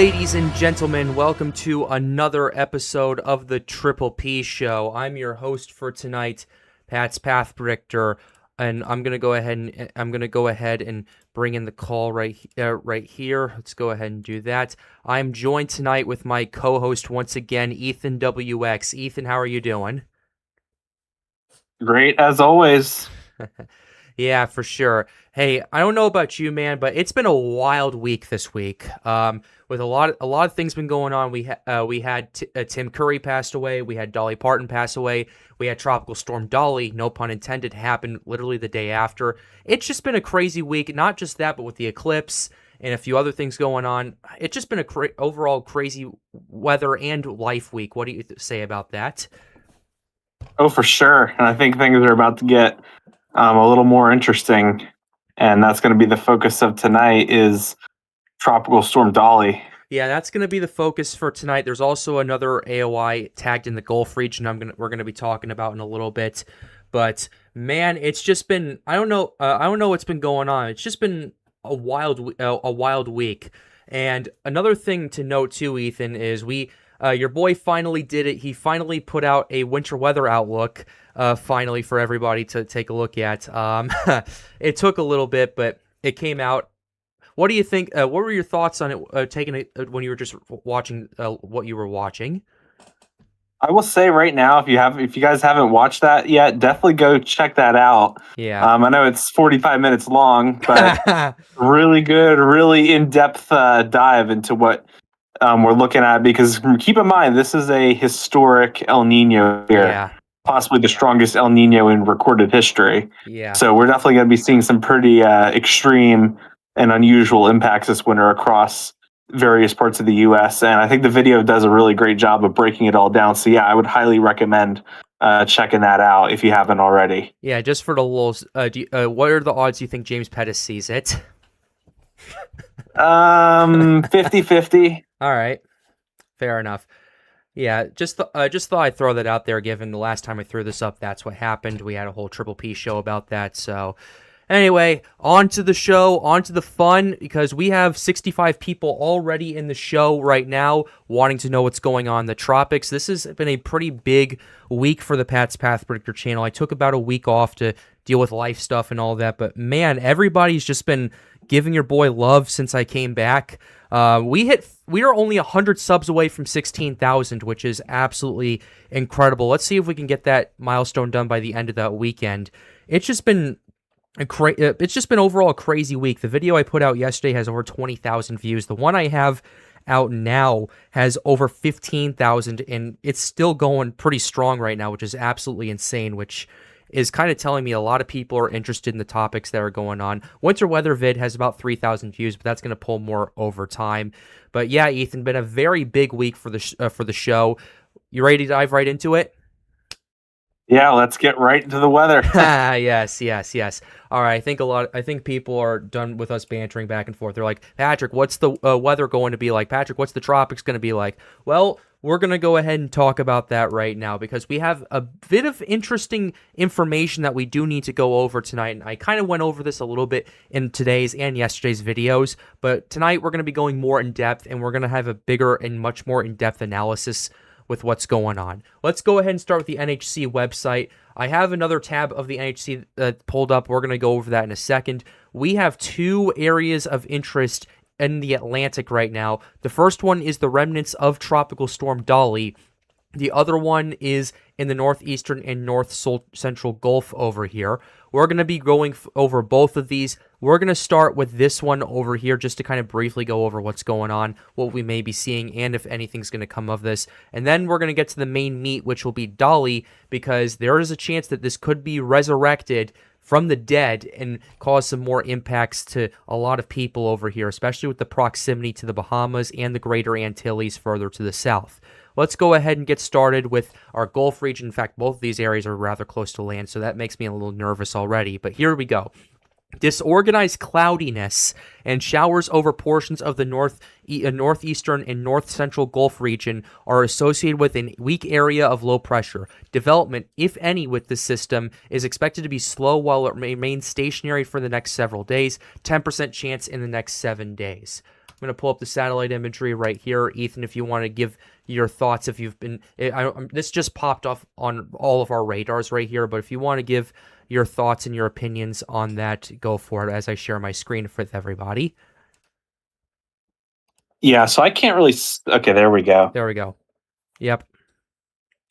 Ladies and gentlemen, welcome to another episode of the Triple P Show. I'm your host for tonight, Pat's Path Predictor, and I'm gonna go ahead and bring in the call right here. Let's go ahead and do that. I'm joined tonight with my co-host once again, Ethan WX. Ethan, how are you doing? Great as always. Yeah, for sure. Hey, I don't know about you, man, but it's been a wild week this week. With a lot of things been going on. We had Tim Curry passed away. We had Dolly Parton pass away. We had Tropical Storm Dolly, no pun intended, happen literally the day after. It's just been a crazy week. Not just that, but with the eclipse and a few other things going on. It's just been a overall crazy weather and life week. What do you say about that? Oh, for sure. And I think things are about to get a little more interesting. And that's going to be the focus of tonight is Tropical Storm Dolly. Yeah, that's going to be the focus for tonight. There's also another AOI tagged in the Gulf region we're going to be talking about in a little bit. But man, it's just been I don't know what's been going on. It's just been a wild week. And another thing to note too, Ethan, is your boy finally did it. He finally put out a winter weather outlook finally for everybody to take a look at. It took a little bit, but it came out. What do you think? What were your thoughts on it taking it when you were just watching what you were watching? I will say right now, if you guys haven't watched that yet, definitely go check that out. Yeah. I know it's 45 minutes long, but really good, really in-depth dive into what we're looking at, because keep in mind, this is a historic El Nino here. Yeah. Possibly the strongest El Nino in recorded history. Yeah. So we're definitely going to be seeing some pretty extreme and unusual impacts this winter across various parts of the U.S. And I think the video does a really great job of breaking it all down. So yeah, I would highly recommend checking that out if you haven't already. Yeah, just for the lulz, what are the odds you think James Pettis sees it? 50-50. All right, fair enough. Yeah, just thought I'd throw that out there, given the last time I threw this up, that's what happened. We had a whole Triple P show about that, so anyway, on to the show, on to the fun, because we have 65 people already in the show right now wanting to know what's going on in the tropics. This has been a pretty big week for the Pat's Path Predictor channel. I took about a week off to deal with life stuff and all that, but man, everybody's just been giving your boy love since I came back. We are only 100 subs away from 16,000, which is absolutely incredible. Let's see if we can get that milestone done by the end of that weekend. It's just been overall a crazy week. The video I put out yesterday has over 20,000 views. The one I have out now has over 15,000, and it's still going pretty strong right now, which is absolutely insane, which is kind of telling me a lot of people are interested in the topics that are going on. Winter Weather Vid has about 3,000 views, but that's going to pull more over time. But yeah, Ethan, been a very big week for the show. You ready to dive right into it? Yeah, let's get right into the weather. Yes. All right, I think people are done with us bantering back and forth. They're like, Patrick, what's the weather going to be like? Patrick, what's the tropics going to be like? Well, we're going to go ahead and talk about that right now, because we have a bit of interesting information that we do need to go over tonight. And I kind of went over this a little bit in today's and yesterday's videos, but tonight we're going to be going more in depth, and we're going to have a bigger and much more in-depth analysis with what's going on. Let's go ahead and start with the NHC website. I have another tab of the NHC pulled up. We're going to go over that in a second. We have two areas of interest in the Atlantic right now. The first one is the remnants of Tropical Storm Dolly. The other one is in the northeastern and north central Gulf over here. We're going to be going over both of these. We're going to start with this one over here just to kind of briefly go over what's going on, what we may be seeing, and if anything's going to come of this. And then we're going to get to the main meat, which will be Dolly, because there is a chance that this could be resurrected from the dead and cause some more impacts to a lot of people over here, especially with the proximity to the Bahamas and the greater Antilles further to the south. Let's go ahead and get started with our Gulf region. In fact, both of these areas are rather close to land, so that makes me a little nervous already. But here we go. Disorganized cloudiness and showers over portions of the northeastern and north central Gulf region are associated with a weak area of low pressure. Development, if any, with this system is expected to be slow while it remains stationary for the next several days, 10% chance in the next 7 days. going to pull up the satellite imagery right here. Ethan, if you want to give your thoughts, if you've been, this just popped off on all of our radars right here, but if you want to give your thoughts and your opinions on that, go for it as I share my screen with everybody. Yeah, so I can't really. Okay, there we go. There we go. Yep.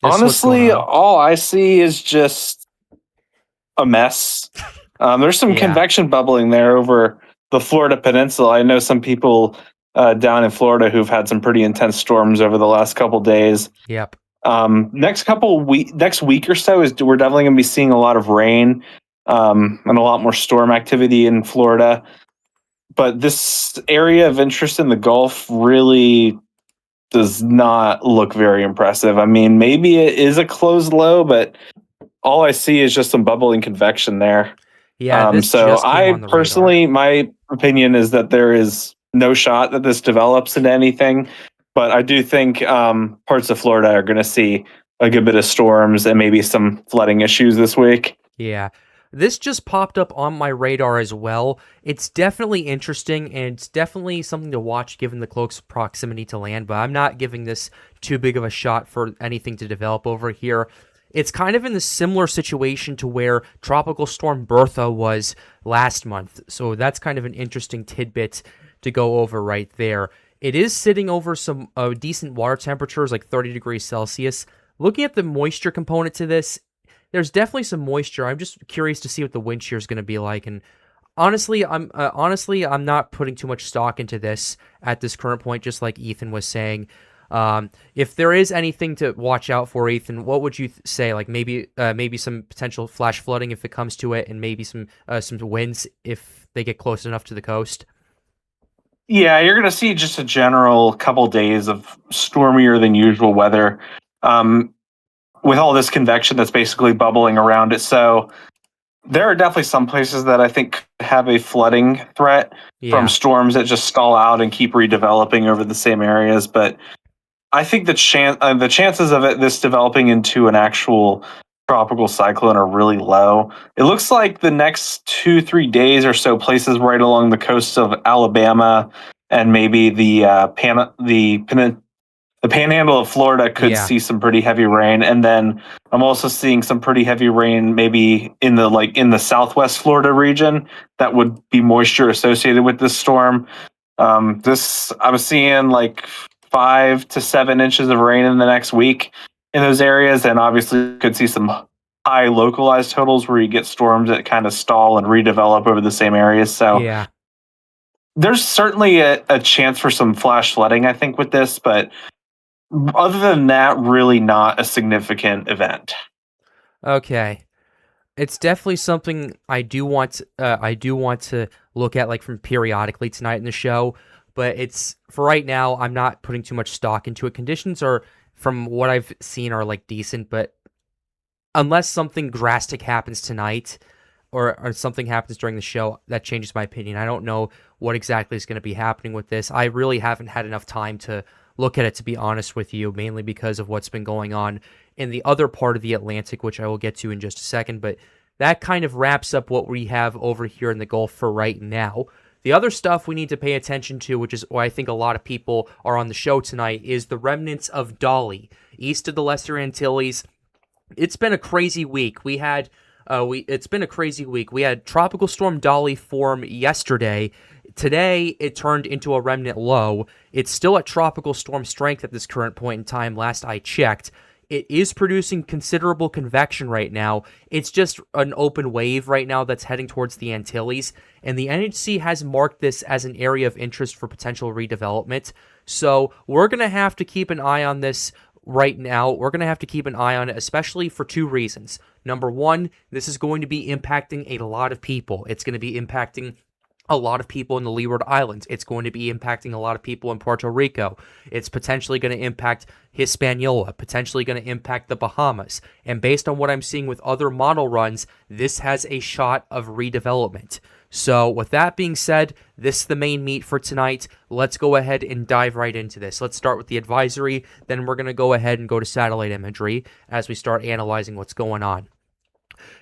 Honestly, all I see is just a mess. There's some convection bubbling there over the Florida Peninsula. I know some people down in Florida who've had some pretty intense storms over the last couple days. Yep. Next week or so we're definitely going to be seeing a lot of rain and a lot more storm activity in Florida. But this area of interest in the Gulf really does not look very impressive. I mean, maybe it is a closed low, but all I see is just some bubbling convection there. Yeah, so I personally, my opinion is that there is no shot that this develops into anything. But I do think parts of Florida are going to see a good bit of storms and maybe some flooding issues this week. Yeah. This just popped up on my radar as well. It's definitely interesting, and it's definitely something to watch given the close proximity to land, but I'm not giving this too big of a shot for anything to develop over here. It's kind of in the similar situation to where Tropical Storm Bertha was last month, so that's kind of an interesting tidbit to go over right there. It is sitting over some decent water temperatures, like 30 degrees Celsius. Looking at the moisture component to this, there's definitely some moisture. I'm just curious to see what the wind shear is going to be like. And honestly, I'm not putting too much stock into this at this current point. Just like Ethan was saying, if there is anything to watch out for, Ethan, what would you say? Like maybe some potential flash flooding if it comes to it, and maybe some winds if they get close enough to the coast. Yeah, you're going to see just a general couple days of stormier than usual weather. With all this convection that's basically bubbling around it. So there are definitely some places that I think have a flooding threat from storms that just stall out and keep redeveloping over the same areas. But I think the chances of this developing into an actual tropical cyclone are really low. It looks like the next 2-3 days or so, places right along the coast of Alabama and maybe the panhandle of Florida could see some pretty heavy rain. And then I'm also seeing some pretty heavy rain maybe in the southwest Florida region that would be moisture associated with this storm. I was seeing like 5 to 7 inches of rain in the next week in those areas. And obviously could see some high localized totals where you get storms that kind of stall and redevelop over the same areas. So there's certainly a chance for some flash flooding, I think, with this, but other than that, really not a significant event. Okay. It's definitely something I do want to look at, like, from periodically tonight in the show, but it's for right now, I'm not putting too much stock into it. Conditions are, from what I've seen, are like decent, but unless something drastic happens tonight or something happens during the show, that changes my opinion. I don't know what exactly is going to be happening with this. I really haven't had enough time to look at it, to be honest with you, mainly because of what's been going on in the other part of the Atlantic, which I will get to in just a second. But that kind of wraps up what we have over here in the Gulf for right now. The other stuff we need to pay attention to, which is why I think a lot of people are on the show tonight, is the remnants of Dolly, east of the Lesser Antilles. It's been a crazy week. It's been a crazy week. We had Tropical Storm Dolly form yesterday. Today, it turned into a remnant low. It's still at tropical storm strength at this current point in time, last I checked. It is producing considerable convection right now. It's just an open wave right now that's heading towards the Antilles, and the NHC has marked this as an area of interest for potential redevelopment. So we're going to have to keep an eye on this right now. We're going to have to keep an eye on it, especially for 2 reasons. Number one, this is going to be impacting a lot of people. It's going to be impacting a lot of people in the Leeward Islands. It's going to be impacting a lot of people in Puerto Rico. It's potentially going to impact Hispaniola, potentially going to impact the Bahamas. And based on what I'm seeing with other model runs, this has a shot of redevelopment. So with that being said, this is the main meat for tonight. Let's go ahead and dive right into this. Let's start with the advisory, then we're going to go ahead and go to satellite imagery as we start analyzing what's going on.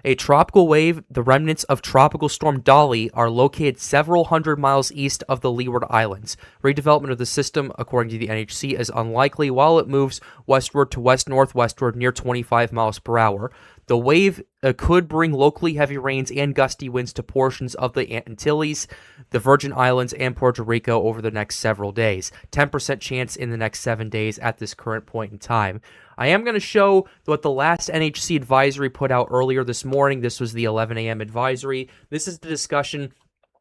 A tropical wave, the remnants of Tropical Storm Dolly, are located several hundred miles east of the Leeward Islands. Redevelopment of the system, according to the NHC, is unlikely while it moves westward to west-northwestward near 25 miles per hour. The wave could bring locally heavy rains and gusty winds to portions of the Antilles, the Virgin Islands, and Puerto Rico over the next several days. 10% chance in the next 7 days at this current point in time. I am going to show what the last NHC advisory put out earlier this morning. This was the 11 a.m. advisory. This is the discussion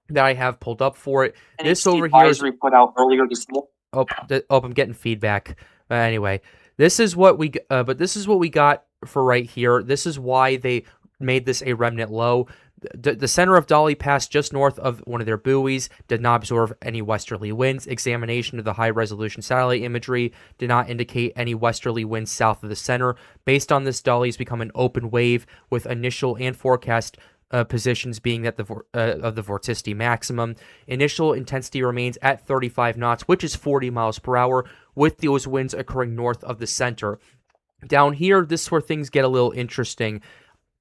that I have pulled up for it. NHC this over here is put out earlier this morning. I'm getting feedback. Anyway, this is what we got for right here. This is why they made this a remnant low. The center of Dolly passed just north of one of their buoys, did not absorb any westerly winds. Examination of the high-resolution satellite imagery did not indicate any westerly winds south of the center. Based on this, Dolly has become an open wave with initial and forecast positions being that of the vorticity maximum. Initial intensity remains at 35 knots, which is 40 miles per hour, with those winds occurring north of the center. Down here, this is where things get a little interesting.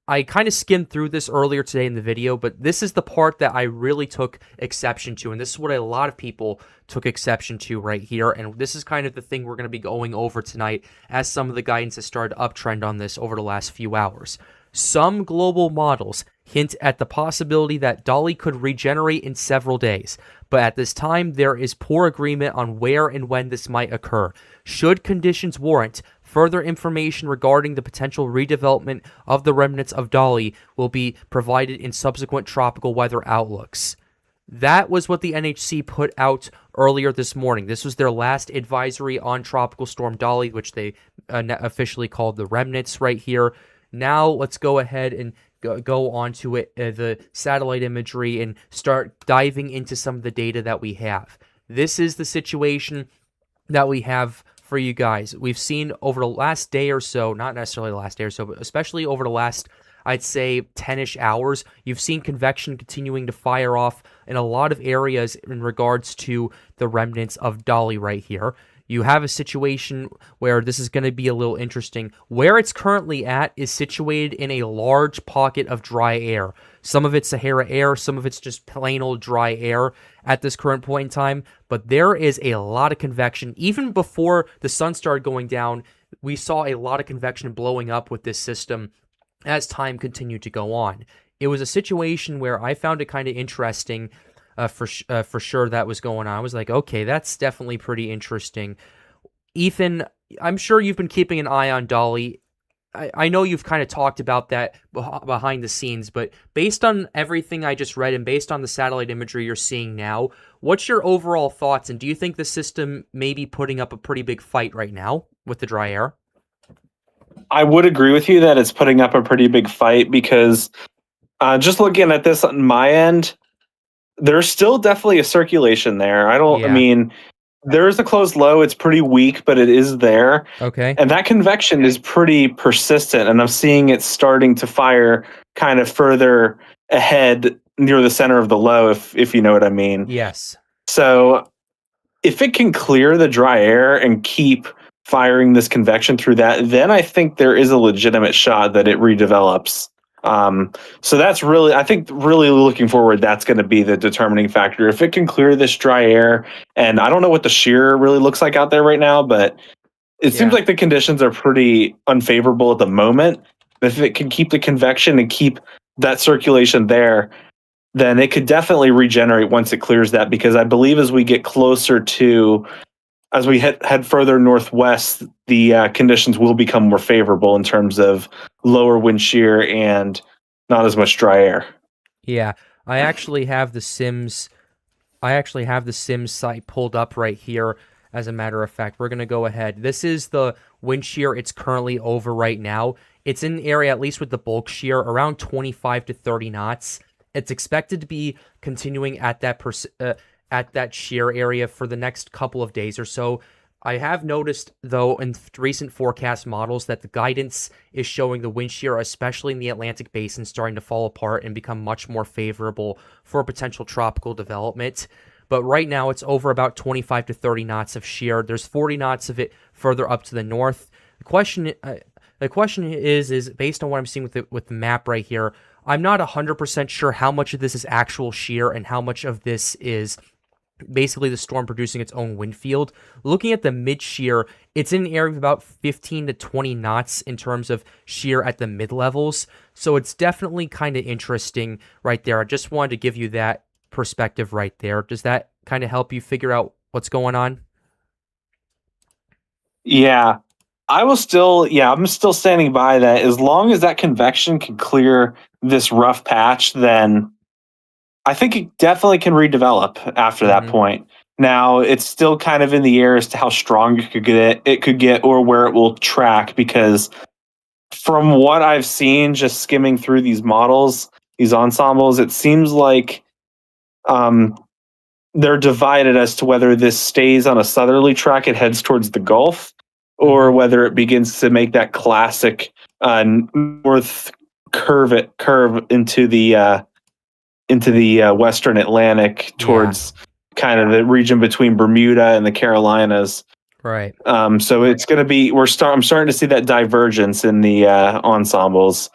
I kind of skimmed through this earlier today in the video, but this is the part that I really took exception to, and this is what a lot of people took exception to right here, and this is kind of the thing we're going to be going over tonight as some of the guidance has started to uptrend on this over the last few hours. Some global models hint at the possibility that Dolly could regenerate in several days, but at this time there is poor agreement on where and when this might occur. Should conditions warrant, further information regarding the potential redevelopment of the remnants of Dolly will be provided in subsequent tropical weather outlooks. That was what the NHC put out earlier this morning. This was their last advisory on Tropical Storm Dolly, which they officially called the remnants right here. Now let's go ahead and go on to it, the satellite imagery, and start diving into some of the data that we have. This is the situation that we have for you guys. We've seen over the last day or so, not necessarily the last day or so, but especially over the last, I'd say, 10-ish hours, you've seen convection continuing to fire off in a lot of areas in regards to the remnants of Dolly right here. You have a situation where this is going to be a little interesting. Where it's currently at is situated in a large pocket of dry air. Some of it's Sahara air, some of it's just plain old dry air at this current point in time, but there is a lot of convection. Even before the sun started going down, we saw a lot of convection blowing up with this system as time continued to go on. It was a situation where I found it kind of interesting. For sure that was going on. I was like, okay, that's definitely pretty interesting. Ethan, I'm sure you've been keeping an eye on Dolly. I know you've kind of talked about that behind the scenes, but based on everything I just read and based on the satellite imagery you're seeing now, what's your overall thoughts, and do you think the system may be putting up a pretty big fight right now with the dry air? I would agree with you that it's putting up a pretty big fight because just looking at this on my end, there's still definitely a circulation there. I mean, there is a closed low. It's pretty weak, but it is there. Okay. And that convection is pretty persistent. And I'm seeing it starting to fire kind of further ahead near the center of the low, if you know what I mean. Yes. So if it can clear the dry air and keep firing this convection through that, then I think there is a legitimate shot that it redevelops. So that's really, I think, really looking forward, that's going to be the determining factor. If it can clear this dry air, and I don't know what the shear really looks like out there right now, but it seems like the conditions are pretty unfavorable at the moment. If it can keep the convection and keep that circulation there, then it could definitely regenerate once it clears that, because I believe as we get closer to, as we head further northwest, the conditions will become more favorable in terms of lower wind shear and not as much dry air. Yeah, I actually have the Sims site pulled up right here. As a matter of fact, we're going to go ahead. This is the wind shear it's currently over right now. It's in the area, at least with the bulk shear, around 25 to 30 knots. It's expected to be continuing at that shear area for the next couple of days or so. I have noticed, though, in recent forecast models that the guidance is showing the wind shear, especially in the Atlantic Basin, starting to fall apart and become much more favorable for potential tropical development. But right now, it's over about 25 to 30 knots of shear. There's 40 knots of it further up to the north. The question The question is based on what I'm seeing with the map right here. I'm not 100% sure how much of this is actual shear and how much of this is basically the storm producing its own wind field. Looking at the mid shear, it's in an area of about 15 to 20 knots in terms of shear at the mid levels. So it's definitely kind of interesting right there. I just wanted to give you that perspective right there. Does that kind of help you figure out what's going on? Yeah. I'm still standing by that. As long as that convection can clear this rough patch, then I think it definitely can redevelop after that Mm-hmm. point. Now, it's still kind of in the air as to how strong it could get or where it will track, because from what I've seen just skimming through these models, these ensembles, it seems like um, they're divided as to whether this stays on a southerly track, it heads towards the Gulf, Mm-hmm. or whether it begins to make that classic north curve into the Western Atlantic Yeah, towards kind of the region between Bermuda and the Carolinas. right. So it's going to be I'm starting to see that divergence in the ensembles.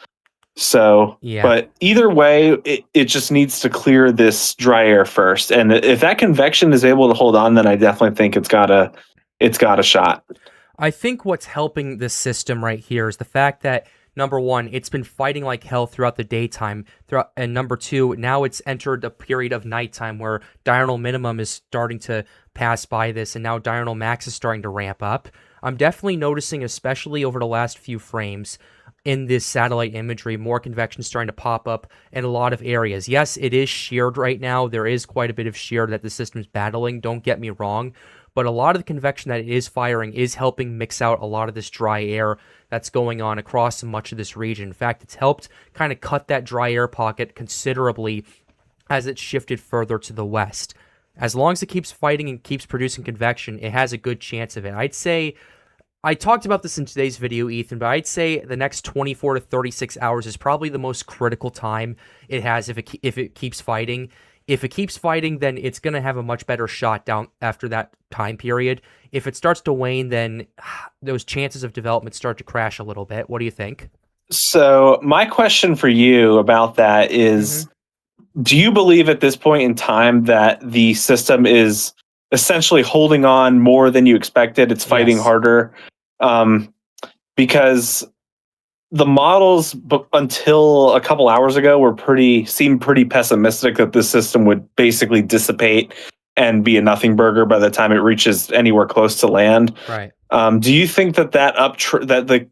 So, Yeah. but either way, it just needs to clear this dry air first. And if that convection is able to hold on, then I definitely think it's got a shot. I think what's helping this system right here is the fact that number one, it's been fighting like hell throughout the daytime, and number two, now it's entered a period of nighttime where diurnal minimum is starting to pass by this, and now diurnal max is starting to ramp up. I'm definitely noticing, especially over the last few frames in this satellite imagery, more convection starting to pop up in a lot of areas. Yes, it is sheared right now. There is quite a bit of shear that the system's battling. Don't get me wrong, but a lot of the convection that it is firing is helping mix out a lot of this dry air that's going on across much of this region. In fact, it's helped kind of cut that dry air pocket considerably as it's shifted further to the west. As long as it keeps fighting and keeps producing convection, it has a good chance of it. I'd say, I talked about this in today's video, Ethan, but I'd say the next 24 to 36 hours is probably the most critical time it has if it keeps fighting. If it keeps fighting, then it's going to have a much better shot down after that time period. If it starts to wane, then those chances of development start to crash a little bit. What do you think? So, my question for you about that Mm-hmm. is, do you believe at this point in time that the system is essentially holding on more than you expected? It's fighting Yes. harder, um, because the models until a couple hours ago seemed pretty pessimistic that this system would basically dissipate and be a nothing burger by the time it reaches anywhere close to land. Right. Do you think that the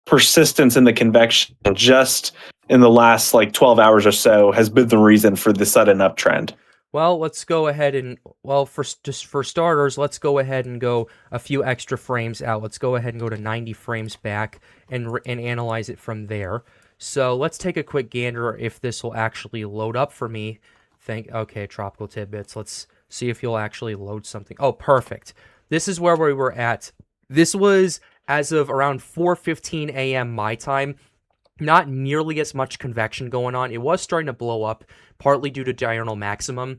persistence in the convection just in the last like 12 hours or so has been the reason for the sudden uptrend? Well, let's go ahead and for starters, let's go ahead and go a few extra frames out. Let's go ahead and go to 90 frames back and analyze it from there. So let's take a quick gander if this will actually load up for me. Okay, tropical tidbits. Let's see if you'll actually load something. Oh, perfect. This is where we were at. This was as of around 4:15 a.m. my time. Not nearly as much convection going on. It was starting to blow up, partly due to diurnal maximum.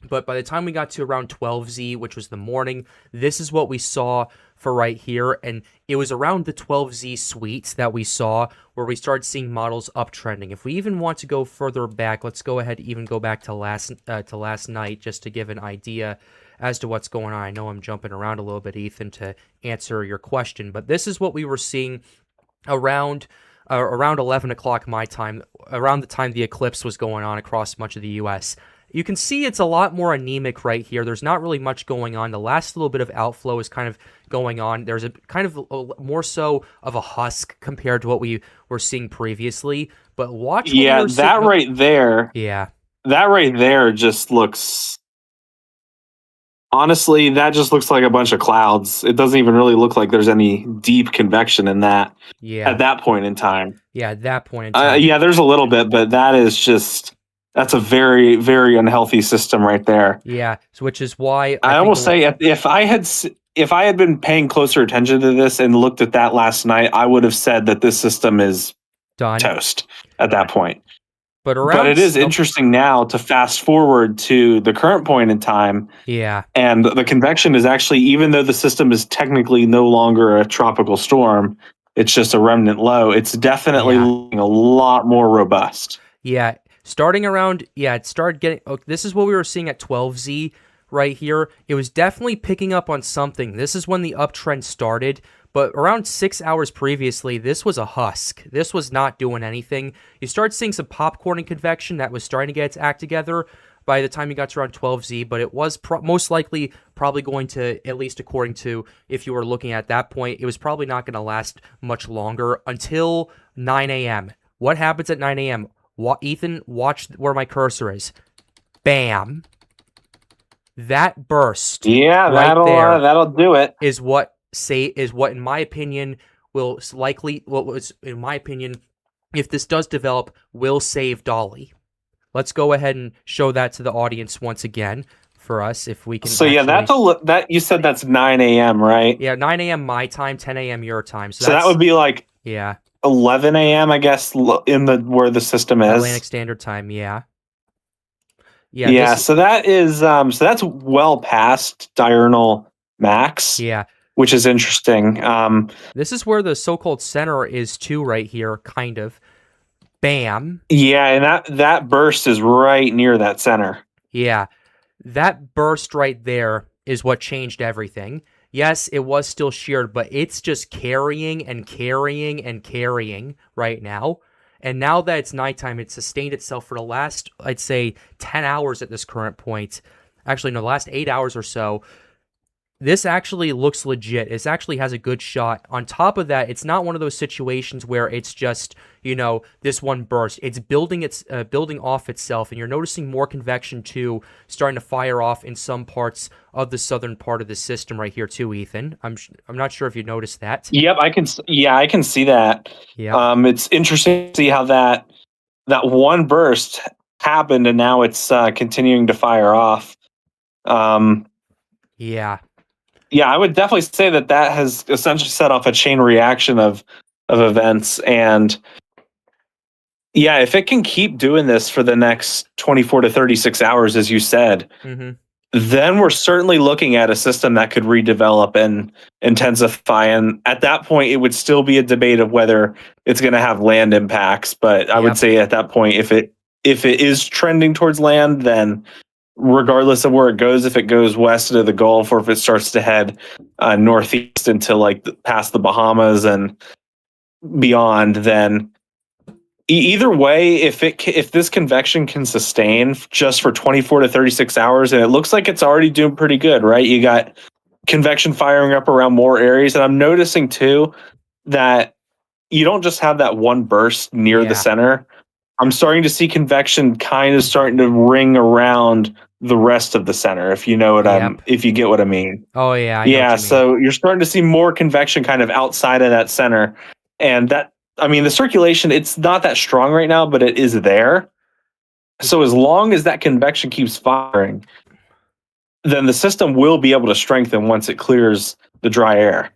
But by the time we got to around 12Z, which was the morning, this is what we saw for right here. And it was around the 12Z suites that we saw where we started seeing models uptrending. If we even want to go further back, let's go ahead and even go back to last night just to give an idea as to what's going on. I know I'm jumping around a little bit, Ethan, to answer your question, but this is what we were seeing around 11 o'clock my time, around the time the eclipse was going on across much of the U.S. You can see it's a lot more anemic right here. There's not really much going on. The last little bit of outflow is kind of going on. There's a kind of more so of a husk compared to what we were seeing previously. But watch what we Yeah, were seeing. Yeah, that right there just looks, honestly, that just looks like a bunch of clouds. It doesn't even really look like there's any deep convection in that yeah, at that point in time. yeah. At that point in time, Yeah, there's a little bit, but that's a very, very unhealthy system right there. yeah. So which is why I I think almost say if I had been paying closer attention to this and looked at that last night, I would have said that this system is done. toast at that point. But But it around, is interesting now to fast forward to the current point in time, yeah, and the convection is actually, even though the system is technically no longer a tropical storm, it's just a remnant low, it's definitely Yeah. looking a lot more robust. Yeah, starting around, it started getting, this is what we were seeing at 12Z right here. It was definitely picking up on something. This is when the uptrend started, but around 6 hours previously, this was a husk. This was not doing anything. You start seeing some popcorn and convection that was starting to get its act together by the time you got to around 12Z, but it was most likely probably going to, at least according to if you were looking at that point, it was probably not going to last much longer until 9 a.m. What happens at 9 a.m.? Ethan, watch where my cursor is. Bam. That burst. Yeah, right there that'll do it. is what in my opinion will likely, in my opinion, if this does develop, will save Dolly. Let's go ahead and show that to the audience once again for us, if we can. So yeah, that you said that's 9 a.m., right? Yeah, 9 a.m. my time, 10 a.m. your time. So that would be like 11 a.m., I guess, in the where the system is. Atlantic Standard Time, yeah. Yeah, so that is so that's well past diurnal max. Yeah. Which is interesting. This is where the so-called center is too, right here, kind of. Bam. Yeah, and that burst is right near that center. Yeah. That burst right there is what changed everything. Yes, it was still sheared, but it's just carrying and carrying and carrying right now. And now that it's nighttime, it's sustained itself for the last, I'd say, 10 hours at this current point. Actually, no, the last 8 hours or so. This actually looks legit. It actually has a good shot. On top of that, it's not one of those situations where it's just, this one burst. It's building off itself, and you're noticing more convection too, starting to fire off in some parts of the southern part of the system right here too, Ethan. I'm not sure if you noticed that. Yep, I can see that. Yeah. It's interesting to see how that one burst happened, and now it's continuing to fire off. Yeah. Yeah, I would definitely say that has essentially set off a chain reaction of events. And yeah, if it can keep doing this for the next 24 to 36 hours, as you said, then we're certainly looking at a system that could redevelop and intensify. And at that point, it would still be a debate of whether it's going to have land impacts. But I would say at that point, if it is trending towards land, then regardless of where it goes, if it goes west of the Gulf or if it starts to head northeast into past the Bahamas and beyond, then either way, if this convection can sustain just for 24 to 36 hours, and it looks like it's already doing pretty good, right? You got convection firing up around more areas, and I'm noticing too that you don't just have that one burst near the center. I'm starting to see convection kind of starting to ring around the rest of the center, if you know what if you get what I mean. Oh yeah, I know what you mean. So you're starting to see more convection kind of outside of that center, and the circulation, it's not that strong right now, but it is there. So as long as that convection keeps firing, then the system will be able to strengthen once it clears the dry air.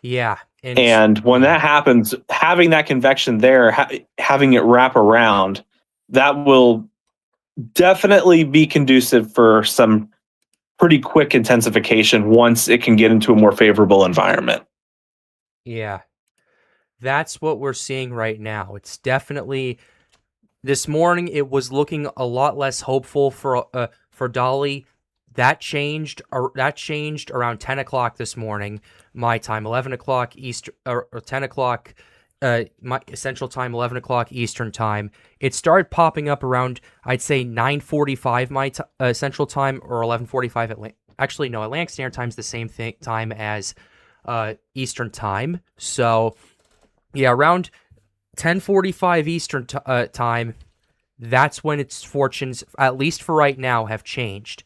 Yeah. And when that happens, having that convection there, having it wrap around, that will definitely be conducive for some pretty quick intensification once it can get into a more favorable environment. Yeah. That's what we're seeing right now. It's definitely, this morning it was looking a lot less hopeful for Dolly. That changed around 10 o'clock this morning, my time, 11 o'clock Eastern, or 10 o'clock my Central Time, 11 o'clock Eastern Time. It started popping up around, I'd say, 9:45 my Central Time, or 11:45 Atlantic Standard Time is the same time as Eastern Time. So, yeah, around 10:45 Eastern Time, that's when its fortunes, at least for right now, have changed.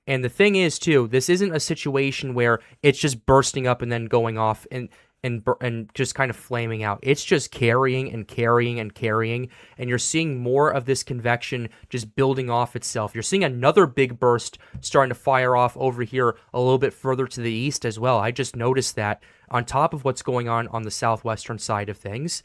And the thing is, too, this isn't a situation where it's just bursting up and then going off and just kind of flaming out. It's just carrying and carrying and carrying, and you're seeing more of this convection just building off itself. You're seeing another big burst starting to fire off over here a little bit further to the east as well. I just noticed that on top of what's going on the southwestern side of things.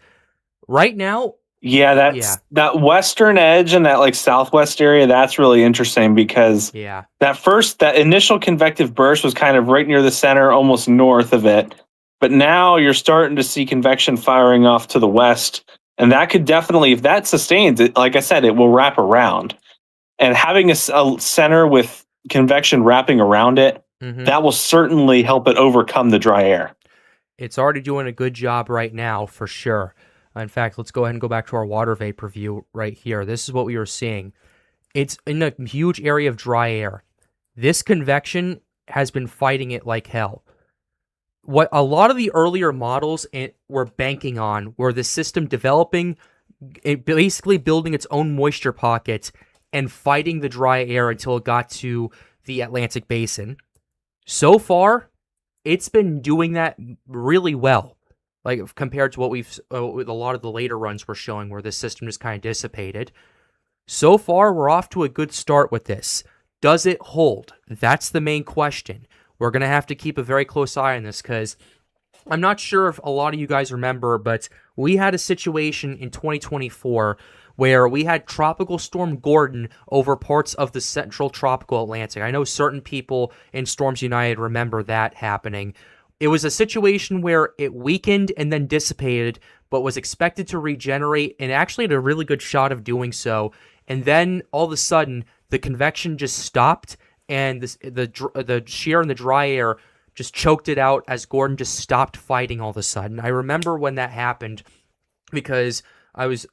Right now, that western edge and that southwest area, that's really interesting because that initial convective burst was kind of right near the center, almost north of it. But now you're starting to see convection firing off to the west. And that could definitely, if that sustains it, like I said, it will wrap around. And having a center with convection wrapping around it, Mm-hmm. that will certainly help it overcome the dry air. It's already doing a good job right now, for sure. In fact, let's go ahead and go back to our water vapor view right here. This is what we were seeing. It's in a huge area of dry air. This convection has been fighting it like hell. What a lot of the earlier models were banking on were the system developing, basically building its own moisture pocket and fighting the dry air until it got to the Atlantic basin. So far, it's been doing that really well, like compared to what with a lot of the later runs were showing, where the system just kind of dissipated. So far, we're off to a good start with this. Does it hold? That's the main question. We're going to have to keep a very close eye on this because I'm not sure if a lot of you guys remember, but we had a situation in 2024 where we had Tropical Storm Gordon over parts of the central tropical Atlantic. I know certain people in Storms United remember that happening. It was a situation where it weakened and then dissipated, but was expected to regenerate and actually had a really good shot of doing so. And then all of a sudden, the convection just stopped, and the shear and the dry air just choked it out as Gordon just stopped fighting all of a sudden. I remember when that happened because I was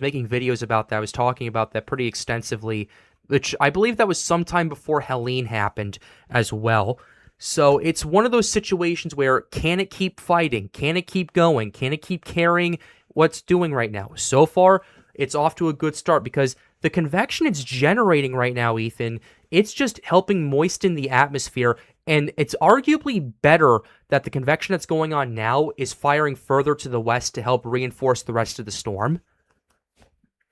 making videos about that. I was talking about that pretty extensively, which I believe that was sometime before Helene happened as well. So it's one of those situations where, can it keep fighting? Can it keep going? Can it keep carrying what's doing right now? So far, it's off to a good start because the convection it's generating right now, Ethan, it's just helping moisten the atmosphere. And it's arguably better that the convection that's going on now is firing further to the west to help reinforce the rest of the storm.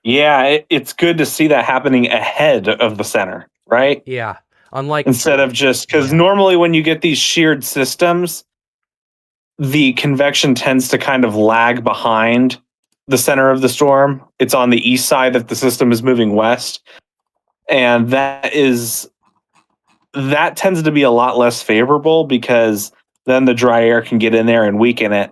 Yeah, it's good to see that happening ahead of the center, right? Yeah. Unlike Instead of just because normally when you get these sheared systems, the convection tends to kind of lag behind the center of the storm. It's on the east side if the system is moving west. And that tends to be a lot less favorable because then the dry air can get in there and weaken it.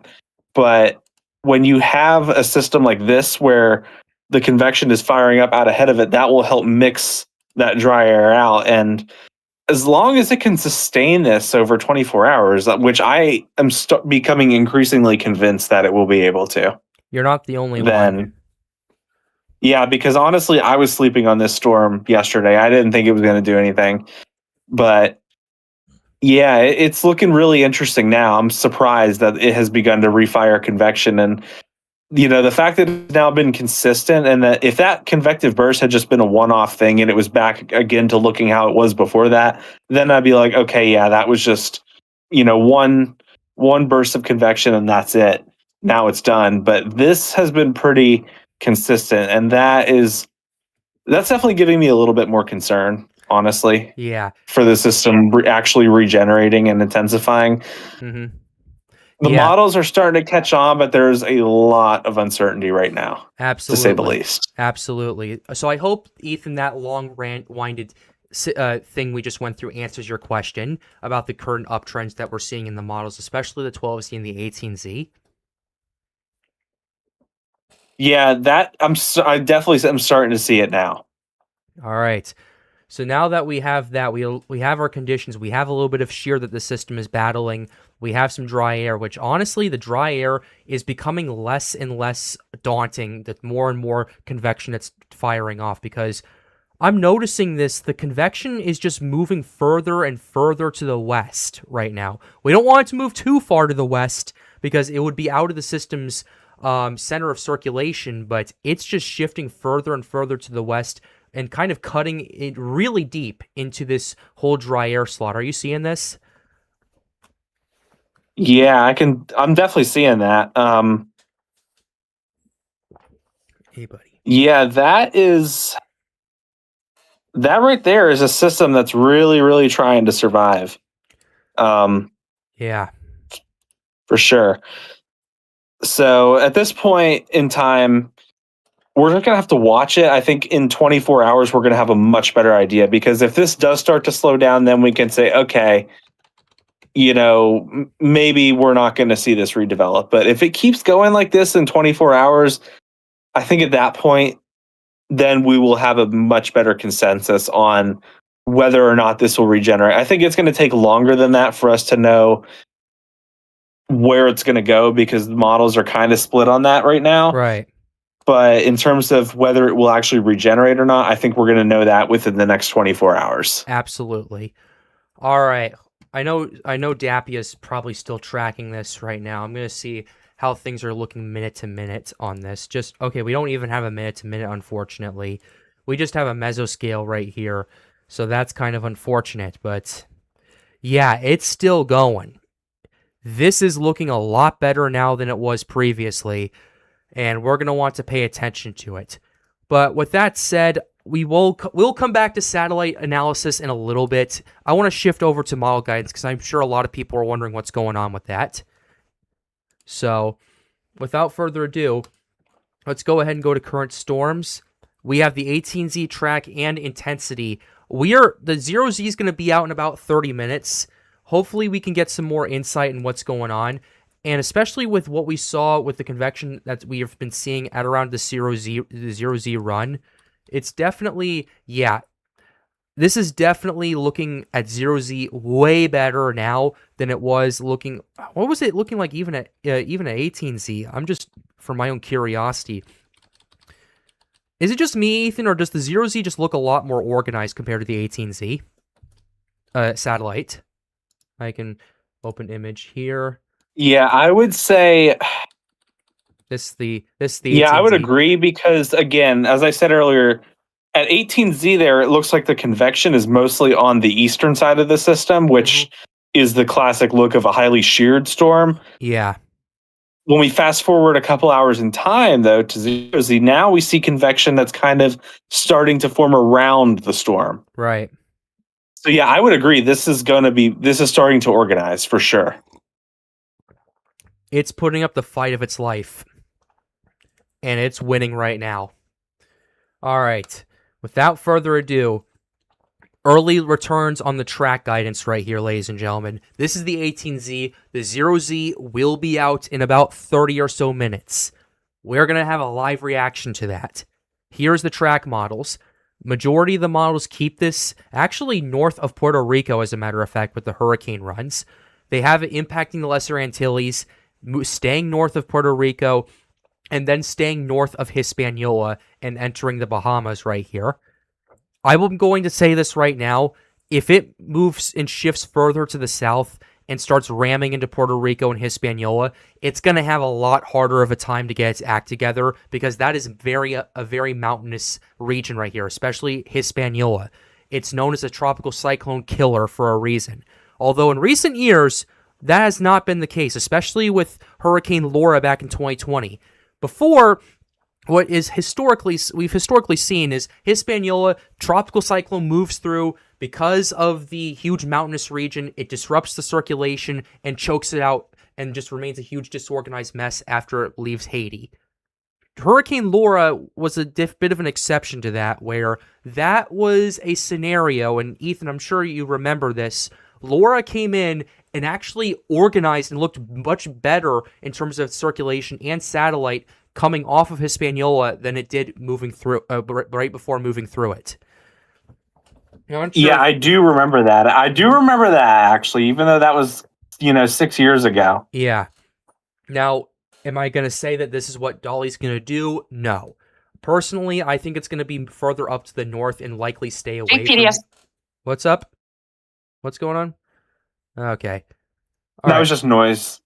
But when you have a system like this where the convection is firing up out ahead of it, that will help mix that dry air out. And as long as it can sustain this over 24 hours, which I am becoming increasingly convinced that it will be able to. You're not the only one. Yeah, because honestly, I was sleeping on this storm yesterday. I didn't think it was going to do anything. But yeah, it's looking really interesting now. I'm surprised that it has begun to refire convection. And, the fact that it's now been consistent, and that if that convective burst had just been a one-off thing and it was back again to looking how it was before that, then I'd be like, okay, yeah, that was just, one burst of convection and that's it. Now it's done. But this has been pretty consistent, and that's definitely giving me a little bit more concern, honestly. Yeah. For the system actually regenerating and intensifying. Mm-hmm. The models are starting to catch on, but there's a lot of uncertainty right now. Absolutely. To say the least. Absolutely. So I hope, Ethan, that long-winded thing we just went through answers your question about the current uptrends that we're seeing in the models, especially the 12Z and the 18Z. Yeah, that I definitely am starting to see it now. All right. So now that we have that, we have our conditions. We have a little bit of shear that the system is battling. We have some dry air, which honestly, the dry air is becoming less and less daunting. The more and more convection that's firing off, because I'm noticing the convection is just moving further and further to the west right now. We don't want it to move too far to the west because it would be out of the system's center of circulation, but it's just shifting further and further to the west and kind of cutting it really deep into this whole dry air slot. Are you seeing this? Yeah, I'm definitely seeing that. Hey, buddy. Yeah, that right there is a system that's really, really trying to survive. Yeah. For sure. So at this point in time, we're going to have to watch it. I think in 24 hours, we're going to have a much better idea, because if this does start to slow down, then we can say, okay, maybe we're not going to see this redevelop. But if it keeps going like this in 24 hours, I think at that point, then we will have a much better consensus on whether or not this will regenerate. I think it's going to take longer than that for us to know where it's going to go, because the models are kind of split on that right now. Right. But in terms of whether it will actually regenerate or not, I think we're going to know that within the next 24 hours. Absolutely. All right. I know Dappia's probably still tracking this right now. I'm going to see how things are looking minute to minute on this. Okay, we don't even have a minute to minute, unfortunately. We just have a mesoscale right here. So that's kind of unfortunate, but yeah, it's still going. This is looking a lot better now than it was previously, and we're going to want to pay attention to it. But with that said, we'll come back to satellite analysis in a little bit. I want to shift over to model guidance because I'm sure a lot of people are wondering what's going on with that. So, without further ado, let's go ahead and go to current storms. We have the 18Z track and intensity. The 0Z is going to be out in about 30 minutes. Hopefully we can get some more insight in what's going on. And especially with what we saw with the convection that we have been seeing at around the 0Z run, it's definitely, this is definitely looking at 0Z way better now than it was looking. What was it looking like even at 18Z? I'm just, for my own curiosity. Is it just me, Ethan, or does the 0Z just look a lot more organized compared to the 18Z satellite? I can open image here. Yeah, I would say this the 18Z. Yeah, I would agree, because again, as I said earlier, at 18Z there, it looks like the convection is mostly on the eastern side of the system, which is the classic look of a highly sheared storm. Yeah. When we fast forward a couple hours in time, though, to 0Z, now we see convection that's kind of starting to form around the storm. Right. So yeah, I would agree. This is starting to organize for sure. It's putting up the fight of its life. And it's winning right now. All right. Without further ado, early returns on the track guidance right here, ladies and gentlemen. This is the 18Z. The 0Z will be out in about 30 or so minutes. We're going to have a live reaction to that. Here's the track models. Majority of the models keep this actually north of Puerto Rico, as a matter of fact, with the hurricane runs. They have it impacting the Lesser Antilles, staying north of Puerto Rico, and then staying north of Hispaniola and entering the Bahamas right here. I'm going to say this right now. If it moves and shifts further to the south and starts ramming into Puerto Rico and Hispaniola, it's going to have a lot harder of a time to get its act together, because that is a very mountainous region right here, especially Hispaniola. It's known as a tropical cyclone killer for a reason. Although in recent years, that has not been the case, especially with Hurricane Laura back in 2020. Before, what is we've historically seen is Hispaniola, tropical cyclone moves through. Because of the huge mountainous region, it disrupts the circulation and chokes it out and just remains a huge disorganized mess after it leaves Haiti. Hurricane Laura was a bit of an exception to that, where that was a scenario, and Ethan, I'm sure you remember this. Laura came in and actually organized and looked much better in terms of circulation and satellite coming off of Hispaniola than it did moving through right before moving through it. Yeah, I do remember that. Actually, even though that was 6 years ago. Yeah. Now, am I going to say that this is what Dolly's going to do? No. Personally, I think it's going to be further up to the north and likely stay away from... What's up? What's going on? Okay. That was just noise.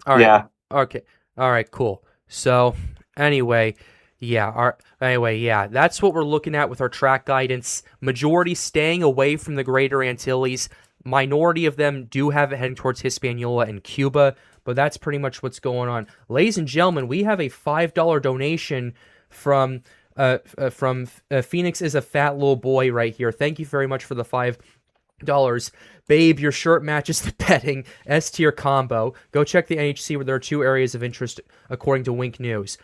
All right. Yeah. Okay. All right, cool. So, anyway, that's what we're looking at with our track guidance. Majority staying away from the Greater Antilles. Minority of them do have it heading towards Hispaniola and Cuba, but that's pretty much what's going on. Ladies and gentlemen, we have a $5 donation from Phoenix is a fat little boy right here. Thank you very much for the $5. Babe, your shirt matches the betting S tier combo. Go check the NHC where there are 2 areas of interest according to Wink News.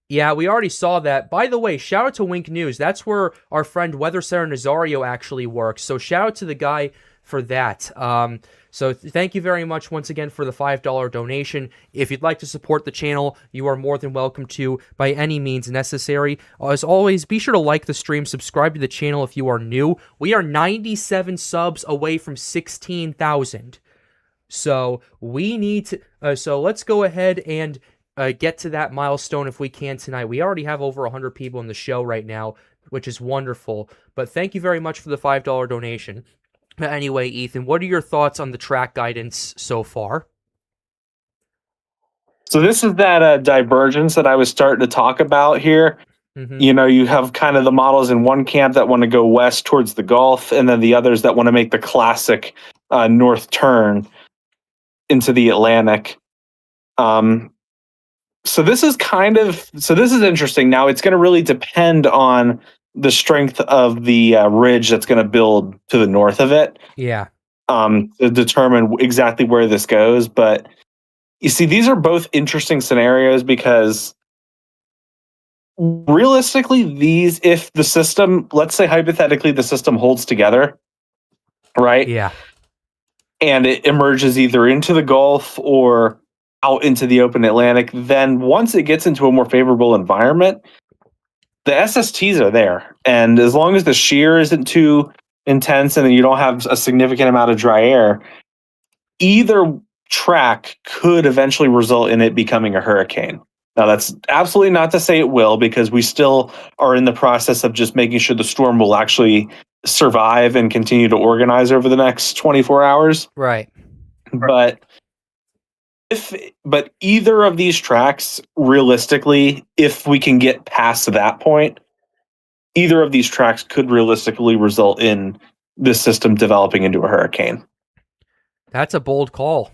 Yeah, we already saw that. By the way, shout out to Wink News. That's where our friend Weather Center Nazario actually works. So shout out to the guy for that. So thank you very much once again for the $5 donation. If you'd like to support the channel, you are more than welcome to by any means necessary. As always, be sure to like the stream, subscribe to the channel if you are new. We are 97 subs away from 16,000. So we need to. So let's go ahead and get to that milestone if we can tonight. We already have over 100 people in the show right now, which is wonderful. But thank you very much for the $5 donation. Anyway, Ethan, what are your thoughts on the track guidance so far? So this is that divergence that I was starting to talk about here. Mm-hmm. You know, you have kind of the models in one camp that want to go west towards the Gulf, and then the others that want to make the classic north turn into the Atlantic. So this is interesting. Now it's going to really depend on the strength of the ridge that's going to build to the north of it. Yeah. To determine exactly where this goes. But you see, these are both interesting scenarios because realistically, if the system, let's say hypothetically, the system holds together, right? Yeah. And it emerges either into the Gulf or out into the open Atlantic, then once it gets into a more favorable environment, the SSTs are there. And as long as the shear isn't too intense and you don't have a significant amount of dry air, either track could eventually result in it becoming a hurricane. Now, that's absolutely not to say it will, because we still are in the process of just making sure the storm will actually survive and continue to organize over the next 24 hours. Right. But either of these tracks, realistically, if we can get past that point, either of these tracks could realistically result in this system developing into a hurricane. That's a bold call.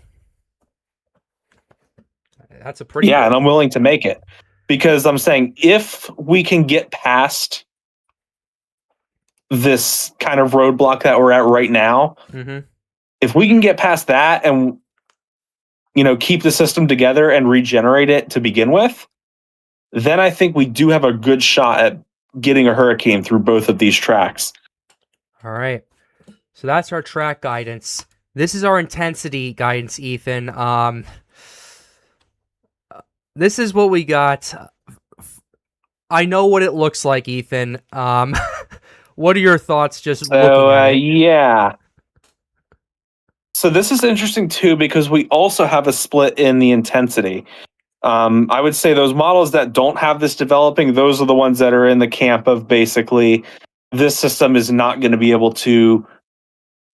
That's a pretty and I'm willing to make it, because I'm saying if we can get past this kind of roadblock that we're at right now, if we can get past that and keep the system together and regenerate it to begin with, then I think we do have a good shot at getting a hurricane through both of these tracks. All right. So that's our track guidance. This is our intensity guidance, Ethan. This is what we got. I know what it looks like, Ethan. What are your thoughts just looking at it? Yeah. So this is interesting too, because we also have a split in the intensity. I would say those models that don't have this developing, those are the ones that are in the camp of basically this system is not going to be able to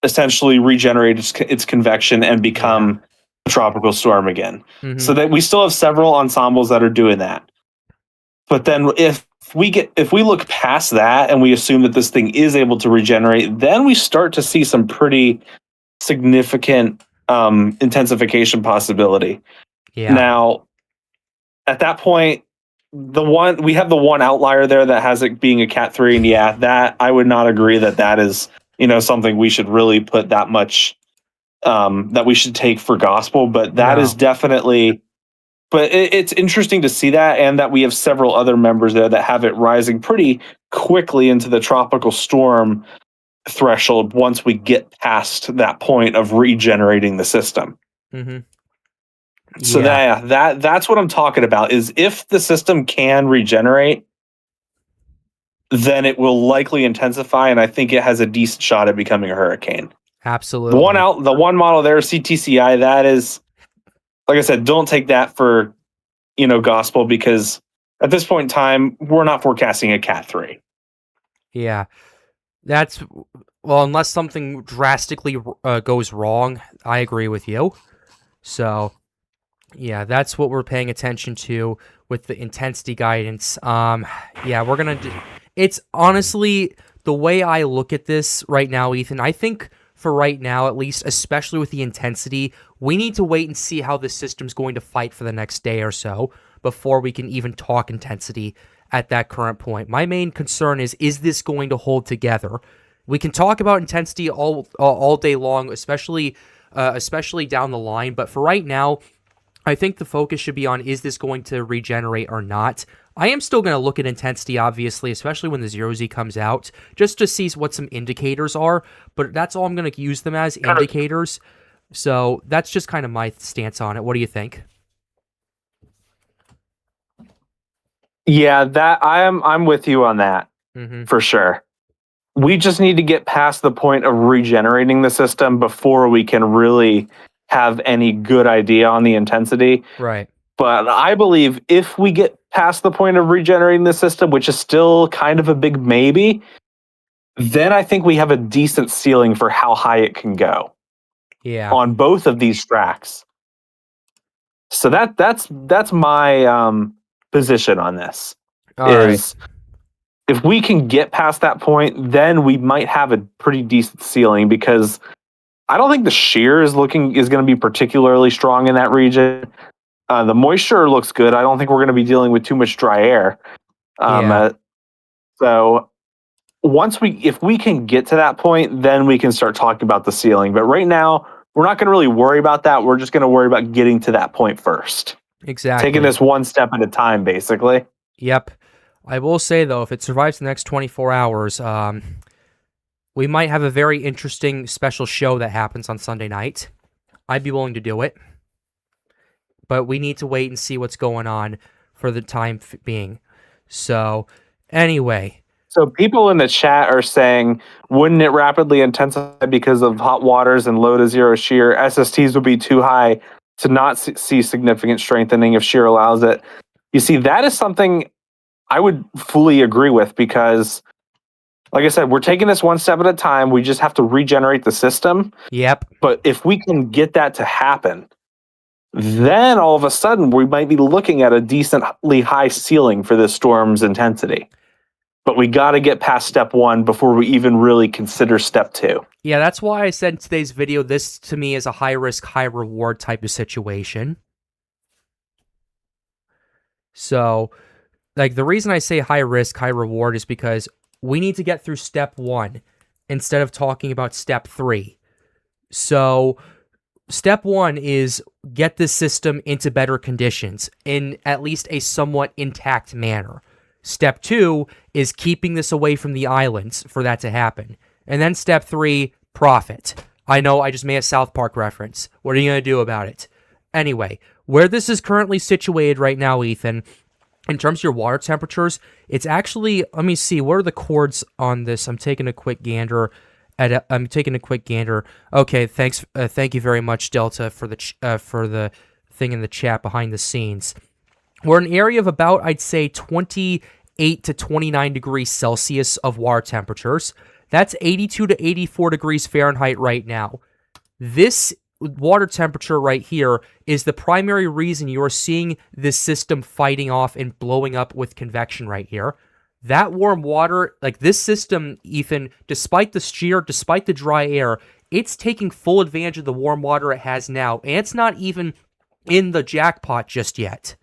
essentially regenerate its convection and become a tropical storm again. So that we still have several ensembles that are doing that. But then if we look past that and we assume that this thing is able to regenerate, then we start to see some pretty significant intensification possibility. Yeah. Now, at that point, we have the one outlier there that has it being a Cat 3, and that I would not agree that is something we should really put that much that we should take for gospel, but that is definitely. But it's interesting to see that, and that we have several other members there that have it rising pretty quickly into the tropical storm threshold once we get past that point of regenerating the system. So that's what I'm talking about, is if the system can regenerate, then it will likely intensify, and I think it has a decent shot at becoming a hurricane. Absolutely. The one model there, CTCI, that is, like I said, don't take that for gospel, because at this point in time, we're not forecasting a Cat 3. Yeah. That's, well, unless something drastically goes wrong, I agree with you. So, yeah, that's what we're paying attention to with the intensity guidance. Yeah, we're going to... It's honestly, the way I look at this right now, Ethan, I think for right now, at least, especially with the intensity, we need to wait and see how the system's going to fight for the next day or so before we can even talk intensity at that current point. My main concern is this going to hold together? We can talk about intensity all day long, especially down the line, but for right now, I think the focus should be on, is this going to regenerate or not? I am still going to look at intensity, obviously, especially when the 0Z comes out, just to see what some indicators are, but that's all I'm going to use them as, indicators. So that's just kind of my stance on it. What do you think? Yeah, that I'm with you on that for sure. We just need to get past the point of regenerating the system before we can really have any good idea on the intensity. Right. But I believe if we get past the point of regenerating the system, which is still kind of a big maybe, then I think we have a decent ceiling for how high it can go. Yeah. On both of these tracks. So that's my position on this. All right. If we can get past that point, then we might have a pretty decent ceiling, because I don't think the shear is going to be particularly strong in that region. The moisture looks good. I don't think we're going to be dealing with too much dry air. So if we can get to that point, then we can start talking about the ceiling. But right now, we're not going to really worry about that. We're just going to worry about getting to that point first. Exactly. Taking this one step at a time, basically. Yep. I will say, though, if it survives the next 24 hours, we might have a very interesting special show that happens on Sunday night. I'd be willing to do it. But we need to wait and see what's going on for the time being. So, anyway. So people in the chat are saying, wouldn't it rapidly intensify because of hot waters and low to zero shear? SSTs would be too high to not see significant strengthening if shear allows it. You see, that is something I would fully agree with, because, like I said, we're taking this one step at a time. We just have to regenerate the system. Yep. But if we can get that to happen, then all of a sudden we might be looking at a decently high ceiling for this storm's intensity. But we got to get past step 1 before we even really consider step 2. Yeah, that's why I said in today's video, this to me is a high risk, high reward type of situation. So, like, the reason I say high risk, high reward is because we need to get through step 1 instead of talking about step 3. So, step 1 is get the system into better conditions in at least a somewhat intact manner. Step 2 is keeping this away from the islands for that to happen. And then step 3, profit. I know I just made a South Park reference. What are you going to do about it? Anyway, where this is currently situated right now, Ethan, in terms of your water temperatures, it's actually, let me see, what are the chords on this? I'm taking a quick gander. Okay, thanks. Thank you very much, Delta, for the thing in the chat behind the scenes. We're an area of about, I'd say, 28 to 29 degrees Celsius of water temperatures. That's 82 to 84 degrees Fahrenheit right now. This water temperature right here is the primary reason you're seeing this system fighting off and blowing up with convection right here. That warm water, like this system, Ethan, despite the shear, despite the dry air, it's taking full advantage of the warm water it has now, and it's not even in the jackpot just yet.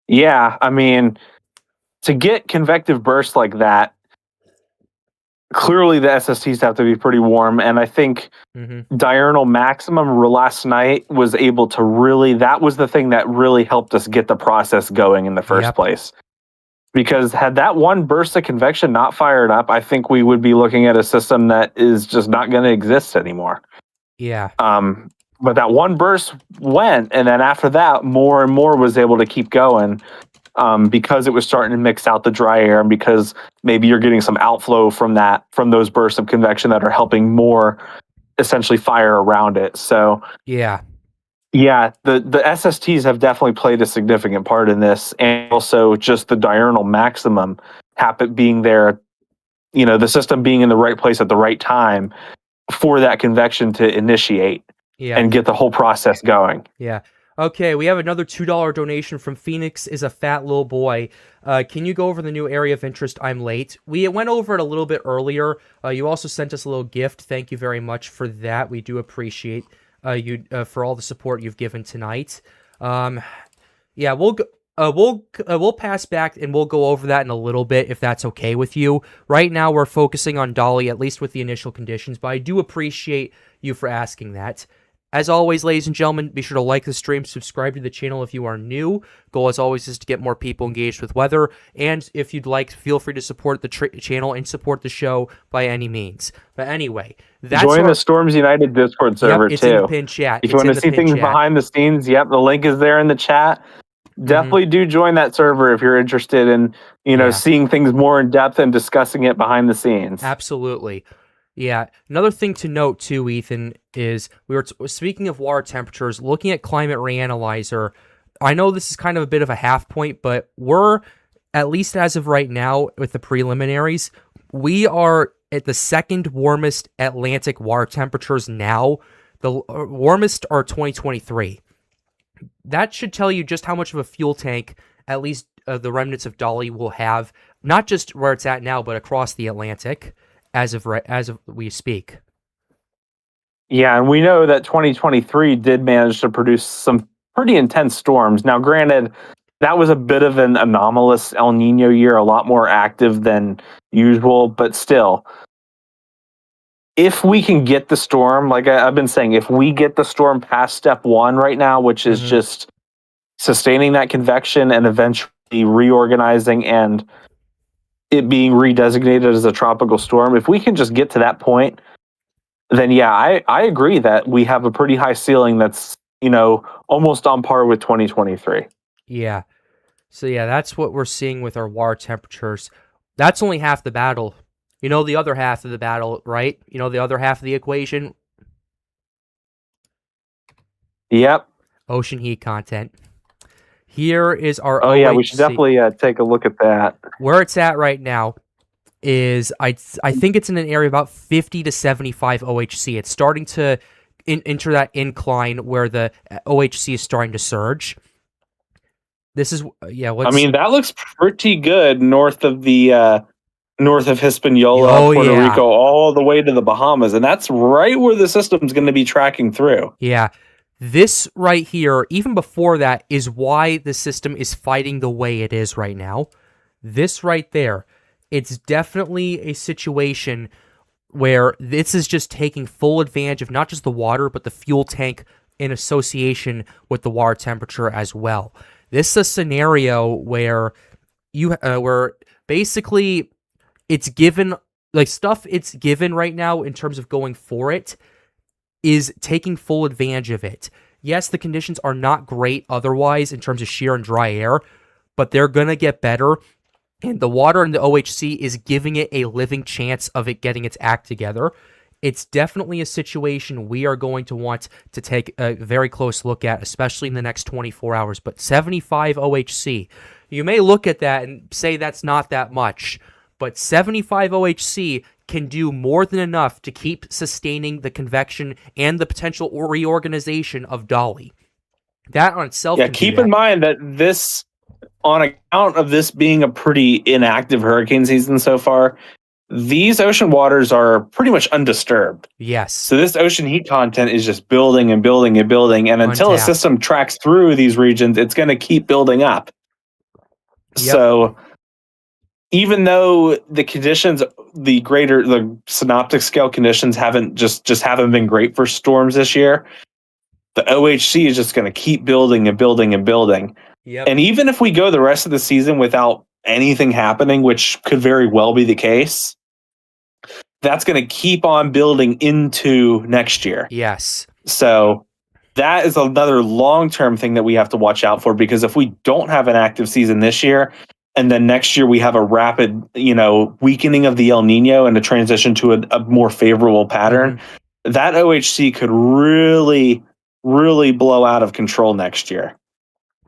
Yeah, I mean, to get convective bursts like that, clearly the SSTs have to be pretty warm, and I think diurnal maximum last night was able to really, that was the thing that really helped us get the process going in the first place. Because had that one burst of convection not fired up, I think we would be looking at a system that is just not going to exist anymore. Yeah. But that one burst went, and then after that, more and more was able to keep going. Because it was starting to mix out the dry air, and because maybe you're getting some outflow from those bursts of convection that are helping more essentially fire around it. So the SSTs have definitely played a significant part in this, and also just the diurnal maximum being there, the system being in the right place at the right time for that convection to initiate and get the whole process going. Yeah. Okay, we have another $2 donation from Phoenix is a fat little boy. Can you go over the new area of interest? I'm late. We went over it a little bit earlier. You also sent us a little gift. Thank you very much for that. We do appreciate you for all the support you've given tonight. We'll pass back and we'll go over that in a little bit if that's okay with you. Right now we're focusing on Dolly, at least with the initial conditions, but I do appreciate you for asking that. As always, ladies and gentlemen, be sure to like the stream, subscribe to the channel if you are new. Goal, as always, is to get more people engaged with weather. And if you'd like, feel free to support the channel and support the show by any means. But anyway, that's Join the Storms United Discord server, it's in the too. pinned chat. If you want to see things behind the scenes, the link is there in the chat. Definitely do join that server if you're interested in, seeing things more in depth and discussing it behind the scenes. Absolutely. Yeah. Another thing to note too, Ethan, is we were speaking of water temperatures, looking at Climate Reanalyzer. I know this is kind of a bit of a half point, but we're, at least as of right now with the preliminaries, we are at the second warmest Atlantic water temperatures now. The warmest are 2023. That should tell you just how much of a fuel tank, at least the remnants of Dolly will have, not just where it's at now, but across the Atlantic. As of we speak. Yeah, and we know that 2023 did manage to produce some pretty intense storms. Now, granted, that was a bit of an anomalous El Nino year, a lot more active than usual, but still, if we can get the storm, like I've been saying, if we get the storm past step one right now, which is just sustaining that convection and eventually reorganizing and it being redesignated as a tropical storm, if we can just get to that point, then yeah, I agree that we have a pretty high ceiling that's, almost on par with 2023. Yeah. So yeah, that's what we're seeing with our water temperatures. That's only half the battle. The other half of the battle, right? The other half of the equation? Yep. Ocean heat content. Here is our OHC. Yeah, we should definitely take a look at that. Where it's at right now is, I think it's in an area about 50 to 75 OHC. It's starting to enter that incline where the OHC is starting to surge. This is, that looks pretty good north of the north of Hispaniola, Puerto Rico, all the way to the Bahamas, and that's right where the system's going to be tracking through. Yeah. This right here, even before that, is why the system is fighting the way it is right now. This right there, it's definitely a situation where this is just taking full advantage of not just the water, but the fuel tank in association with the water temperature as well. This is a scenario where where basically it's given, like stuff it's given right now in terms of going for it, is taking full advantage of it. Yes, the conditions are not great otherwise in terms of shear and dry air, but they're going to get better, and the water in the OHC is giving it a living chance of it getting its act together. It's definitely a situation we are going to want to take a very close look at, especially in the next 24 hours. But 75 OHC, you may look at that and say that's not that much, but 75 OHC can do more than enough to keep sustaining the convection and the potential reorganization of Dolly. That on itself. Yeah, keep in mind that this, on account of this being a pretty inactive hurricane season so far, these ocean waters are pretty much undisturbed. Yes. So this ocean heat content is just building and building and building, and until a system tracks through these regions, it's going to keep building up. Yep. So even though the conditions, the synoptic scale conditions haven't been great for storms this year, the OHC is just going to keep building and building and building. Yep. And even if we go the rest of the season without anything happening, which could very well be the case, that's going to keep on building into next year. Yes. So that is another long-term thing that we have to watch out for, because if we don't have an active season this year, and then next year we have a rapid, weakening of the El Nino and a transition to a more favorable pattern, that OHC could really, really blow out of control next year.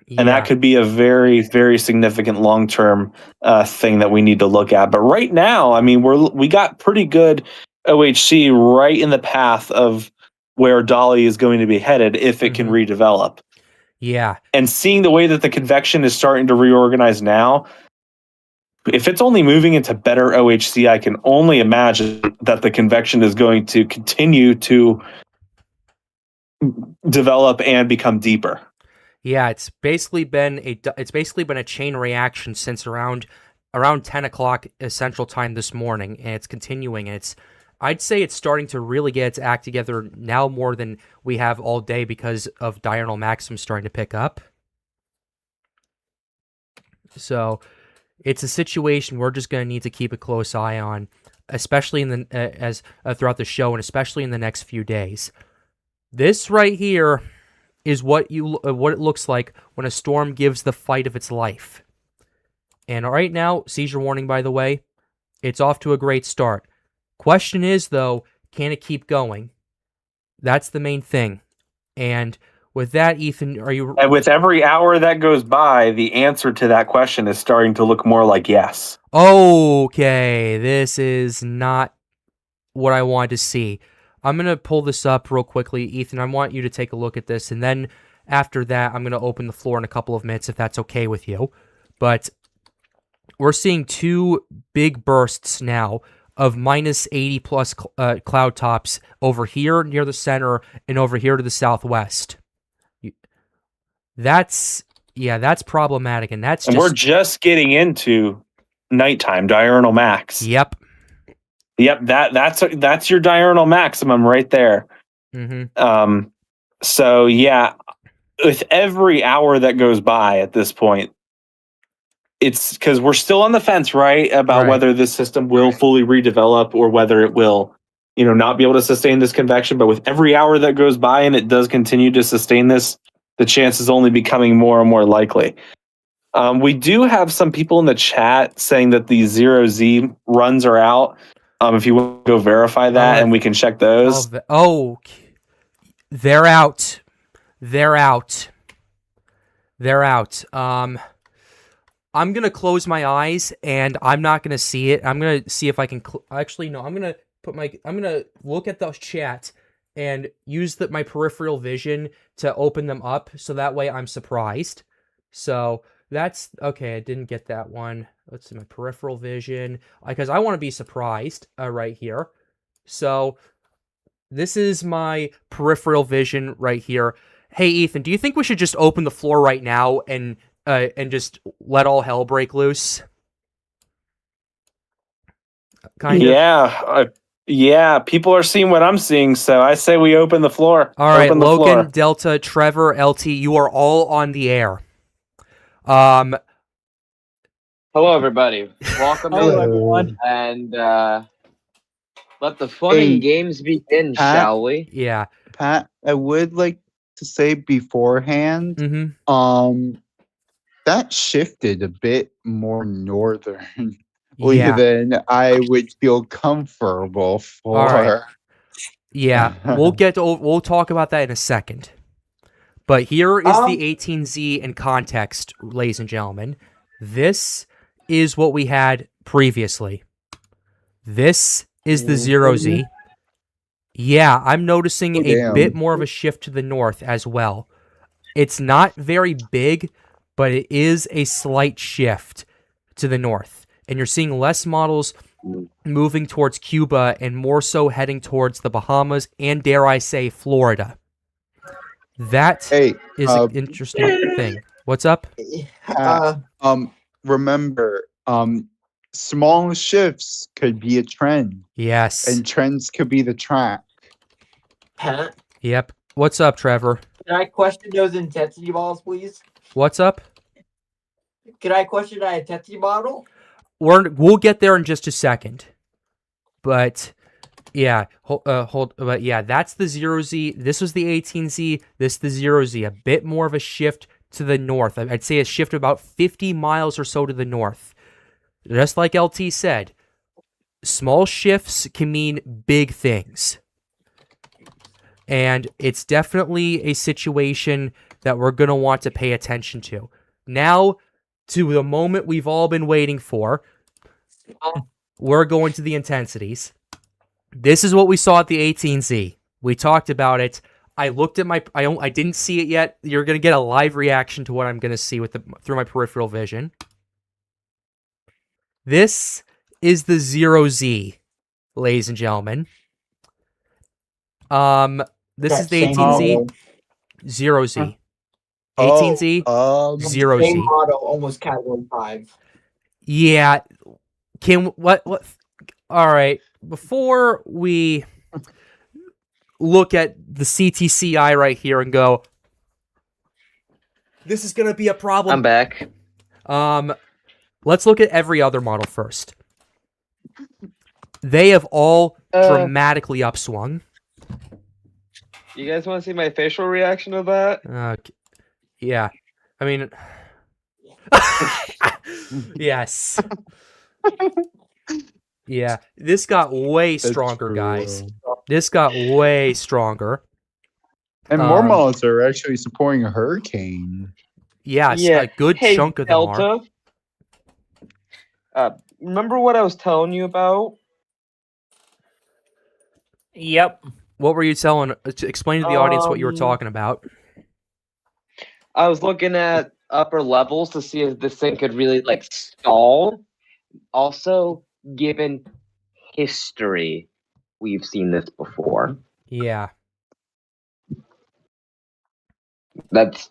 Yeah. And that could be a very, very significant long-term thing that we need to look at. But right now, we got pretty good OHC right in the path of where Dolly is going to be headed if it can redevelop. Yeah. And seeing the way that the convection is starting to reorganize now, if it's only moving into better OHC, I can only imagine that the convection is going to continue to develop and become deeper. Yeah, it's basically been a chain reaction since around 10 o'clock Central Time this morning, and it's continuing. And I'd say it's starting to really get its act together now more than we have all day because of diurnal maximum starting to pick up. So it's a situation we're just going to need to keep a close eye on, especially in the throughout the show and especially in the next few days. This right here is what it looks like when a storm gives the fight of its life. And right now, seizure warning, by the way, it's off to a great start. Question is, though, can it keep going? That's the main thing. And with that, Ethan, are you... And with every hour that goes by, the answer to that question is starting to look more like yes. Okay, this is not what I wanted to see. I'm going to pull this up real quickly. Ethan, I want you to take a look at this, and then after that, I'm going to open the floor in a couple of minutes if that's okay with you. But we're seeing two big bursts now of minus 80 plus cloud tops over here near the center and over here to the southwest. That's problematic, and we're just getting into nighttime diurnal max. Yep. That's your diurnal maximum right there. Mm-hmm. So yeah, with every hour that goes by at this point, it's because we're still on the fence, right, about whether this system will fully redevelop or whether it will, not be able to sustain this convection. But with every hour that goes by and it does continue to sustain this, the chance is only becoming more and more likely. We do have some people in the chat saying that the 0Z runs are out. If you want to go verify that, and we can check those. They're out. They're out. I'm going to close my eyes, and I'm not going to see it. I'm going to see if I can... Actually, no, I'm going to look at the chat and use my peripheral vision to open them up, so that way I'm surprised. So that's... Okay, I didn't get that one. Let's see, my peripheral vision, because I want to be surprised right here. So this is my peripheral vision right here. Hey, Ethan, do you think we should just open the floor right now and just let all hell break loose? Kind of. Yeah, people are seeing what I'm seeing, so I say we open the floor. All right, Logan, Delta, Trevor, LT, you are all on the air. Hello, everybody. Welcome in, everyone, and let the fun and games begin, shall we? Yeah. Pat, I would like to say beforehand, that shifted a bit more northern than I would feel comfortable for. All right. Yeah, we'll talk about that in a second. But here is the 18Z in context, ladies and gentlemen. This is what we had previously. This is the 0Z. Yeah, I'm noticing a bit more of a shift to the north as well. It's not very big, but it is a slight shift to the north. And you're seeing less models moving towards Cuba and more so heading towards the Bahamas and, dare I say, Florida. That is an interesting thing. What's up? Remember, small shifts could be a trend. Yes. And trends could be the track. Pat? Yep. What's up, Trevor? Can I question those intensity models, please? What's up? Can I question that intensity model? We'll get there in just a second. But yeah, but yeah, that's the 0Z. This was the 18Z. This is the 0Z. A bit more of a shift to the north. I'd say a shift about 50 miles or so to the north. Just like LT said, small shifts can mean big things. And it's definitely a situation that we're going to want to pay attention to. Now, to the moment we've all been waiting for, we're going to the intensities. This is what we saw at the 18Z. We talked about it. I looked at I didn't see it yet. You're going to get a live reaction to what I'm going to see through my peripheral vision. This is the 0Z, ladies and gentlemen. This is the 18Z, 0Z. 18Z, 0Z. Same model, almost Category 5. Yeah. What? All right. before we look at the CTCI right here and go, this is going to be a problem. I'm back. Let's look at every other model first. They have all dramatically upswung. You guys want to see my facial reaction to that? Yeah. I mean, yes. Yeah. This got way stronger, guys. This got way stronger. And more models are actually supporting a hurricane. Yes, a good chunk of them Delta, are. Remember what I was telling you about? Yep. What were you telling? Explain to the audience what you were talking about. I was looking at upper levels to see if this thing could really like stall. Also, given history, we've seen this before. Yeah. That's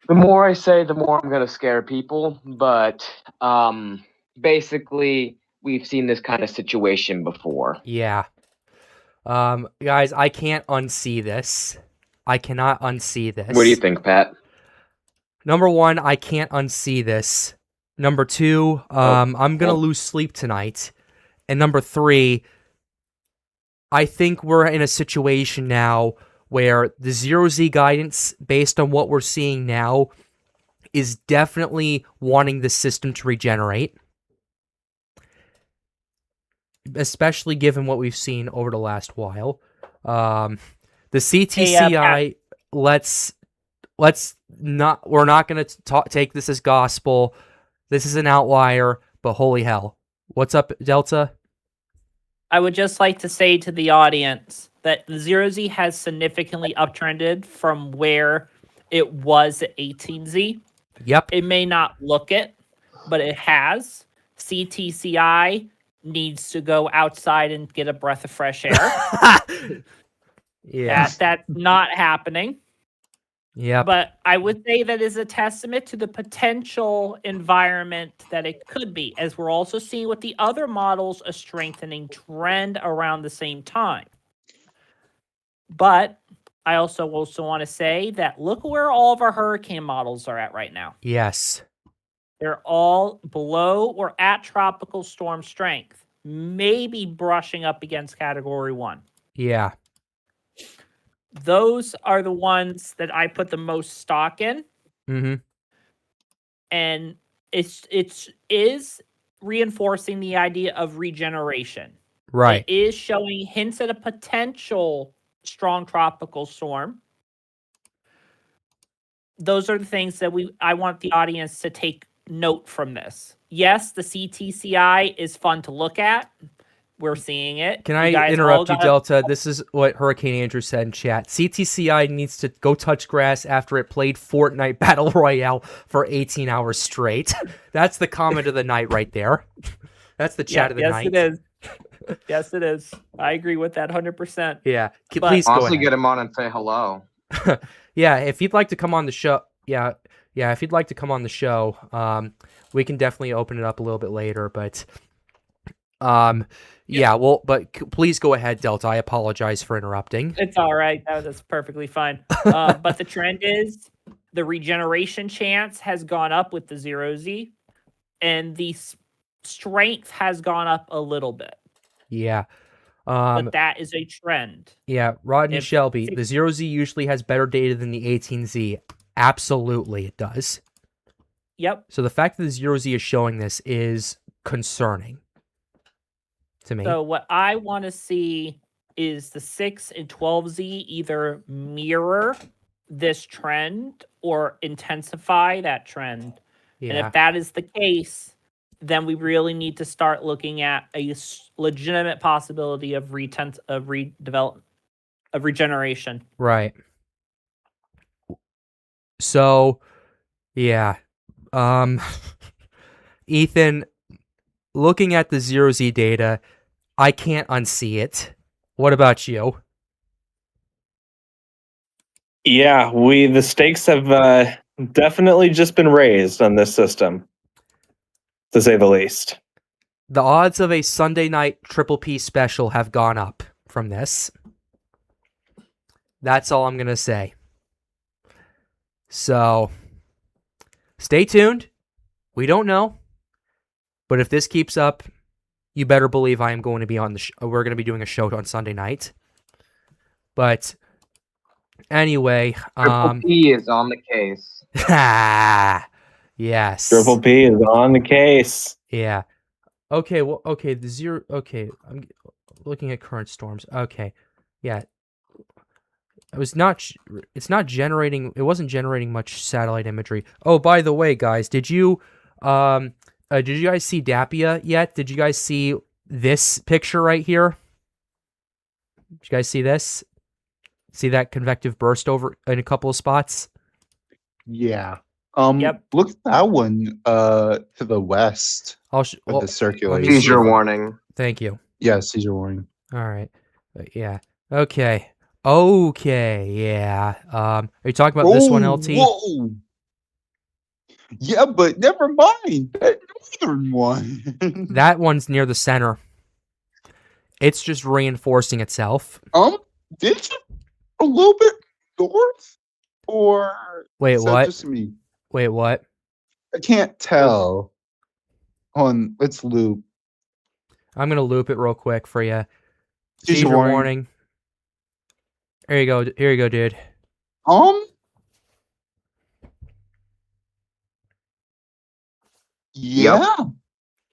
the more I say, the more I'm gonna scare people. But basically, we've seen this kind of situation before. Yeah. Guys, I can't unsee this. I cannot unsee this. What do you think, Pat? Number one, I can't unsee this. Number two, I'm gonna lose sleep tonight. And number three, I think we're in a situation now where the 0Z guidance, based on what we're seeing now, is definitely wanting the system to regenerate. Especially given what we've seen over the last while. The CTCI, let's not, we're not going to take this as gospel. This is an outlier, but holy hell. What's up, Delta? I would just like to say to the audience that the 0Z has significantly uptrended from where it was at 18Z. Yep. It may not look it, but it has. CTCI needs to go outside and get a breath of fresh air. Yeah. That's not happening. Yeah. But I would say that is a testament to the potential environment that it could be, as we're also seeing with the other models a strengthening trend around the same time. But I also want to say that look where all of our hurricane models are at right now. Yes. They're all below or at tropical storm strength, maybe brushing up against category 1. Yeah. Those are the ones that I put the most stock in. Mm-hmm. And it is reinforcing the idea of regeneration. Right. It is showing hints at a potential strong tropical storm. Those are the things that I want the audience to take note from this. Yes, the CTCI is fun to look at. We're seeing it. Can I interrupt you, Delta? This is what Hurricane Andrew said in chat. CTCI needs to go touch grass after it played Fortnite Battle Royale for 18 hours straight. That's the comment of the night right there. That's the chat of the night. Yes, it is. Yes, it is. I agree with that 100%. Yeah. Please go honestly, ahead. get him on and say hello. Yeah, if you'd like to come on the show, if you'd like to come on the show, we can definitely open it up a little bit later, but but please go ahead, Delta. I apologize for interrupting. It's all right. That's perfectly fine. But the trend is the regeneration chance has gone up with the 0Z, and the strength has gone up a little bit. Yeah. But that is a trend. Yeah, Rodney Shelby, the 0Z usually has better data than the 18Z. Absolutely, it does. Yep. So the fact that the 0Z is showing this is concerning to me. So what I want to see is the 6 and 12Z either mirror this trend or intensify that trend. Yeah. And if that is the case, then we really need to start looking at a legitimate possibility of redevelopment, of regeneration. Right. So, yeah. Ethan, looking at the 0Z data, I can't unsee it. What about you? Yeah, the stakes have definitely just been raised on this system, to say the least. The odds of a Sunday night Triple P special have gone up from this. That's all I'm going to say. So, stay tuned. We don't know. But if this keeps up, you better believe I am going to be on the we're going to be doing a show on Sunday night. But anyway, Triple P is on the case. yes. Triple P is on the case. Yeah. Okay, well, okay, the zero, okay, I'm looking at current storms. Okay, yeah. It's not generating, it wasn't generating much satellite imagery. Oh, by the way, guys, did you guys see Dapia yet? Did you guys see this picture right here? Did you guys see this? See that convective burst over in a couple of spots? Yeah. Yep. Look at that one to the west I'll of the circulation. see Seizure if- warning. Thank you. Yeah, seizure warning. All right. Yeah. Okay. Okay. Yeah. Are you talking about this one, LT? Whoa. Yeah, but never mind. That northern one. That one's near the center. It's just reinforcing itself. Did you a little bit north? Or Wait, is that what? just me? Wait, what? I can't tell. Let's loop. I'm gonna loop it real quick for you. Seizure Seizure warning. warning. Here you go. Here you go, dude. Yeah.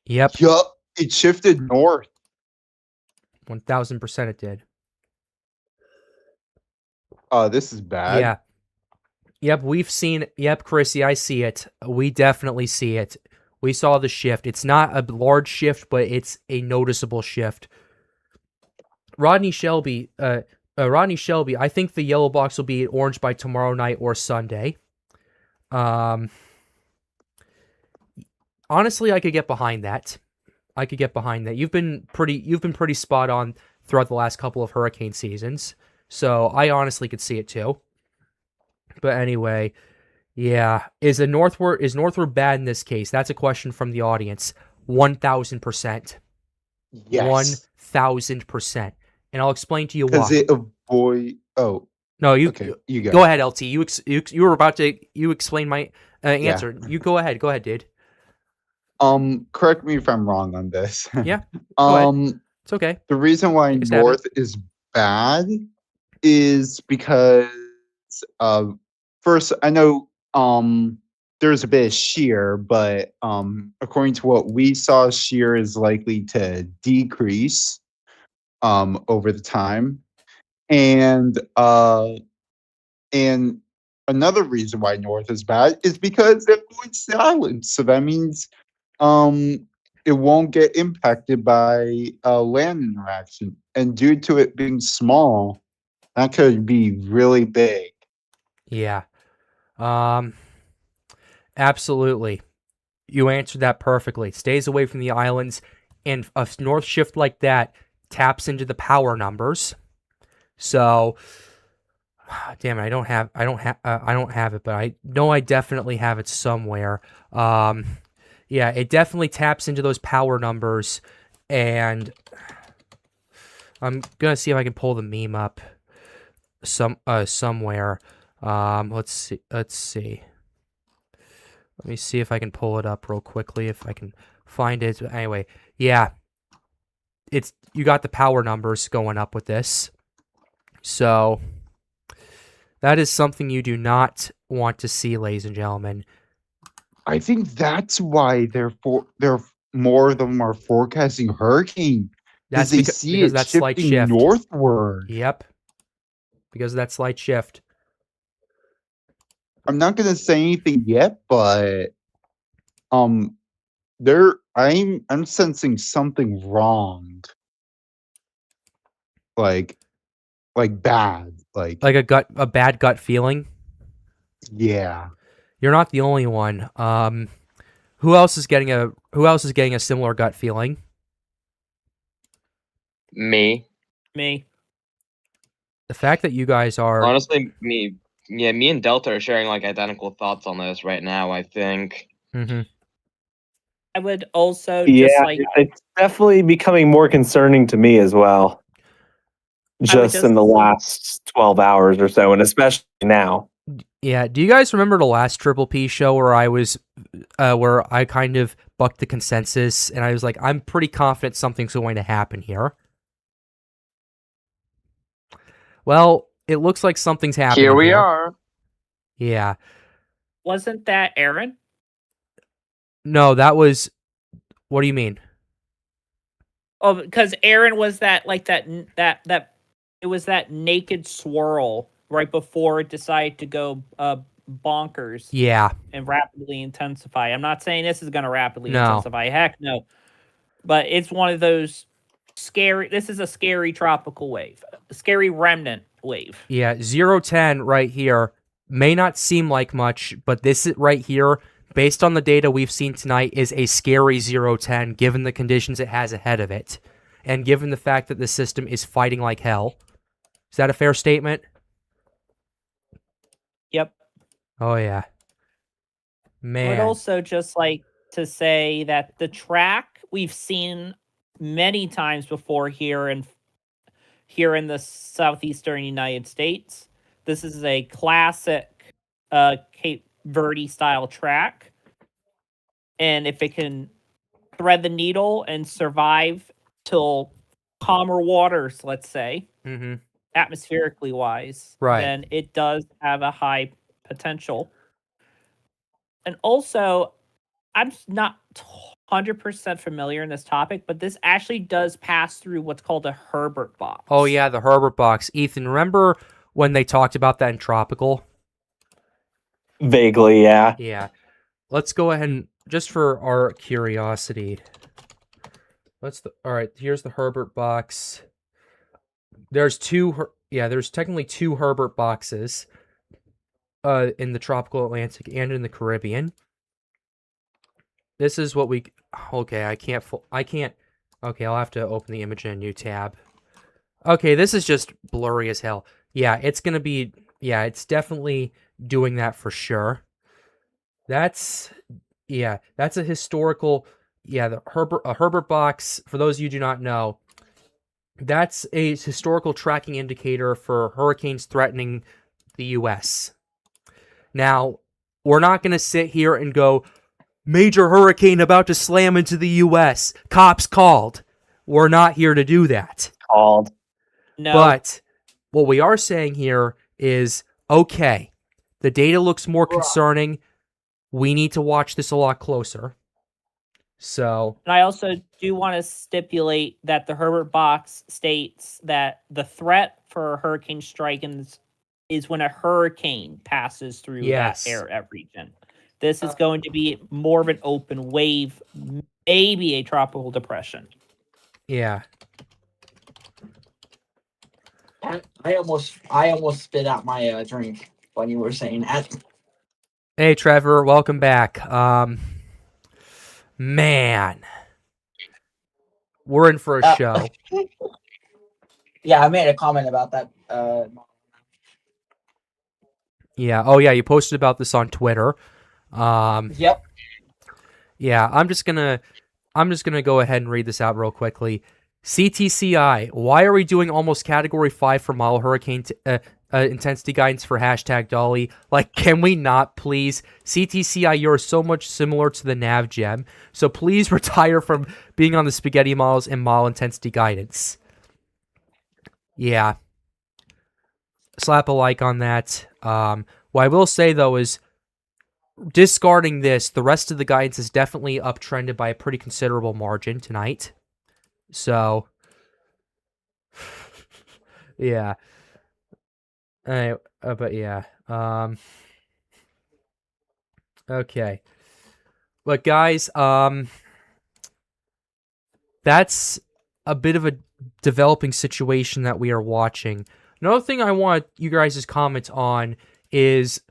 Yep. Yup. It shifted north. 1000% it did. This is bad. Yeah. Yep, we've seen. Yep, Chrissy, I see it. We definitely see it. We saw the shift. It's not a large shift, but it's a noticeable shift. Rodney Shelby, I think the yellow box will be orange by tomorrow night or Sunday. Honestly, I could get behind that. You've been pretty spot on throughout the last couple of hurricane seasons. So I honestly could see it too. But anyway, yeah. Is northward bad in this case? That's a question from the audience. 1000%. Yes. 1000%. And I'll explain to you why. Because it avoid. Oh, No, you okay. You go ahead, LT. You were about to explain my answer. Yeah. You go ahead. Go ahead, dude. Correct me if I'm wrong on this. Yeah, ahead. It's okay. The reason why Take a stab at north is bad is because first I know there's a bit of shear, but according to what we saw, shear is likely to decrease over the time. And another reason why north is bad is because it avoids the islands. So that means it won't get impacted by land interaction. And due to it being small, that could be really big. Yeah. Absolutely. You answered that perfectly. It stays away from the islands, and a north shift like that taps into the power numbers. So, damn it, I don't have it, but I know I definitely have it somewhere. Yeah, it definitely taps into those power numbers, and I'm gonna see if I can pull the meme up somewhere. Let's see. Let me see if I can pull it up real quickly, if I can find it. But anyway, yeah, you got the power numbers going up with this, so that is something you do not want to see, ladies and gentlemen. I think that's why they're more of them are forecasting hurricane. That's Because they see it that slight shifting shift. northward. Yep, because of that slight shift. I'm not gonna say anything yet, but I'm sensing something wrong. Like bad. Like a bad gut feeling. Yeah. You're not the only one. Who else is getting a similar gut feeling? Me. Me. The fact that you guys are Honestly, me. Yeah, me and Delta are sharing like identical thoughts on this right now, I think. Mm-hmm. I would also Yeah, just like it's definitely becoming more concerning to me as well. I would Just in the just last 12 hours or so, and especially now. Yeah, do you guys remember the last Triple P show where where I kind of bucked the consensus and I was like, I'm pretty confident something's going to happen here? Well, it looks like something's happening Here we here. are. Yeah. wasn't that Aaron? No, that was. What do you mean? Oh, because Aaron was that like that it was that naked swirl right before it decided to go bonkers Yeah. and rapidly intensify. I'm not saying this is going to rapidly No. intensify. Heck no. But it's one of those scary. This is a scary tropical wave, a scary remnant wave. Yeah, 010 right here may not seem like much, but this right here, based on the data we've seen tonight, is a scary 010 given the conditions it has ahead of it, and given the fact that the system is fighting like hell. Is that a fair statement? Yep. Oh, yeah. I would Man. also just like to say that the track we've seen many times before here in the southeastern United States. This is a classic Cape Verde style track. And if it can thread the needle and survive till calmer waters, let's say, Mm-hmm. atmospherically wise, Right. then it does have a high potential. And also, I'm not 100% familiar in this topic, but this actually does pass through what's called a Herbert box. Oh, yeah, the Herbert box. Ethan, remember when they talked about that in Tropical? Vaguely, yeah. Yeah. Let's go ahead and, just for our curiosity, all right, here's the Herbert box. There's technically two Herbert boxes in the tropical Atlantic and in the Caribbean. This is what okay, okay, I'll have to open the image in a new tab. Okay, this is just blurry as hell. Yeah, it's definitely doing that for sure. That's a historical, the Herbert box, for those of you who do not know, that's a historical tracking indicator for hurricanes threatening the U.S. Now, we're not going to sit here and go, major hurricane about to slam into the U.S. Cops called. We're not here to do that. Called. No. But what we are saying here is, okay, the data looks more concerning. We need to watch this a lot closer. So, and I also do want to stipulate that the Herbert box states that the threat for a hurricane strike is when a hurricane passes through that region. This is going to be more of an open wave, maybe a tropical depression. Yeah. I almost spit out my drink when you were saying that. Hey, Trevor, welcome back. Man, we're in for a show. Yeah, I made a comment about that. Yeah. Oh, yeah. You posted about this on Twitter. Yep. Yeah. I'm just gonna go ahead and read this out real quickly. CTCI. Why are we doing almost Category 5 for model hurricane intensity guidance for #Dolly? Like, can we not, please? CTCI, you're so much similar to the nav gem, so please retire from being on the spaghetti models and model intensity guidance. Yeah. Slap a like on that. What I will say, though, is discarding this, the rest of the guidance is definitely uptrended by a pretty considerable margin tonight. So, yeah. But yeah. Okay. But guys, that's a bit of a developing situation that we are watching. Another thing I want you guys' comments on is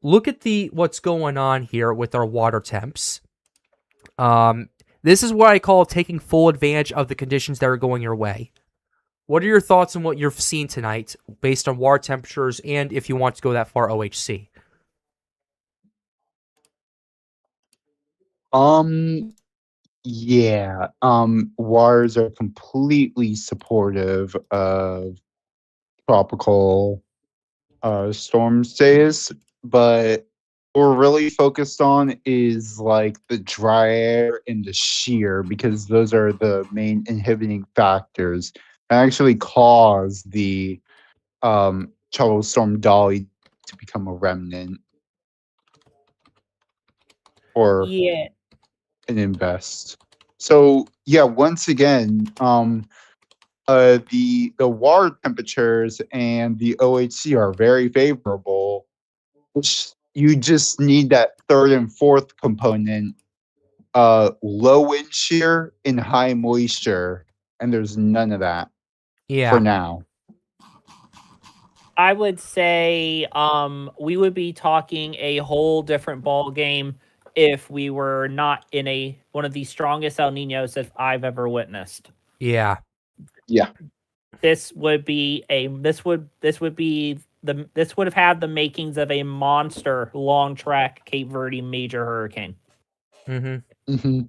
look at what's going on here with our water temps. This is what I call taking full advantage of the conditions that are going your way. What are your thoughts on what you've seen tonight based on water temperatures and, if you want to go that far, OHC? Um, yeah. WARs are completely supportive of tropical storm stays, but what we're really focused on is like the dry air and the shear because those are the main inhibiting factors that actually cause the tropical storm Dolly to become a remnant or Yeah. an invest. So yeah, once again, the water temperatures and the OHC are very favorable. Which you just need that third and fourth component, low wind shear and high moisture, and there's none of that for Yeah. now. I would say we would be talking a whole different ball game if we were not in one of the strongest El Ninos that I've ever witnessed. Yeah. Yeah. This would be this would have had the makings of a monster long track Cape Verde major hurricane. Mm-hmm. Mm-hmm.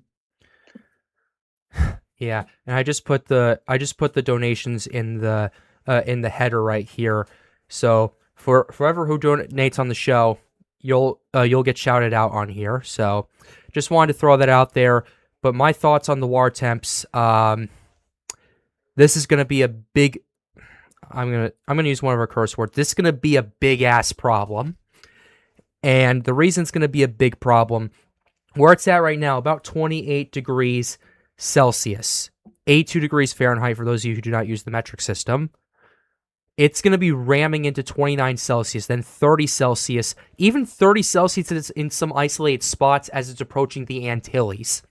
Yeah, and I just put the donations in the header right here. So for forever who donates on the show, you'll get shouted out on here. So just wanted to throw that out there. But my thoughts on the war temps, this is gonna be a big. I'm gonna use one of our curse words. This is gonna be a big ass problem, and the reason it's gonna be a big problem, where it's at right now, about 28 degrees Celsius, 82 degrees Fahrenheit for those of you who do not use the metric system. It's going to be ramming into 29 Celsius, then 30 Celsius, even 30 Celsius in some isolated spots as it's approaching the Antilles.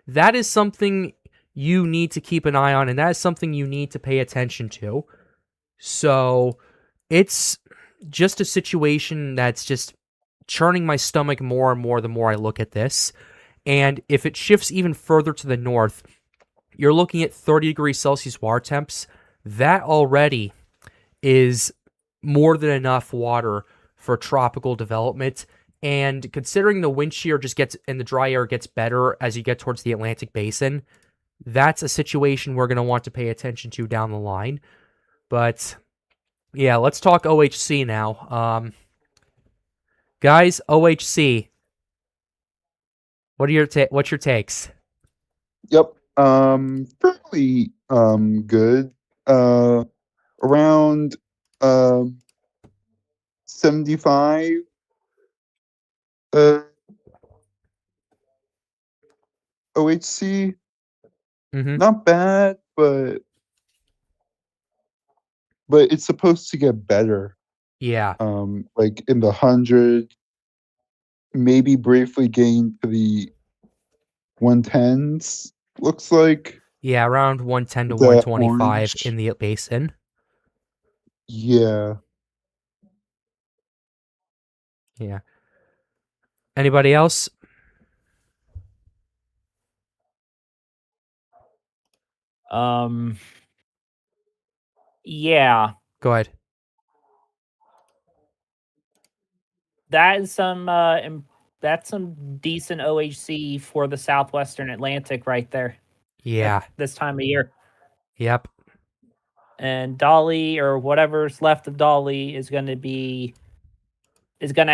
That is something you need to keep an eye on, and that is something you need to pay attention to. So it's just a situation that's just churning my stomach more and more the more I look at this. And if it shifts even further to the north, you're looking at 30 degrees Celsius water temps. That already is more than enough water for tropical development. And considering the wind shear just gets and the dry air gets better as you get towards the Atlantic basin, that's a situation we're going to want to pay attention to down the line. But yeah, let's talk OHC now. Guys, OHC. What's your takes? Yep. Fairly good. Around 75 OHC. Mm-hmm. Not bad, but it's supposed to get better. Yeah. Like in the 100, maybe briefly gain to the 110s. Looks like Yeah, around 110 to the 125 orange. in the basin. Yeah. Yeah. Anybody else? Yeah, Go ahead. that is that's some decent OHC for the southwestern Atlantic right there. Yeah. This time of year. Yep. And Dolly or whatever's left of Dolly is going to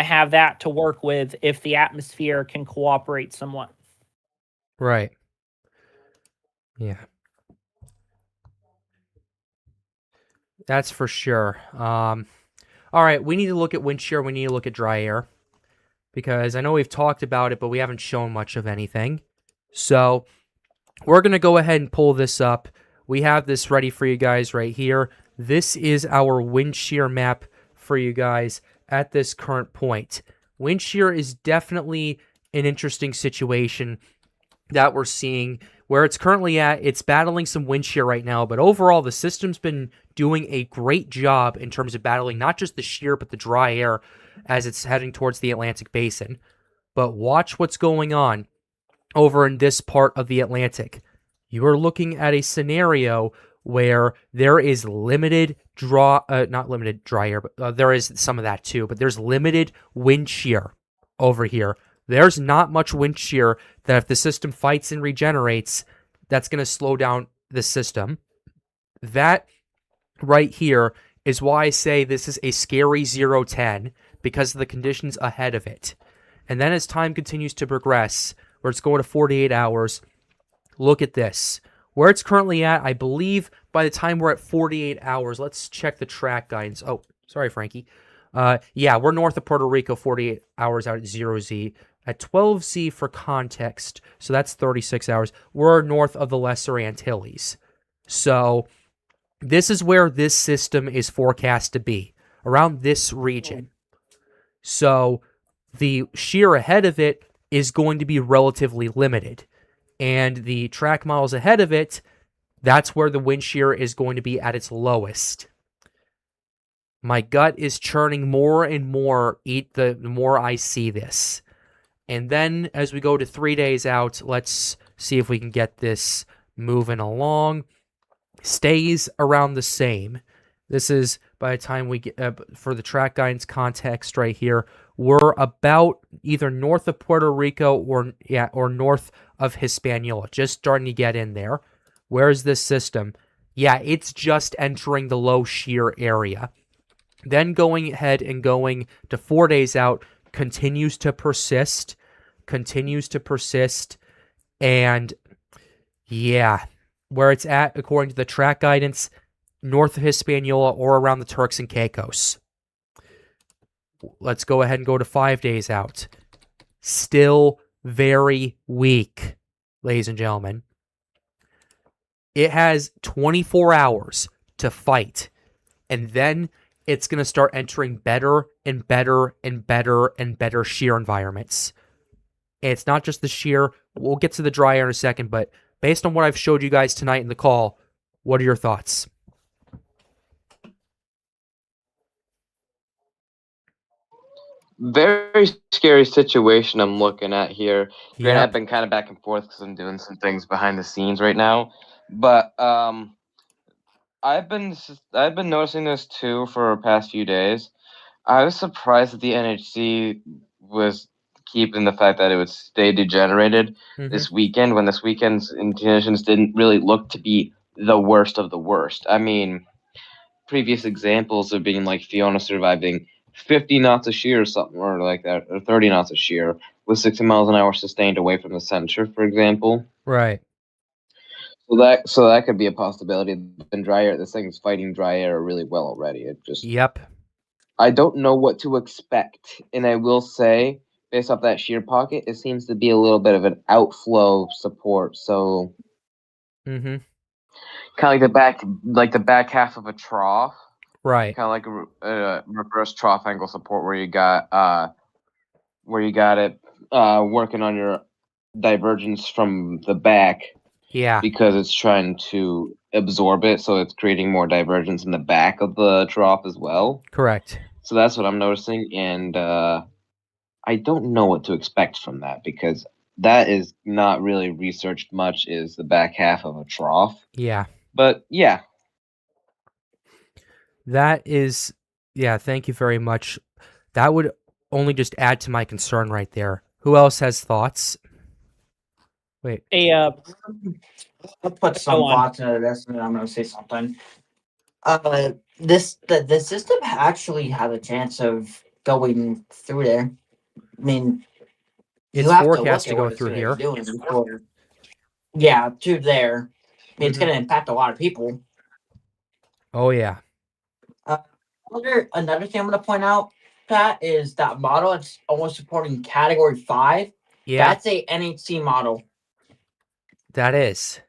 have that to work with if the atmosphere can cooperate somewhat. Right. Yeah. That's for sure. All right, we need to look at wind shear. We need to look at dry air because I know we've talked about it, but we haven't shown much of anything. So we're going to go ahead and pull this up. We have this ready for you guys right here. This is our wind shear map for you guys at this current point. Wind shear is definitely an interesting situation that we're seeing. Where it's currently at, it's battling some wind shear right now, but overall the system's been doing a great job in terms of battling not just the shear but the dry air as it's heading towards the Atlantic basin. But watch what's going on over in this part of the Atlantic. You are looking at a scenario where there is limited not limited dry air, but there is some of that too, but there's limited wind shear over here There's not much wind shear that if the system fights and regenerates, that's going to slow down the system. That right here is why I say this is a scary 0-10 because of the conditions ahead of it. And then as time continues to progress, where it's going to 48 hours, look at this. Where it's currently at, I believe by the time we're at 48 hours, let's check the track guidance. Oh, sorry, Frankie. Yeah, we're north of Puerto Rico, 48 hours out at 0Z. At 12Z for context, so that's 36 hours, we're north of the Lesser Antilles. So this is where this system is forecast to be, around this region. So the shear ahead of it is going to be relatively limited. And the track miles ahead of it, that's where the wind shear is going to be at its lowest. My gut is churning more and more the more I see this. And then as we go to 3 days out, let's see if we can get this moving along. Stays around the same. This is by the time we get for the track guidance context right here, we're about either north of Puerto Rico or north of Hispaniola, just starting to get in there. Where's this system? Yeah, it's just entering the low shear area. Then going ahead and going to 4 days out, continues to persist, and yeah, where it's at, according to the track guidance, north of Hispaniola or around the Turks and Caicos. Let's go ahead and go to 5 days out. Still very weak, ladies and gentlemen. It has 24 hours to fight, and then it's going to start entering better and better and better and better shear environments. And it's not just the shear. We'll get to the dry air in a second, but based on what I've showed you guys tonight in the call, what are your thoughts? Very scary situation I'm looking at here. Granted, Yep. I've been kind of back and forth because I'm doing some things behind the scenes right now, but I've been noticing this too for the past few days. I was surprised that the NHC was keeping the fact that it would stay degenerated this weekend when this weekend's conditions didn't really look to be the worst of the worst. I mean, previous examples of being like Fiona surviving 50 knots of shear or something or like that, or 30 knots of shear with 60 miles an hour sustained away from the center, for example. Right. So that could be a possibility. And dry air, this thing's fighting dry air really well already. It just Yep. I don't know what to expect, and I will say, based off that shear pocket, it seems to be a little bit of an outflow support. So, kind of like the back half of a trough, Right. kind of like a reverse trough angle support, where you got it working on your divergence from the back. Yeah. Because it's trying to absorb it, so it's creating more divergence in the back of the trough as well. Correct. So that's what I'm noticing, and I don't know what to expect from that because that is not really researched much. Is the back half of a trough? Yeah. But yeah, That is, yeah, thank you very much. That would only just add to my concern right there. Who else has thoughts? Wait. I'll put some Go on. thoughts into this, and then I'm going to say something. The system actually has a chance of going through there. I mean, It's you have forecast to to go look at through what here. it's doing before. Yeah, to there. I mean, it's going to impact a lot of people. Oh, yeah. Another thing I'm going to point out, Pat, is that model. It's almost supporting Category 5. Yeah, That's a NHC model. that is.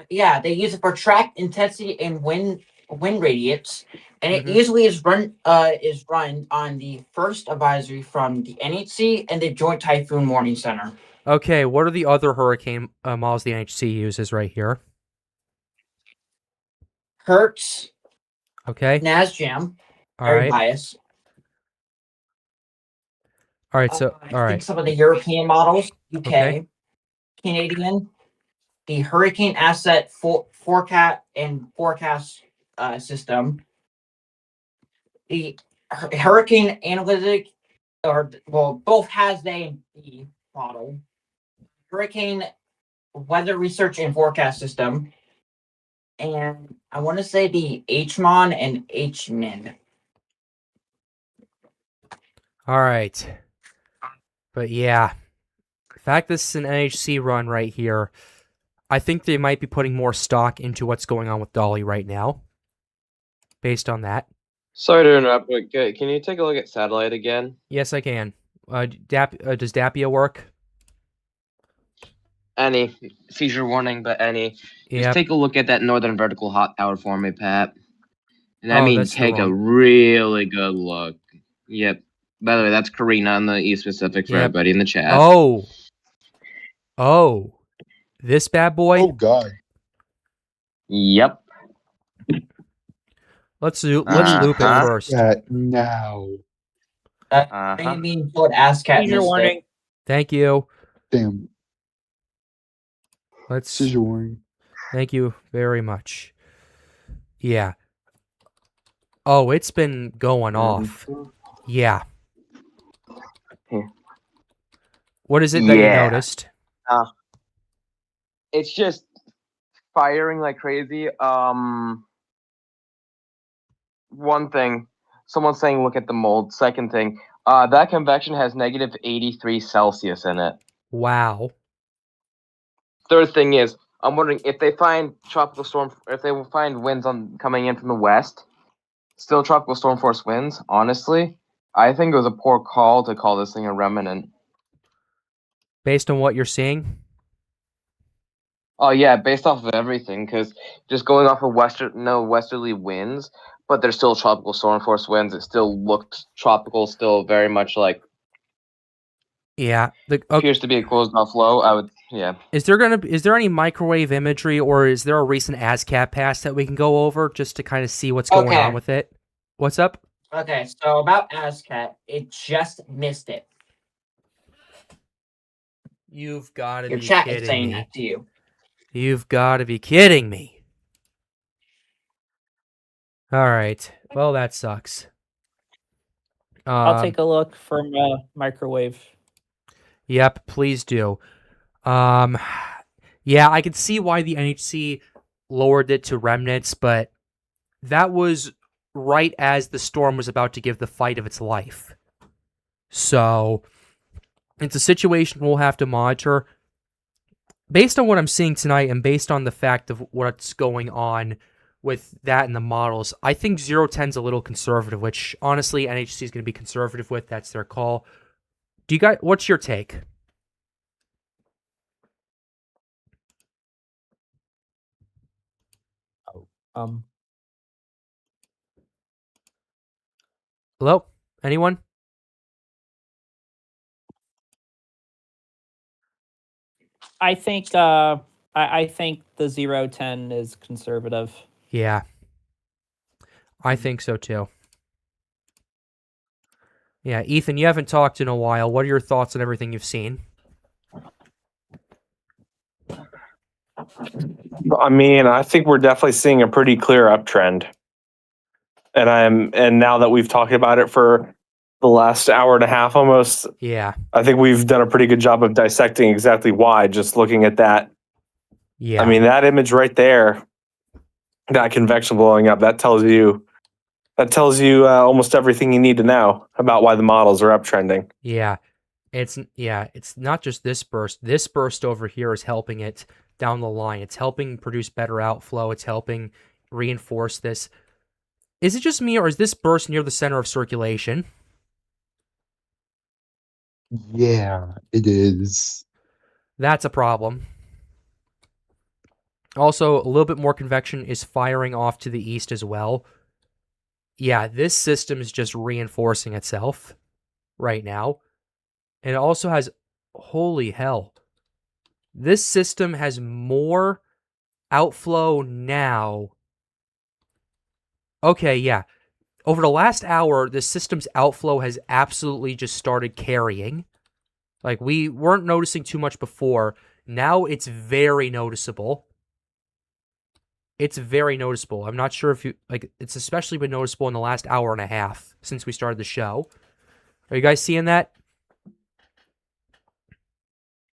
Yeah, they use it for track intensity and wind radiates, and it Mhm. usually is run on the first advisory from the NHC and the Joint Typhoon Warning Center. Okay, what are the other hurricane models the NHC uses right here? Hertz, Okay. NASJAM, All very right. biased. All right. So, I all think right. some of the European models, UK, Okay. Canadian, the Hurricane Asset Forecast system, the Hurricane Analytic both has A and B model. Hurricane Weather Research and Forecast System, and I want to say the HMON and HMIN. All right. But yeah, the fact this is an NHC run right here, I think they might be putting more stock into what's going on with Dolly right now, based on that. Sorry to interrupt, but can you take a look at satellite again? Yes, I can. Does Dapia work? Any seizure warning, but any. Just Yep. take a look at that northern vertical hot tower for me, Pat. And I Oh, mean, that's the take a wrong- really good look. Yep. By the way, that's Karina on the East Pacific for Yep. everybody in the chat. Oh. This bad boy? Oh God. Yep. Let's loop it Uh-huh. first. Now. I didn't mean to put ASCAP Seizure mistake. warning. Thank you. Damn. Let's. Seizure warning. Thank you very much. Yeah. Oh, it's been going off. Yeah. What is it that you Yeah. noticed? It's just firing like crazy. One thing, someone's saying look at the mold. Second thing, that convection has negative 83 Celsius in it. Wow. Third thing is, I'm wondering if they find tropical storm, if they will find winds coming in from the west, still tropical storm force winds. Honestly, I think it was a poor call to call this thing a remnant. Based on what you're seeing? Oh yeah, based off of everything, because just going off of westerly winds, but there's still tropical storm force winds. It still looked tropical, still very much like Yeah. appears to be a closed off low. Is there any microwave imagery, or is there a recent ASCAP pass that we can go over just to kind of see what's going on with it? What's up? Okay, so about ASCAP, it just missed it. You've got to Your be chat is kidding saying me. that to you. You've got to be kidding me. All right. Well, that sucks. I'll take a look from microwave. Yep, please do. Yeah, I can see why the NHC lowered it to remnants, but that was right as the storm was about to give the fight of its life. So it's a situation we'll have to monitor. Based on what I'm seeing tonight and based on the fact of what's going on with that and the models, I think 010's a little conservative, which honestly NHC is going to be conservative with. That's their call. What's your take? Hello? Anyone? I think I think the 010 is conservative. Yeah. I think so too. Yeah, Ethan, you haven't talked in a while. What are your thoughts on everything you've seen? I mean, I think we're definitely seeing a pretty clear uptrend. And now that we've talked about it for the last hour and a half almost, Yeah. I think we've done a pretty good job of dissecting exactly why, just looking at that. Yeah. I mean, that image right there, that convection blowing up, that tells you almost everything you need to know about why the models are uptrending. Yeah. It's not just this burst. This burst over here is helping it down the line. It's helping produce better outflow. It's helping reinforce this. Is it just me, or is this burst near the center of circulation? Yeah, it is. That's a problem. Also, a little bit more convection is firing off to the east as well. Yeah, this system is just reinforcing itself right now. And it also has, holy hell, this system has more outflow now. Okay, yeah. Over the last hour, the system's outflow has absolutely just started carrying. Like, we weren't noticing too much before. Now it's very noticeable. It's very noticeable. I'm not sure if you, like, it's especially been noticeable in the last hour and a half since we started the show. Are you guys seeing that?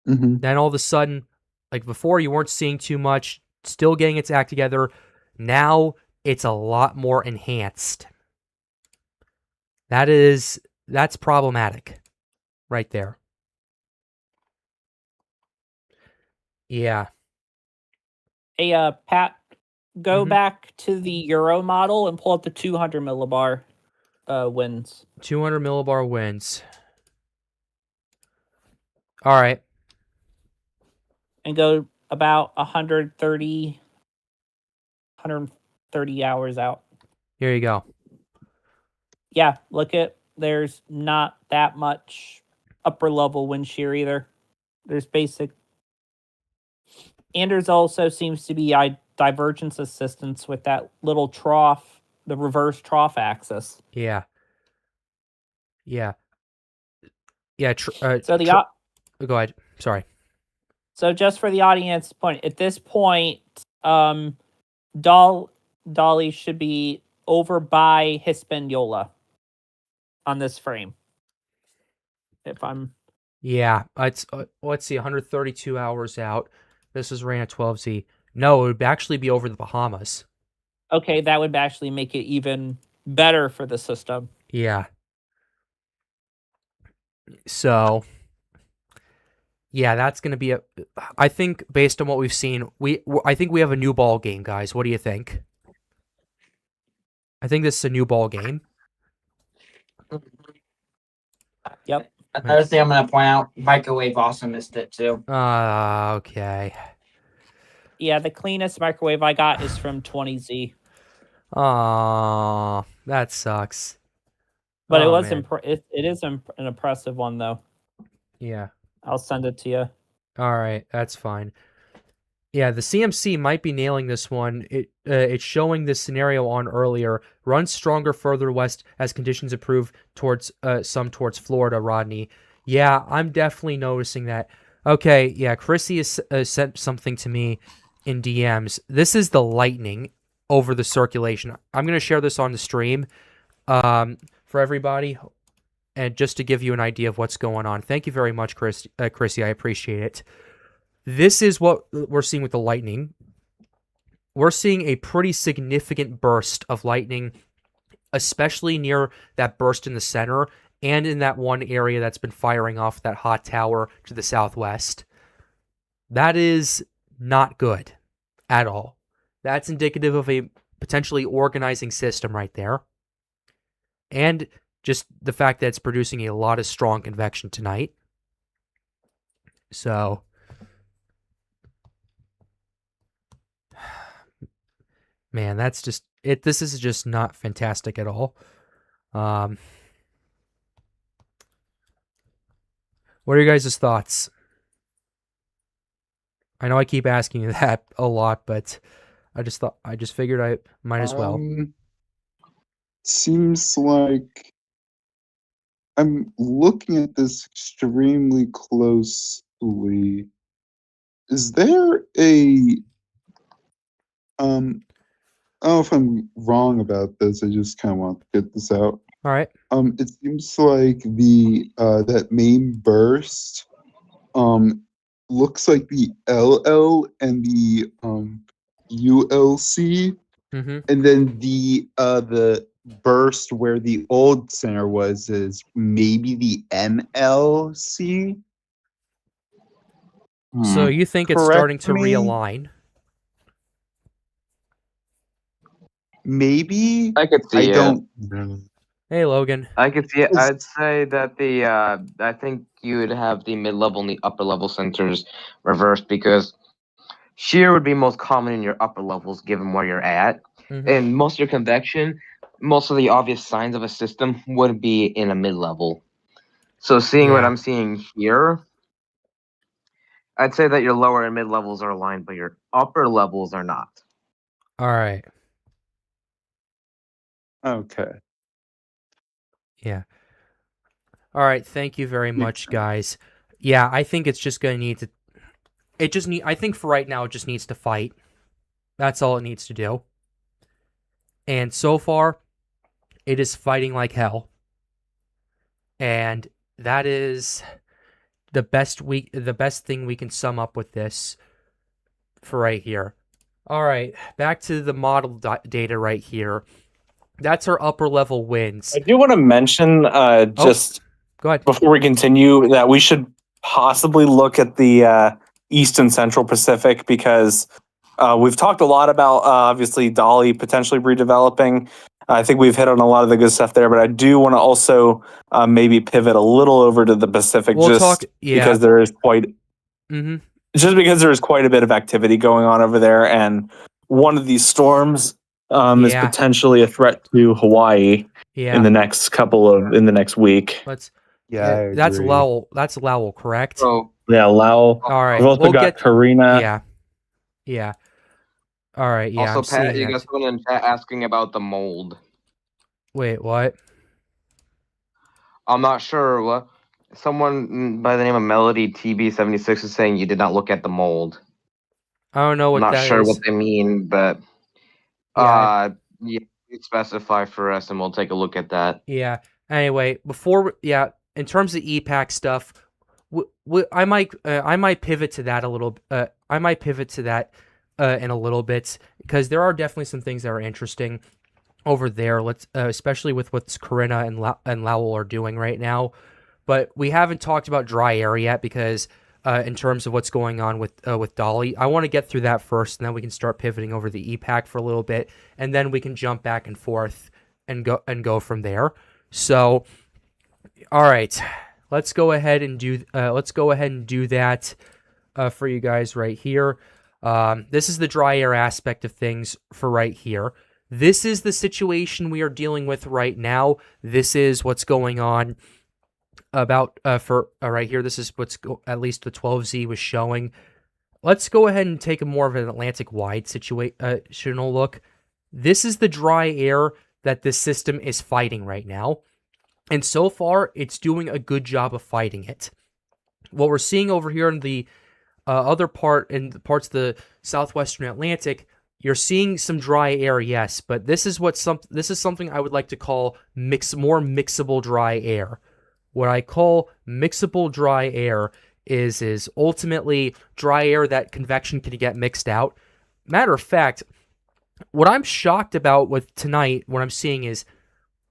Mm-hmm. Then all of a sudden, like before, you weren't seeing too much, still getting its act together. Now it's a lot more enhanced. That's problematic right there. Yeah. Hey, Pat, go Mhm. back to the Euro model and pull up the 200 millibar wins. 200 millibar wins. All right. And go about 130 hours out. Here you go. Yeah, there's not that much upper level wind shear either. There's basic. And there's also seems to be divergence assistance with that little trough, the reverse trough axis. Yeah. Yeah. So go ahead. Sorry. So just for the audience point, at this point, Dolly should be over by Hispaniola on this frame. If I'm Yeah. It's let's see, 132 hours out. This is ran at 12Z. No, it would actually be over the Bahamas. okay, that would actually make it even better for the system. Yeah. So, yeah, that's going to be I think based on what we've seen, I think we have a new ball game, guys. What do you think? I think this is a new ball game. Yep. Another thing I'm going to point out, microwave also missed it too. Okay. Yeah, the cleanest microwave I got is from 20Z. Aw, that sucks. But it Oh, was man. it is an impressive one though. Yeah. I'll send it to you. All right, that's fine. Yeah, the CMC might be nailing this one. It's showing this scenario on earlier. Runs stronger further west as conditions improve towards towards Florida, Rodney. Yeah, I'm definitely noticing that. Okay, yeah, Chrissy has sent something to me in DMs. This is the lightning over the circulation. I'm going to share this on the stream for everybody, and just to give you an idea of what's going on. Thank you very much, Chrissy. I appreciate it. This is what we're seeing with the lightning. We're seeing a pretty significant burst of lightning, especially near that burst in the center and in that one area that's been firing off that hot tower to the southwest. That is not good at all. That's indicative of a potentially organizing system right there. And just the fact that it's producing a lot of strong convection tonight. So, man, that's just it. This is just not fantastic at all. What are your guys' thoughts? I know I keep asking you that a lot, but I just figured I might as well. Seems like I'm looking at this extremely closely. Is there a I don't know if I'm wrong about this. I just kind of want to get this out. All right. It seems like the that main burst looks like the LL and the ULC, Mm-hmm. and then the burst where the old center was is maybe the MLC. So you think it's Correct starting to me? realign? Maybe. I could see I it. don't know. Hey, Logan. I could see it. Is- I'd say that I think you would have the mid-level and the upper-level centers reversed because shear would be most common in your upper levels given where you're at. Mhm. And most of your convection, most of the obvious signs of a system would be in a mid-level. So seeing what Yeah. I'm seeing here, I'd say that your lower and mid-levels are aligned, but your upper levels are not. All right. Okay. Yeah. All right. Thank you very much, guys. Yeah, I think it's just going to need to. I think for right now, it just needs to fight. That's all it needs to do. And so far, it is fighting like hell. and that is the best thing we can sum up with this for right here. All right, back to the model data right here. That's our upper level winds. I do want to mention just Go ahead. before we continue that we should possibly look at the East and Central Pacific, because we've talked a lot about obviously Dolly potentially redeveloping. I think we've hit on a lot of the good stuff there, but I do want to also maybe pivot a little over to the Pacific, because there is quite a bit of activity going on over there, and one of these storms is potentially a threat to Hawaii in the next week. That's Lowell. That's Lowell, correct? So yeah, Lowell. All right, We've also got Karina. Yeah. All right. Yeah. also, I'm Pat, you got someone in chat asking about the mold. Wait, what? I'm not sure. What someone by the name of Melody TB76 is saying you did not look at the mold. I don't know what I'm not that sure is. what they mean, but you specify for us, and we'll take a look at that. Yeah. Anyway, in terms of EPAC stuff, I might pivot to that a little. I might pivot to that in a little bit, because there are definitely some things that are interesting over there. Especially with what Corinna and Lowell are doing right now. But we haven't talked about dry air yet, because in terms of what's going on with Dolly, I want to get through that first, and then we can start pivoting over the EPAC for a little bit, and then we can jump back and forth and go from there. So, all right, let's go ahead and do that for you guys right here. This is the dry air aspect of things for right here. This is the situation we are dealing with right now. This is what's going on about for right here. This is at least the 12Z was showing. Let's go ahead and take a more of an Atlantic-wide situational look. This is the dry air that this system is fighting right now, and so far it's doing a good job of fighting it. What we're seeing over here in the other parts of the southwestern Atlantic, you're seeing some dry air, yes, but this is something I would like to call more mixable dry air. What I call mixable dry air is ultimately dry air that convection can get mixed out. Matter of fact, what I'm shocked about with tonight, what I'm seeing is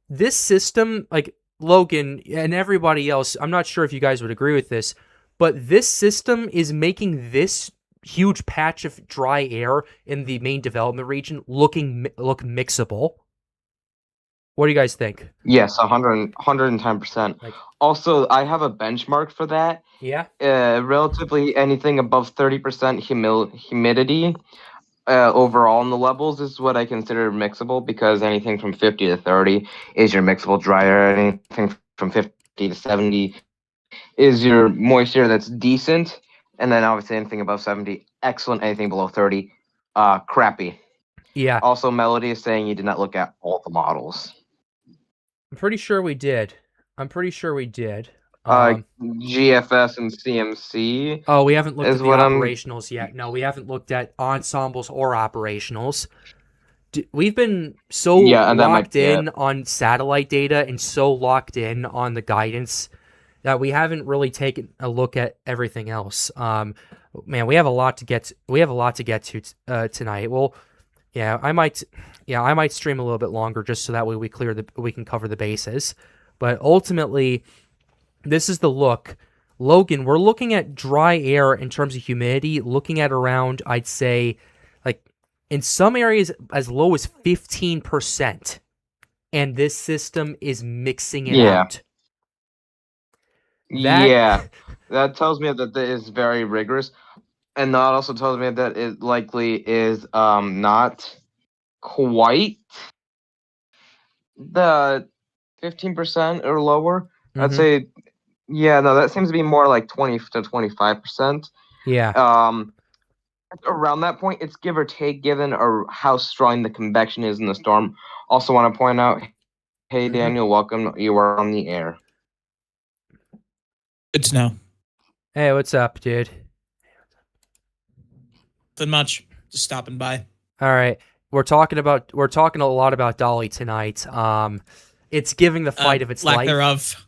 this system, like Logan and everybody else, I'm not sure if you guys would agree with this, but this system is making this huge patch of dry air in the main development region look mixable. What do you guys think? Yes, 110%. Also, I have a benchmark for that. Yeah. Relatively anything above 30% humidity overall in the levels is what I consider mixable, because anything from 50 to 30 is your mixable dry air. Anything from 50 to 70 is your moisture that's decent. And then obviously anything above 70, excellent. Anything below 30, crappy. Yeah. Also, Melody is saying you did not look at all the models. I'm pretty sure we did. GFS and CMC. Oh, we haven't looked at the operationals yet. No, we haven't looked at ensembles or operationals. We've been so locked in on satellite data and so locked in on the guidance that we haven't really taken a look at everything else. Man, we have a lot to get to tonight. Well, yeah, I might stream a little bit longer just so that way we can cover the bases. But ultimately, this is the look. Logan, we're looking at dry air in terms of humidity, looking at around, I'd say, like in some areas as low as 15%. And this system is mixing it out. That tells me that it is very rigorous. And that also tells me that it likely is not quite the 15% or lower. Mm-hmm. I'd say, that seems to be more like 20 to 25%. Yeah. Around that point, it's give or take, given how strong the convection is in the storm. Also want to point out, hey, Daniel, welcome. You are on the air. Good to know. Hey, what's up, dude? Nothing much. Just stopping by. All right. We're talking a lot about Dolly tonight. It's giving the fight of its lack life. thereof.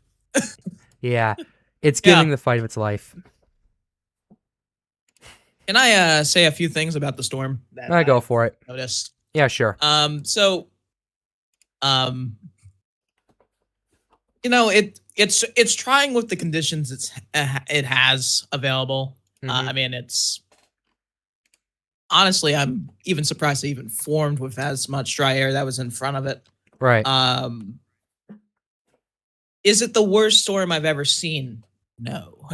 Yeah, it's Yeah. giving the fight of its life. Can I say a few things about the storm that I go for it. noticed? Yeah, sure. So, you know, it's trying with the conditions it has available. Mhm. I mean, it's honestly, I'm even surprised it even formed with as much dry air that was in front of it. Right. Is it the worst storm I've ever seen? No.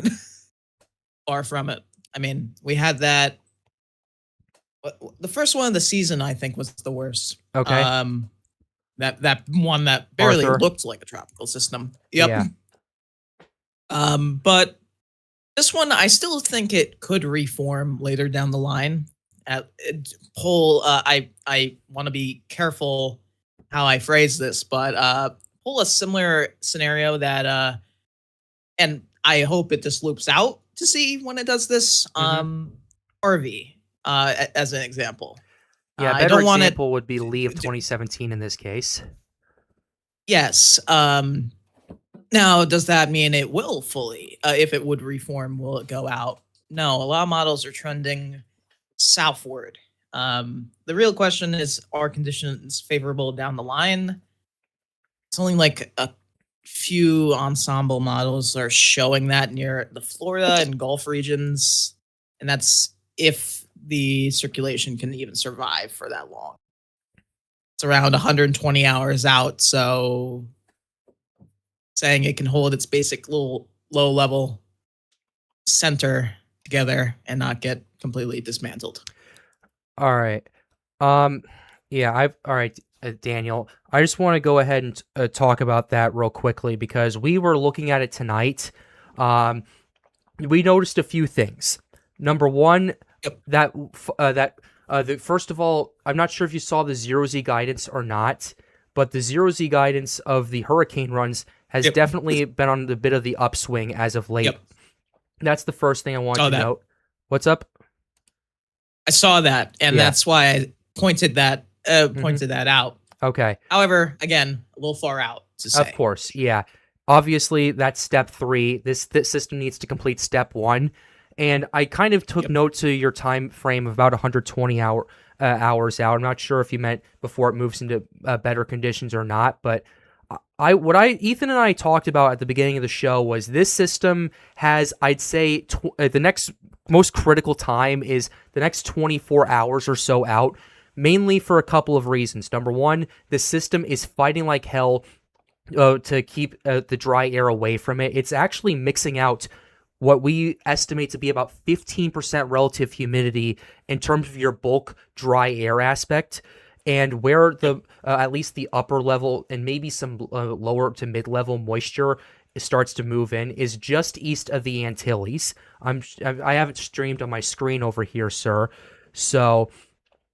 Far from it. I mean, we had that. The first one of the season, I think, was the worst. Okay. That one that barely Arthur. looked like a tropical system. Yep. Yeah. But this one, I still think it could reform later down the line. I want to be careful how I phrase this, but pull a similar scenario that and I hope it just loops out to see when it does this. Harvey, as an example. Yeah, a I better don't want it. example would be Lee of 2017 in this case. Yes. Now, does that mean it will fully? If it would reform, will it go out? No. A lot of models are trending southward. The real question is: are conditions favorable down the line? It's only like a few ensemble models are showing that near the Florida and Gulf regions, and that's if the circulation can even survive for that long. It's around 120 hours out, so saying it can hold its basic little low level center together and not get completely dismantled. All right. Yeah, all right, Daniel. I just want to go ahead and talk about that real quickly because we were looking at it tonight. We noticed a few things. Number one, first of all, I'm not sure if you saw the 0Z guidance or not, but the 0Z guidance of the hurricane runs has definitely been on the bit of the upswing as of late. That's the first thing I want to note. What's up? I saw that, and that's why I pointed that out. Okay. However, again, a little far out to say. Of course, yeah. Obviously, that's step 3. This system needs to complete step 1. And I kind of took note to your time frame of about 120 hours out. I'm not sure if you meant before it moves into better conditions or not, but Ethan and I talked about at the beginning of the show was this system has, I'd say, the next most critical time is the next 24 hours or so out, mainly for a couple of reasons. Number one, the system is fighting like hell to keep the dry air away from it. It's actually mixing out what we estimate to be about 15% relative humidity in terms of your bulk dry air aspect. And where the at least the upper level and maybe some lower to mid-level moisture starts to move in is just east of the Antilles. I have it streamed on my screen over here, sir. So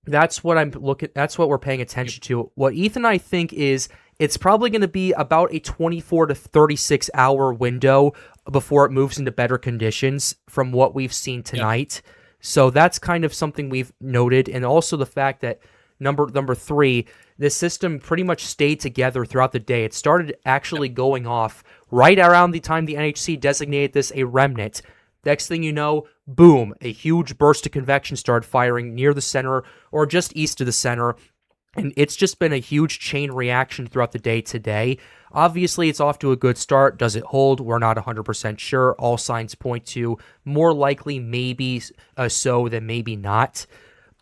that's what that's what we're paying attention to. What Ethan and I think is it's probably going to be about a 24 to 36 hour window before it moves into better conditions from what we've seen tonight. So that's kind of something we've noted. And also the fact that number 3, this system pretty much stayed together throughout the day. It started actually going off right around the time the NHC designated this a remnant. Next thing you know, boom, a huge burst of convection started firing near the center or just east of the center. And it's just been a huge chain reaction throughout the day today. Obviously, it's off to a good start. Does it hold? We're not 100% sure. All signs point to more likely maybe so than maybe not.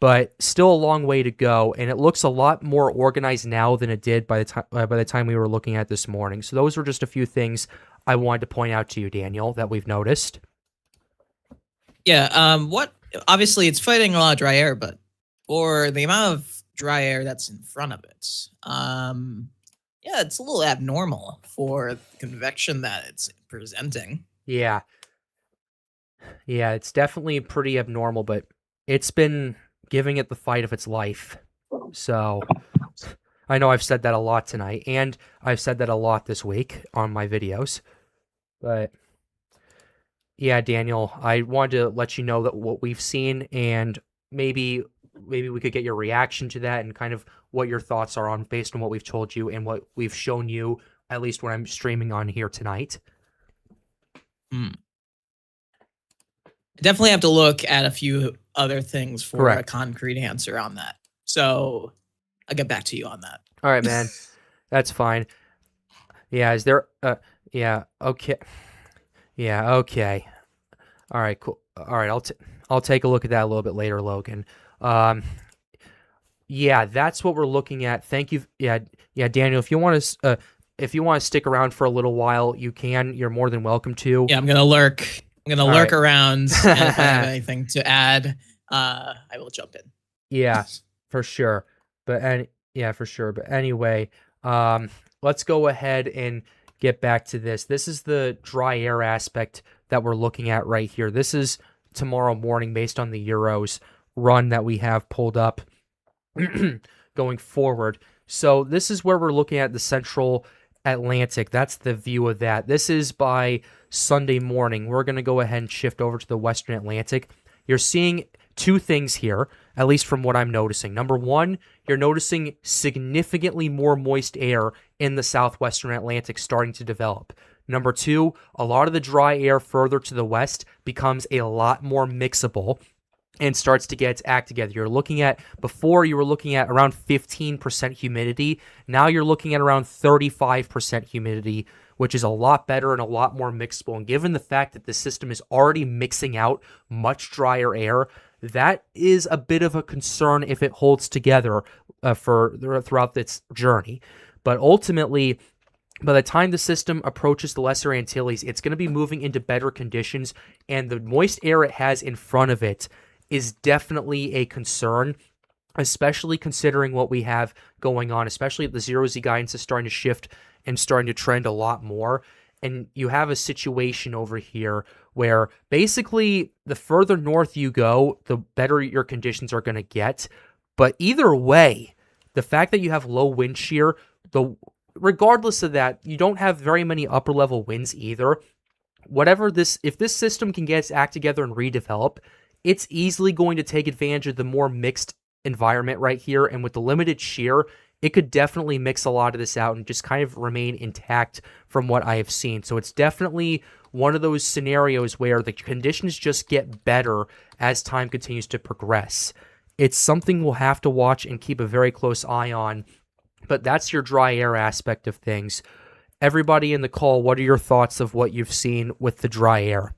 But still a long way to go, and it looks a lot more organized now than it did by the time we were looking at this morning. So those were just a few things I wanted to point out to you, Daniel, that we've noticed. Yeah. Obviously, it's fighting a lot of dry air, but for the amount of dry air that's in front of it, yeah, it's a little abnormal for the convection that it's presenting. Yeah, it's definitely pretty abnormal, but it's been giving it the fight of its life. So I know I've said that a lot tonight, and I've said that a lot this week on my videos. But yeah, Daniel, I wanted to let you know that what we've seen, and maybe we could get your reaction to that and kind of what your thoughts are on based on what we've told you and what we've shown you, at least when I'm streaming on here tonight. Definitely have to look at a few other things for Correct. a concrete answer on that. So I'll get back to you on that. All right, man. That's fine. Yeah, is there yeah, okay. Yeah, okay. All right, cool. All right, I'll take a look at that a little bit later, Logan. Yeah, that's what we're looking at. Thank you. Yeah, Daniel, if you want to stick around for a little while, you can. You're more than welcome to. Yeah, I'm gonna lurk. I'm gonna lurk right. around, and if I have anything to add, I will jump in. Yeah, for sure. For sure. But anyway, let's go ahead and get back to this. This is the dry air aspect that we're looking at right here. This is tomorrow morning based on the Euros run that we have pulled up going forward. So this is where we're looking at the central Atlantic. That's the view of that. This is by Sunday morning. We're going to go ahead and shift over to the Western Atlantic. You're seeing two things here, at least from what I'm noticing. Number one, you're noticing significantly more moist air in the southwestern Atlantic starting to develop. Number two, a lot of the dry air further to the west becomes a lot more mixable and starts to get its act together. Before you were looking at around 15% humidity. Now you're looking at around 35% humidity, which is a lot better and a lot more mixable. And given the fact that the system is already mixing out much drier air, that is a bit of a concern if it holds together throughout its journey. But ultimately, by the time the system approaches the Lesser Antilles, it's going to be moving into better conditions, and the moist air it has in front of it is definitely a concern, especially considering what we have going on, especially if the 0Z guidance is starting to shift and starting to trend a lot more. And you have a situation over here where basically the further north you go, the better your conditions are going to get. But either way, the fact that you have low wind shear, regardless of that, you don't have very many upper level winds either. If this system can get its act together and redevelop, it's easily going to take advantage of the more mixed environment right here. And with the limited shear, it could definitely mix a lot of this out and just kind of remain intact from what I have seen. So it's definitely one of those scenarios where the conditions just get better as time continues to progress. It's something we'll have to watch and keep a very close eye on. But that's your dry air aspect of things. Everybody in the call, what are your thoughts of what you've seen with the dry air?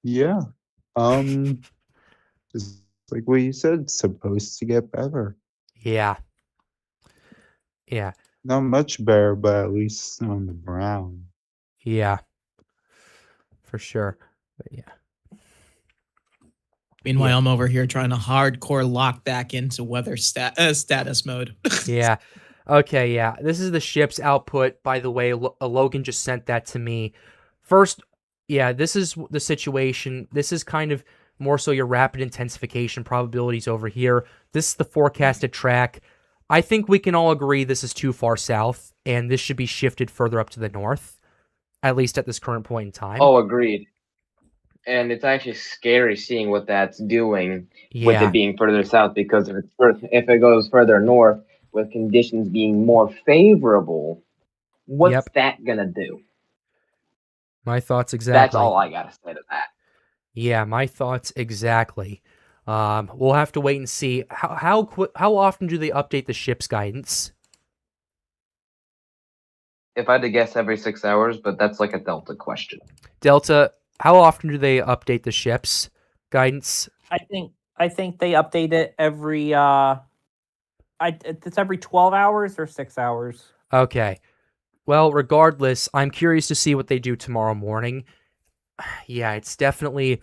Yeah. Just like what you said, it's supposed to get better. Yeah. Not much better, but at least on the ground. Yeah. For sure. But yeah. Meanwhile, I'm over here trying to hardcore lock back into weather status mode. Yeah. Okay, yeah. This is the ship's output. By the way, Logan just sent that to me. First, yeah, this is the situation. This is kind of more so your rapid intensification probabilities over here. This is the forecasted track. I think we can all agree this is too far south, and this should be shifted further up to the north, at least at this current point in time. Oh, agreed. And it's actually scary seeing what that's doing with Yeah. it being further south, because if it goes further north with conditions being more favorable, what's Yep. that gonna do? My thoughts exactly. That's all I gotta say to that. Yeah, my thoughts exactly. We'll have to wait and see. How often do they update the ship's guidance? If I had to guess, every 6 hours, but that's like a Delta question. Delta, how often do they update the ship's guidance? I think they update it every it's every 12 hours or 6 hours. Okay. Well, regardless, I'm curious to see what they do tomorrow morning. Yeah, it's definitely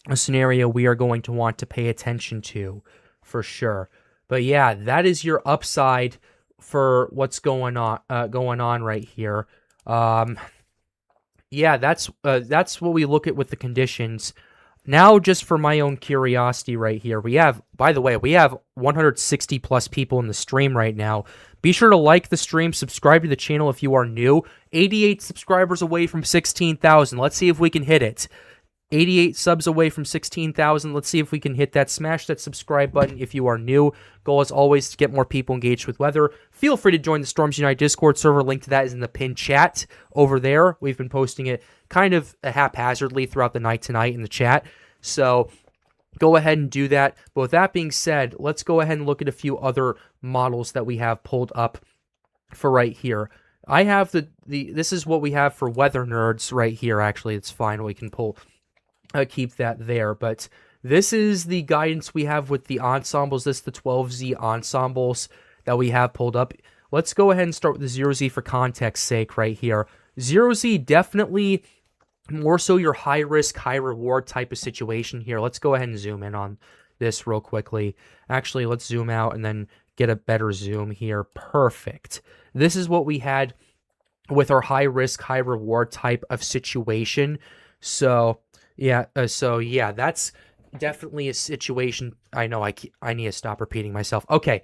a scenario we are going to want to pay attention to for sure. But yeah, that is your upside for what's going on right here. Yeah, that's what we look at with the conditions. Now, just for my own curiosity right here, by the way, we have 160 plus people in the stream right now. Be sure to like the stream, subscribe to the channel if you are new. 88 subscribers away from 16,000. Let's see if we can hit it. 88 subs away from 16,000. Let's see if we can hit that. Smash that subscribe button if you are new. Goal is always to get more people engaged with weather. Feel free to join the Storms Unite Discord server. Link to that is in the pinned chat over there. We've been posting it kind of haphazardly throughout the night tonight in the chat. So go ahead and do that. But with that being said, let's go ahead and look at a few other models that we have pulled up for right here. I have this is what we have for weather nerds right here. Actually, it's fine. We can keep that there. But this is the guidance we have with the ensembles. This is the 12Z ensembles that we have pulled up. Let's go ahead and start with the 0Z for context sake right here. 0Z definitely more so your high risk, high reward type of situation here. Let's go ahead and zoom in on this real quickly. Actually, let's zoom out and then get a better zoom here. Perfect. This is what we had with our high risk, high reward type of situation. So yeah, that's definitely a situation. I know I need to stop repeating myself. Okay,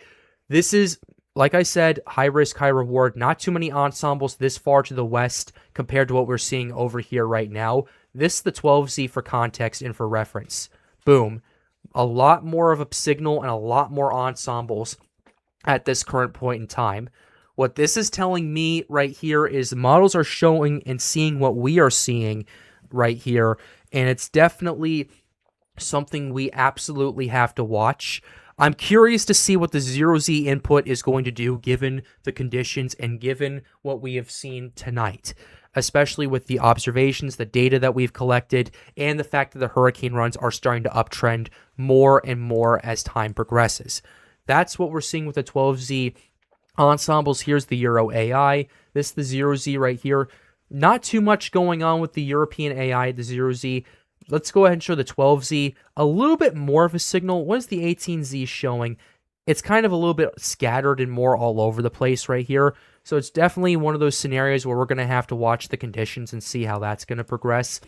this is, like I said, high risk, high reward. Not too many ensembles this far to the west compared to what we're seeing over here right now. This is the 12Z for context and for reference. Boom. A lot more of a signal and a lot more ensembles at this current point in time. What this is telling me right here is the models are showing and seeing what we are seeing right here. And it's definitely something we absolutely have to watch. I'm curious to see what the 0Z input is going to do given the conditions and given what we have seen tonight, especially with the observations, the data that we've collected, and the fact that the hurricane runs are starting to uptrend more and more as time progresses. That's what we're seeing with the 12Z ensembles. Here's the Euro AI. This is the 0Z right here. Not too much going on with the European AI, the 0Z. Let's go ahead and show the 12Z. A little bit more of a signal. What is the 18Z showing? It's kind of a little bit scattered and more all over the place right here. So it's definitely one of those scenarios where we're going to have to watch the conditions and see how that's going to progress.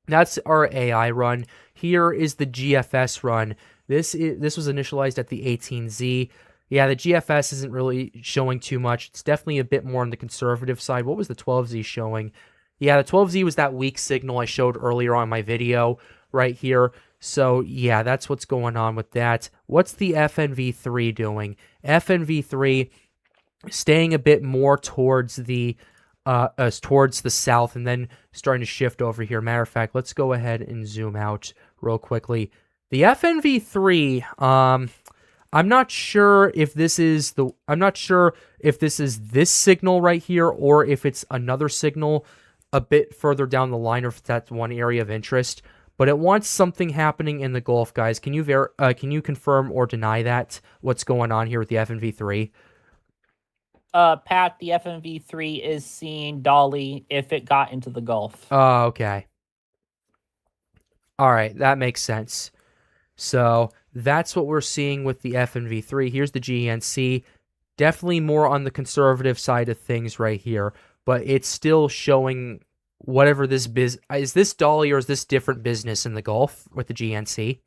That's our AI run. Here is the GFS run. This was initialized at the 18Z. Yeah, the GFS isn't really showing too much. It's definitely a bit more on the conservative side. What was the 12Z showing? Yeah, the 12Z was that weak signal I showed earlier on my video right here. So, yeah, that's what's going on with that. What's the FNV3 doing? FNV3 staying a bit more towards the south and then starting to shift over here. Matter of fact, let's go ahead and zoom out real quickly. The FNV3, I'm not sure if this is this signal right here or if it's another signal a bit further down the line or if that's one area of interest. But it wants something happening in the Gulf, guys. Can you confirm or deny that? What's going on here with the FNV3? Pat, the FMV3 is seeing Dolly if it got into the Gulf. Oh, okay. All right, that makes sense. So that's what we're seeing with the FNV3. Here's the GNC. Definitely more on the conservative side of things right here, but it's still showing whatever this is this Dolly or is this different business in the Gulf with the GNC?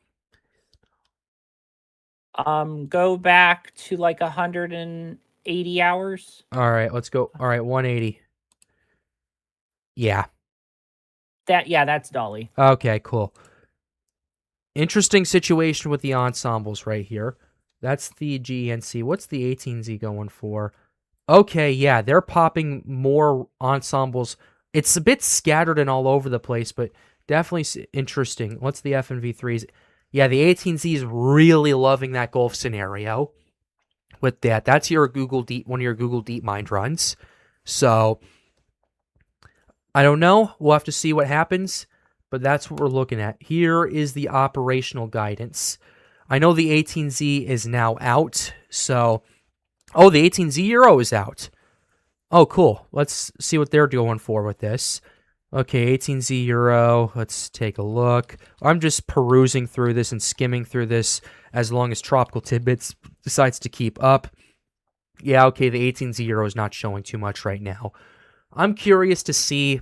Go back to like 180 hours. All right, let's go. All right, 180. Yeah. That's Dolly. Okay, cool. Interesting situation with the ensembles right here. That's the GNC. What's the 18Z going for? Okay, yeah, they're popping more ensembles. It's a bit scattered and all over the place, but definitely interesting. What's the FNV3s? Yeah, the 18Z is really loving that Gulf scenario with that. That's your one of your Google DeepMind runs. So, I don't know. We'll have to see what happens, but that's what we're looking at. Here is the operational guidance. I know the 18Z is now out, so... Oh, the 18Z Euro is out. Oh, cool. Let's see what they're going for with this. Okay, 18Z Euro. Let's take a look. I'm just perusing through this and skimming through this as long as Tropical Tidbits decides to keep up. Yeah, okay, the 18Z Euro is not showing too much right now. I'm curious to see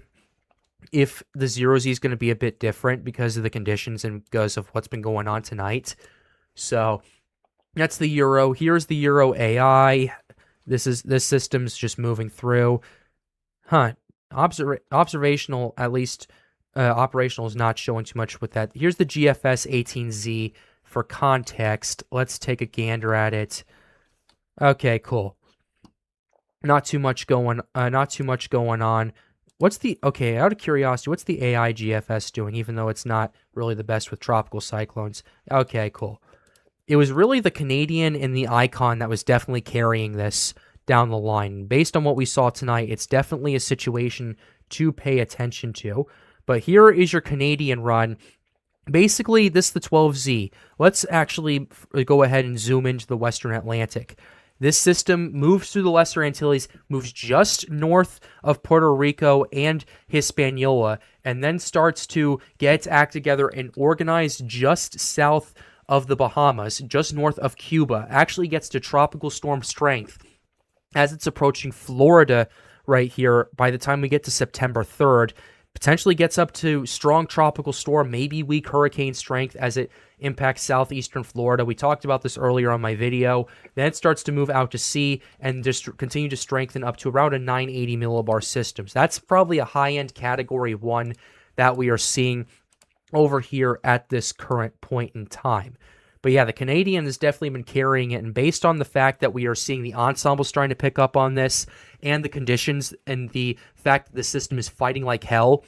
if the 0Z is going to be a bit different because of the conditions and because of what's been going on tonight. So... that's the Euro. Here's the Euro AI. This system's just moving through. Observational, at least Operational is not showing too much with that. Here's the GFS 18Z for context. Let's take a gander at it. Okay, cool. Not too much going on. Okay, out of curiosity, what's the AI GFS doing, even though it's not really the best with tropical cyclones? Okay, cool. It was really the Canadian and the Icon that was definitely carrying this down the line. Based on what we saw tonight, it's definitely a situation to pay attention to. But here is your Canadian run. Basically, this is the 12Z. Let's actually go ahead and zoom into the Western Atlantic. This system moves through the Lesser Antilles, moves just north of Puerto Rico and Hispaniola, and then starts to get its act together and organize just south of the Bahamas, just north of Cuba. Actually gets to tropical storm strength as it's approaching Florida right here by the time we get to September 3rd. Potentially gets up to strong tropical storm, maybe weak hurricane strength as it impacts southeastern Florida. We talked about this earlier on my video. Then it starts to move out to sea and just continue to strengthen up to around a 980 millibar system. So that's probably a high-end Category 1 that we are seeing over here at this current point in time. But yeah, the Canadian has definitely been carrying it, and based on the fact that we are seeing the ensemble starting to pick up on this, and the conditions, and the fact that the system is fighting like hell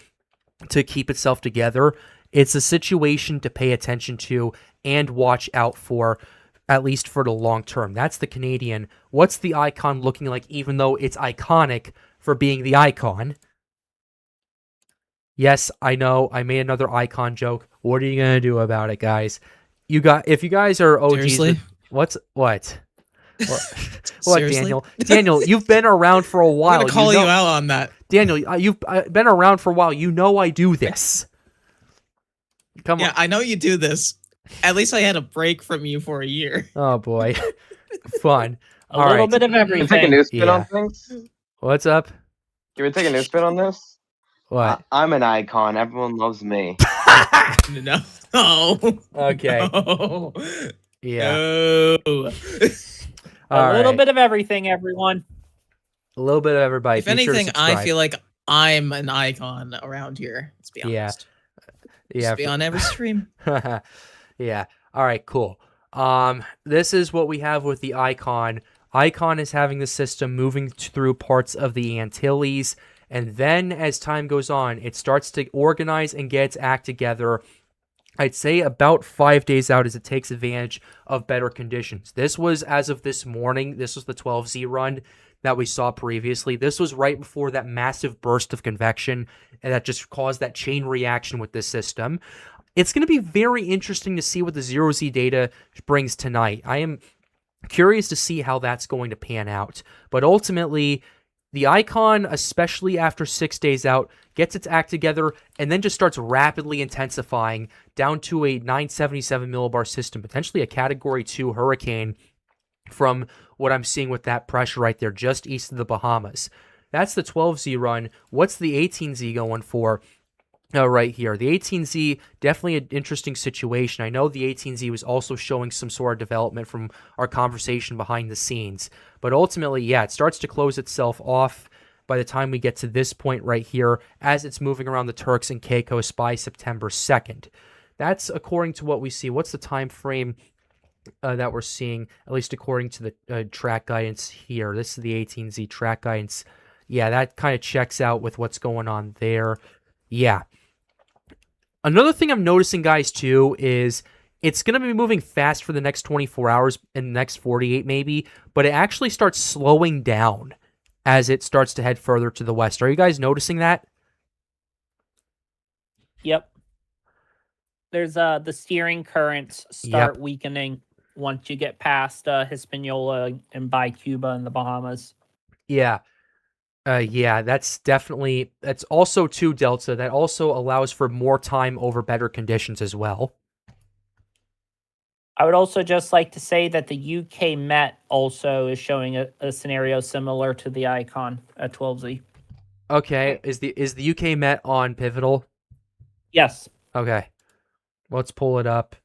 to keep itself together, it's a situation to pay attention to and watch out for, at least for the long term. That's the Canadian. What's the Icon looking like, even though it's iconic for being the Icon? Yes, I know, I made another Icon joke. What are you going to do about it, guys? If you guys are OGs, Seriously? What? What, Seriously? Daniel? Daniel, you've been around for a I'm while. gonna call you out on that. Daniel, you've been around for a while. You know I do this. Come Yeah, on. I know you do this. At least I had a break from you for a year. Oh boy, fun. A All little right. bit of Can we take a everything. new spin Yeah. on things? What's up? Can we take a new spin on this? What? I'm an icon. Everyone loves me. No. No. Okay. No. Yeah. No. All A little right. bit of everything, everyone. A little bit of everybody. If Be sure to anything, I subscribe. feel like I'm an icon around here. Let's be Yeah. honest. Yeah. Just be on every stream. Yeah. All right, cool. This is what we have with the Icon. Icon is having the system moving through parts of the Antilles, and then as time goes on, it starts to organize and get its act together. I'd say about 5 days out as it takes advantage of better conditions. This was, as of this morning, this was the 12Z run that we saw previously. This was right before that massive burst of convection and that just caused that chain reaction with this system. It's going to be very interesting to see what the 0Z data brings tonight. I am curious to see how that's going to pan out. But ultimately, the Icon, especially after 6 days out, gets its act together and then just starts rapidly intensifying down to a 977 millibar system, potentially a Category 2 hurricane from what I'm seeing with that pressure right there just east of the Bahamas. That's the 12Z run. What's the 18Z going for? Right here. The 18Z, definitely an interesting situation. I know the 18Z was also showing some sort of development from our conversation behind the scenes. But ultimately, yeah, it starts to close itself off by the time we get to this point right here as it's moving around the Turks and Caicos by September 2nd. That's according to what we see. What's the time frame that we're seeing, at least according to the track guidance here? This is the 18Z track guidance. Yeah, that kind of checks out with what's going on there. Yeah. Another thing I'm noticing, guys, too, is it's going to be moving fast for the next 24 hours and the next 48 maybe, but it actually starts slowing down as it starts to head further to the west. Are you guys noticing that? Yep. There's the steering currents start weakening once you get past Hispaniola and by Cuba and the Bahamas. Yeah. Yeah, that's also too, Delta. That also allows for more time over better conditions as well. I would also just like to say that the UK Met also is showing a scenario similar to the Icon at 12Z. Okay, is the UK Met on Pivotal? Yes. Okay, let's pull it up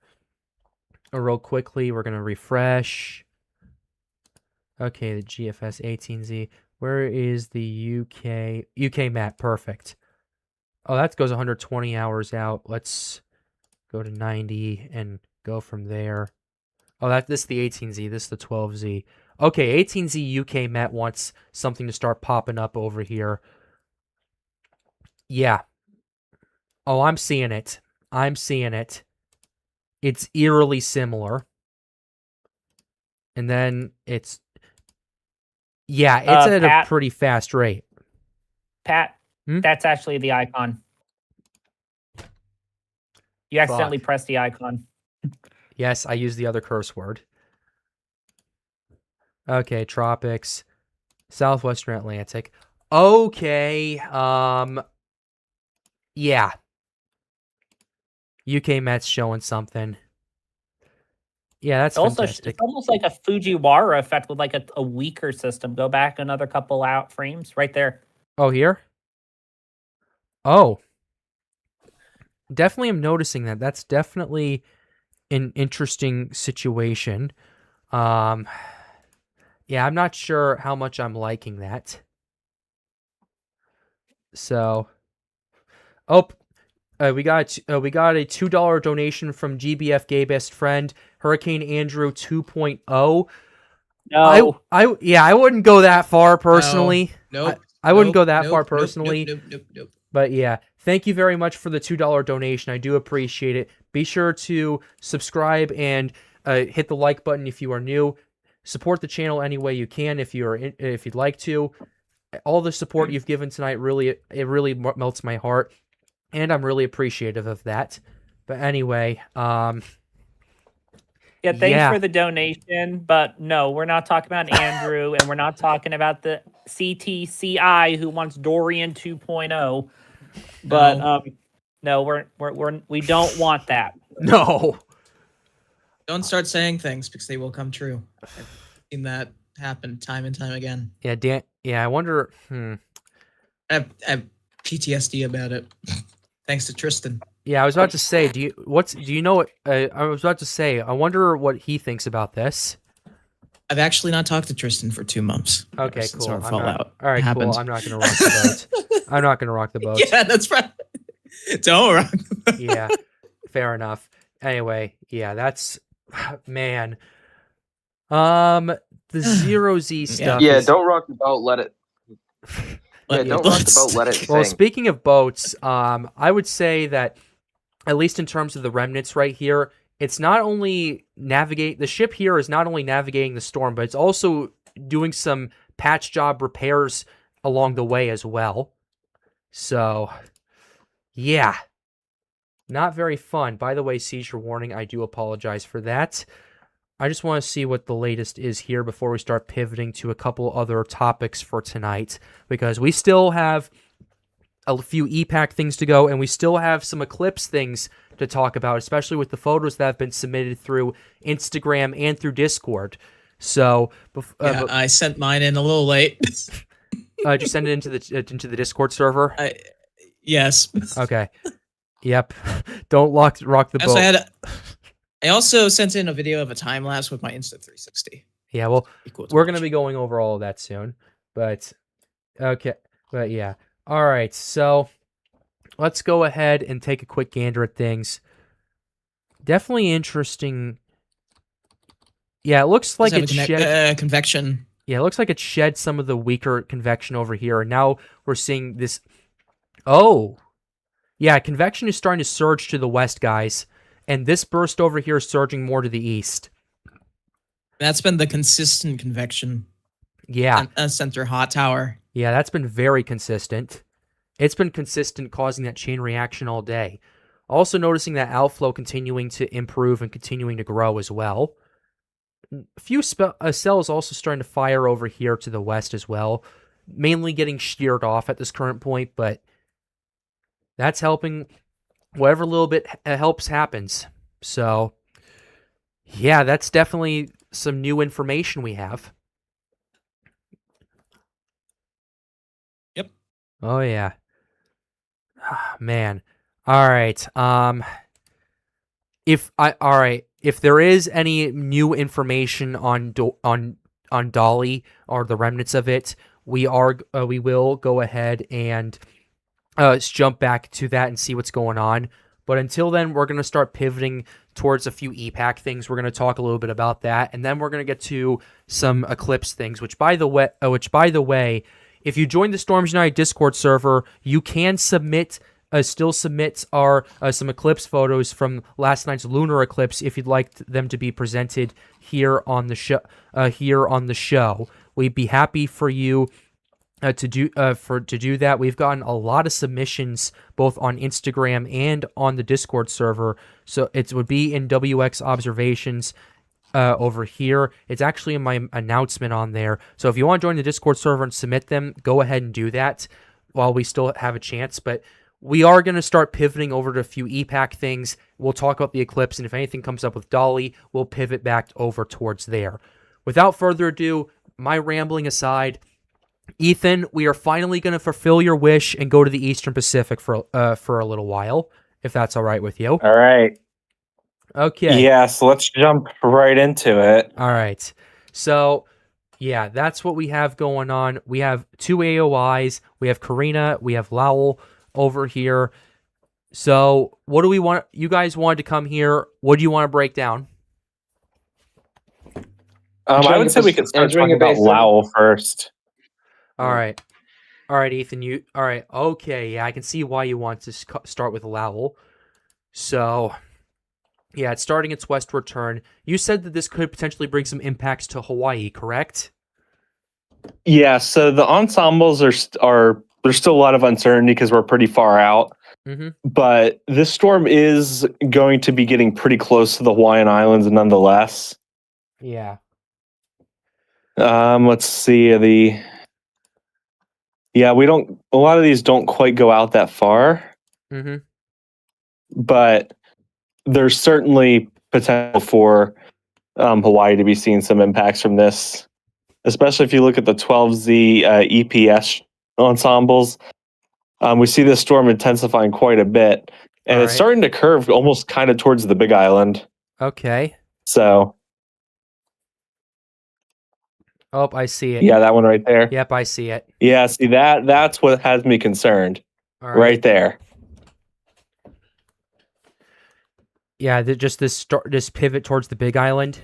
real quickly. We're gonna refresh. Okay, the GFS 18Z. Where is the UK Met? Perfect. Oh, that goes 120 hours out. Let's go to 90 and go from there. Oh, this is the 18Z. This is the 12Z. Okay, 18Z UK Met wants something to start popping up over here. Yeah. Oh, I'm seeing it. I'm seeing it. It's eerily similar. And then it's... Yeah, it's at Pat, a pretty fast rate. Pat, Hmm? that's actually the icon. You accidentally Fuck. pressed the icon. Yes, I used the other curse word. Okay, tropics. Southwestern Atlantic. Okay, yeah. UK Met's showing something. Yeah, that's Also, fantastic. it's almost like a Fujiwara effect with like a weaker system. Go back another couple out frames right there. Oh, here? Oh. Definitely am noticing that. That's definitely an interesting situation. Yeah, I'm not sure how much I'm liking that. So, oh, we got a $2 donation from GBF Gay Best Friend Hurricane Andrew 2.0. No. I wouldn't go that far personally. Nope. I wouldn't go that nope, far nope, personally. Nope. But yeah, thank you very much for the $2 donation. I do appreciate it. Be sure to subscribe and hit the like button if you are new. Support the channel any way you can if you'd like to. All the support you've given tonight really melts my heart, and I'm really appreciative of that. But anyway, Yeah, thanks for the donation, but no, we're not talking about Andrew, and we're not talking about the CTCI who wants Dorian 2.0. But no, we don't want that. No. Don't start saying things because they will come true. I've seen that happen time and time again. Yeah, Dan. Yeah, I wonder. I have PTSD about it. Thanks to Tristan. Yeah, I was about to say. Do you know what? I was about to say. I wonder what he thinks about this. I've actually not talked to Tristan for 2 months. Okay, since cool. our fallout All right, happened. cool. I'm not gonna rock the boat. I'm not gonna rock the boat. Yeah, that's right. Don't rock. Yeah, fair enough. Anyway, yeah, that's man. The 0Z stuff. Yeah, is- don't rock the boat. Let it. Yeah, don't rock the boat. Let it Well, sink. speaking of boats, I would say that at least in terms of the remnants right here, it's not only the ship here is not only navigating the storm, but it's also doing some patch job repairs along the way as well. So, yeah. Not very fun. By the way, seizure warning, I do apologize for that. I just want to see what the latest is here before we start pivoting to a couple other topics for tonight, because we still have a few EPAC things to go, and we still have some Eclipse things to talk about, especially with the photos that have been submitted through Instagram and through Discord. So, I sent mine in a little late. just send it into the Discord server. Yes. Okay. Yep. Don't rock the boat. I also sent in a video of a time lapse with my Insta360. Yeah, well, Cool we're going to be going over all of that soon. But, okay. But, yeah. All right, so let's go ahead and take a quick gander at things. Definitely interesting. Yeah, it looks like it shed... convection. Yeah, it looks like it shed some of the weaker convection over here. And now we're seeing this... Oh! Yeah, convection is starting to surge to the west, guys. And this burst over here is surging more to the east. That's been the consistent convection. Yeah. Center hot tower. Yeah, that's been very consistent. It's been consistent, causing that chain reaction all day. Also noticing that outflow continuing to improve and continuing to grow as well. A few cells also starting to fire over here to the west as well. Mainly getting sheared off at this current point, but that's helping. Whatever little bit helps happens. So, yeah, that's definitely some new information we have. Yep. Oh, yeah. Man. All right. If there is any new information on Dolly or the remnants of it, we will go ahead and jump back to that and see what's going on. But until then, we're going to start pivoting towards a few EPAC things. We're going to talk a little bit about that, and then we're going to get to some Eclipse things. Which, by the way, if you join the Storms United Discord server, you can still submit our some eclipse photos from last night's lunar eclipse if you'd like them to be presented here on the show. We'd be happy for you to do that. We've gotten a lot of submissions both on Instagram and on the Discord server, so it would be in WX observations over here. It's actually in my announcement on there. So if you want to join the Discord server and submit them, go ahead and do that while we still have a chance. But we are going to start pivoting over to a few EPAC things. We'll talk about the eclipse, and if anything comes up with Dolly, we'll pivot back over towards there. Without further ado, my rambling aside, Ethan, we are finally going to fulfill your wish and go to the Eastern Pacific for a little while, if that's all right with you. All right. Okay. Yeah, so let's jump right into it. All right. So, yeah, that's what we have going on. We have 2 AOIs. We have Karina. We have Lowell over here. So, what do we want? You guys wanted to come here. What do you want to break down? I would say we could start talking about Lowell first. All right. All right, Ethan. All right. Okay. Yeah, I can see why you want to start with Lowell. So, yeah, it's starting its westward turn. You said that this could potentially bring some impacts to Hawaii, correct? Yeah, so the ensembles are there's still a lot of uncertainty because we're pretty far out. Mm-hmm. But this storm is going to be getting pretty close to the Hawaiian Islands nonetheless. Yeah. Let's see a lot of these don't quite go out that far. Mm-hmm. But there's certainly potential for Hawaii to be seeing some impacts from this, especially if you look at the 12Z EPS ensembles. We see this storm intensifying quite a bit, and it's starting to curve almost kind of towards the Big Island. Okay. So. Oh, I see it. Yeah, that one right there. Yep, I see it. Yeah, see that's what has me concerned. All right there. Yeah, just this pivot towards the Big Island.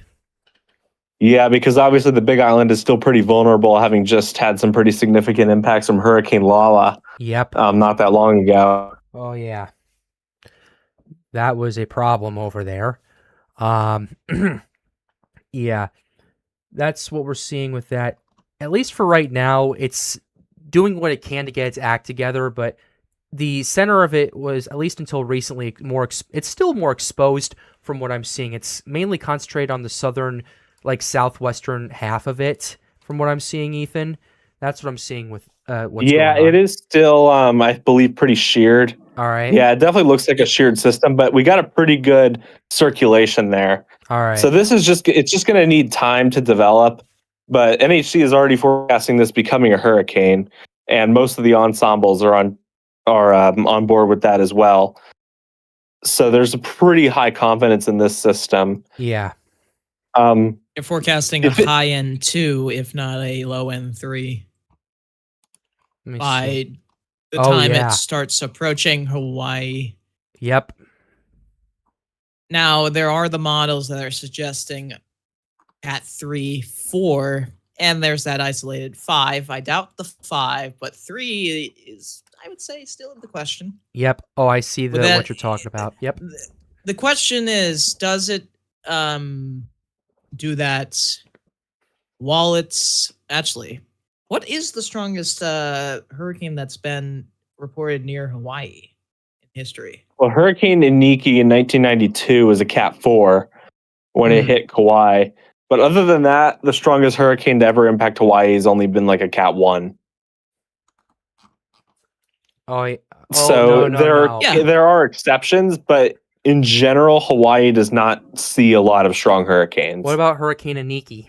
Yeah, because obviously the Big Island is still pretty vulnerable, having just had some pretty significant impacts from Hurricane Lala. Yep. Not that long ago. Oh yeah, that was a problem over there. Yeah, that's what we're seeing with that. At least for right now, it's doing what it can to get its act together, but the center of it was, at least until recently, it's still more exposed from what I'm seeing. It's mainly concentrated on the southern, southwestern half of it, from what I'm seeing, Ethan. That's what I'm seeing with what's going on. It is still, I believe, pretty sheared. All right. Yeah, it definitely looks like a sheared system, but we got a pretty good circulation there. All right. So it's just going to need time to develop, but NHC is already forecasting this becoming a hurricane, and most of the ensembles are on board with that as well. So there's a pretty high confidence in this system. Yeah. They're forecasting a high end 2, if not a low end 3. By the time it starts approaching Hawaii. Yep. Now, there are the models that are suggesting at 3, 4, and there's that isolated 5. I doubt the 5, but 3 is, I would say, still in the question. Yep. Oh, I see what you're talking about. Yep. The question is, does it do that while it's actually, what is the strongest hurricane that's been reported near Hawaii in history? Well, Hurricane Iniki in 1992 was a Cat 4 when it hit Kauai. But other than that, the strongest hurricane to ever impact Hawaii has only been like a Cat 1. There are exceptions, but in general, Hawaii does not see a lot of strong hurricanes. What about Hurricane Iniki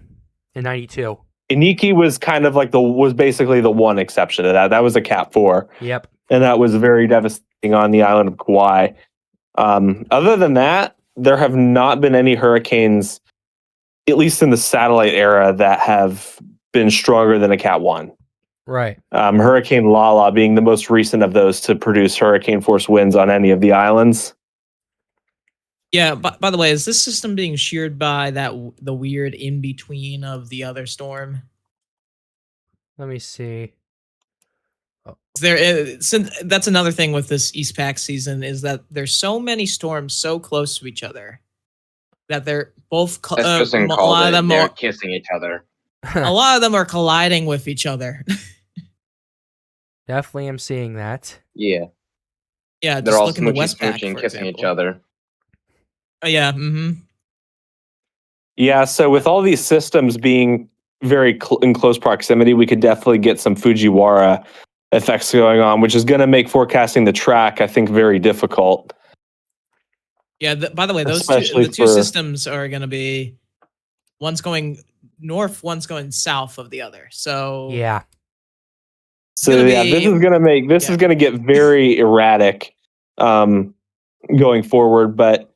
in 92? Iniki was kind of was basically the one exception to that. That was a Cat 4. Yep. And that was very devastating on the island of Kauai. Other than that, there have not been any hurricanes, at least in the satellite era, that have been stronger than a Cat 1. Right. Hurricane Lala being the most recent of those to produce hurricane force winds on any of the islands. Yeah. By the way, is this system being sheared by the weird in between of the other storm? Let me see. Since that's another thing with this East Pack season is that there's so many storms so close to each other that they're both As Tristan a called lot of it, them they're are kissing each other. a lot of them are colliding with each other. Definitely am seeing that. Yeah, Yeah, they're just all look in the smoochy Westpac, smooching, for kissing each example. other. Oh, yeah. Mm-hmm. Yeah, so with all these systems being very in close proximity, we could definitely get some Fujiwara effects going on, which is going to make forecasting the track, I think, very difficult. Yeah. By the way, Especially the two for- systems are going to be one's going north, one's going south of the other. So Yeah. So gonna yeah, be- this is gonna make this yeah. is gonna get very erratic going forward. But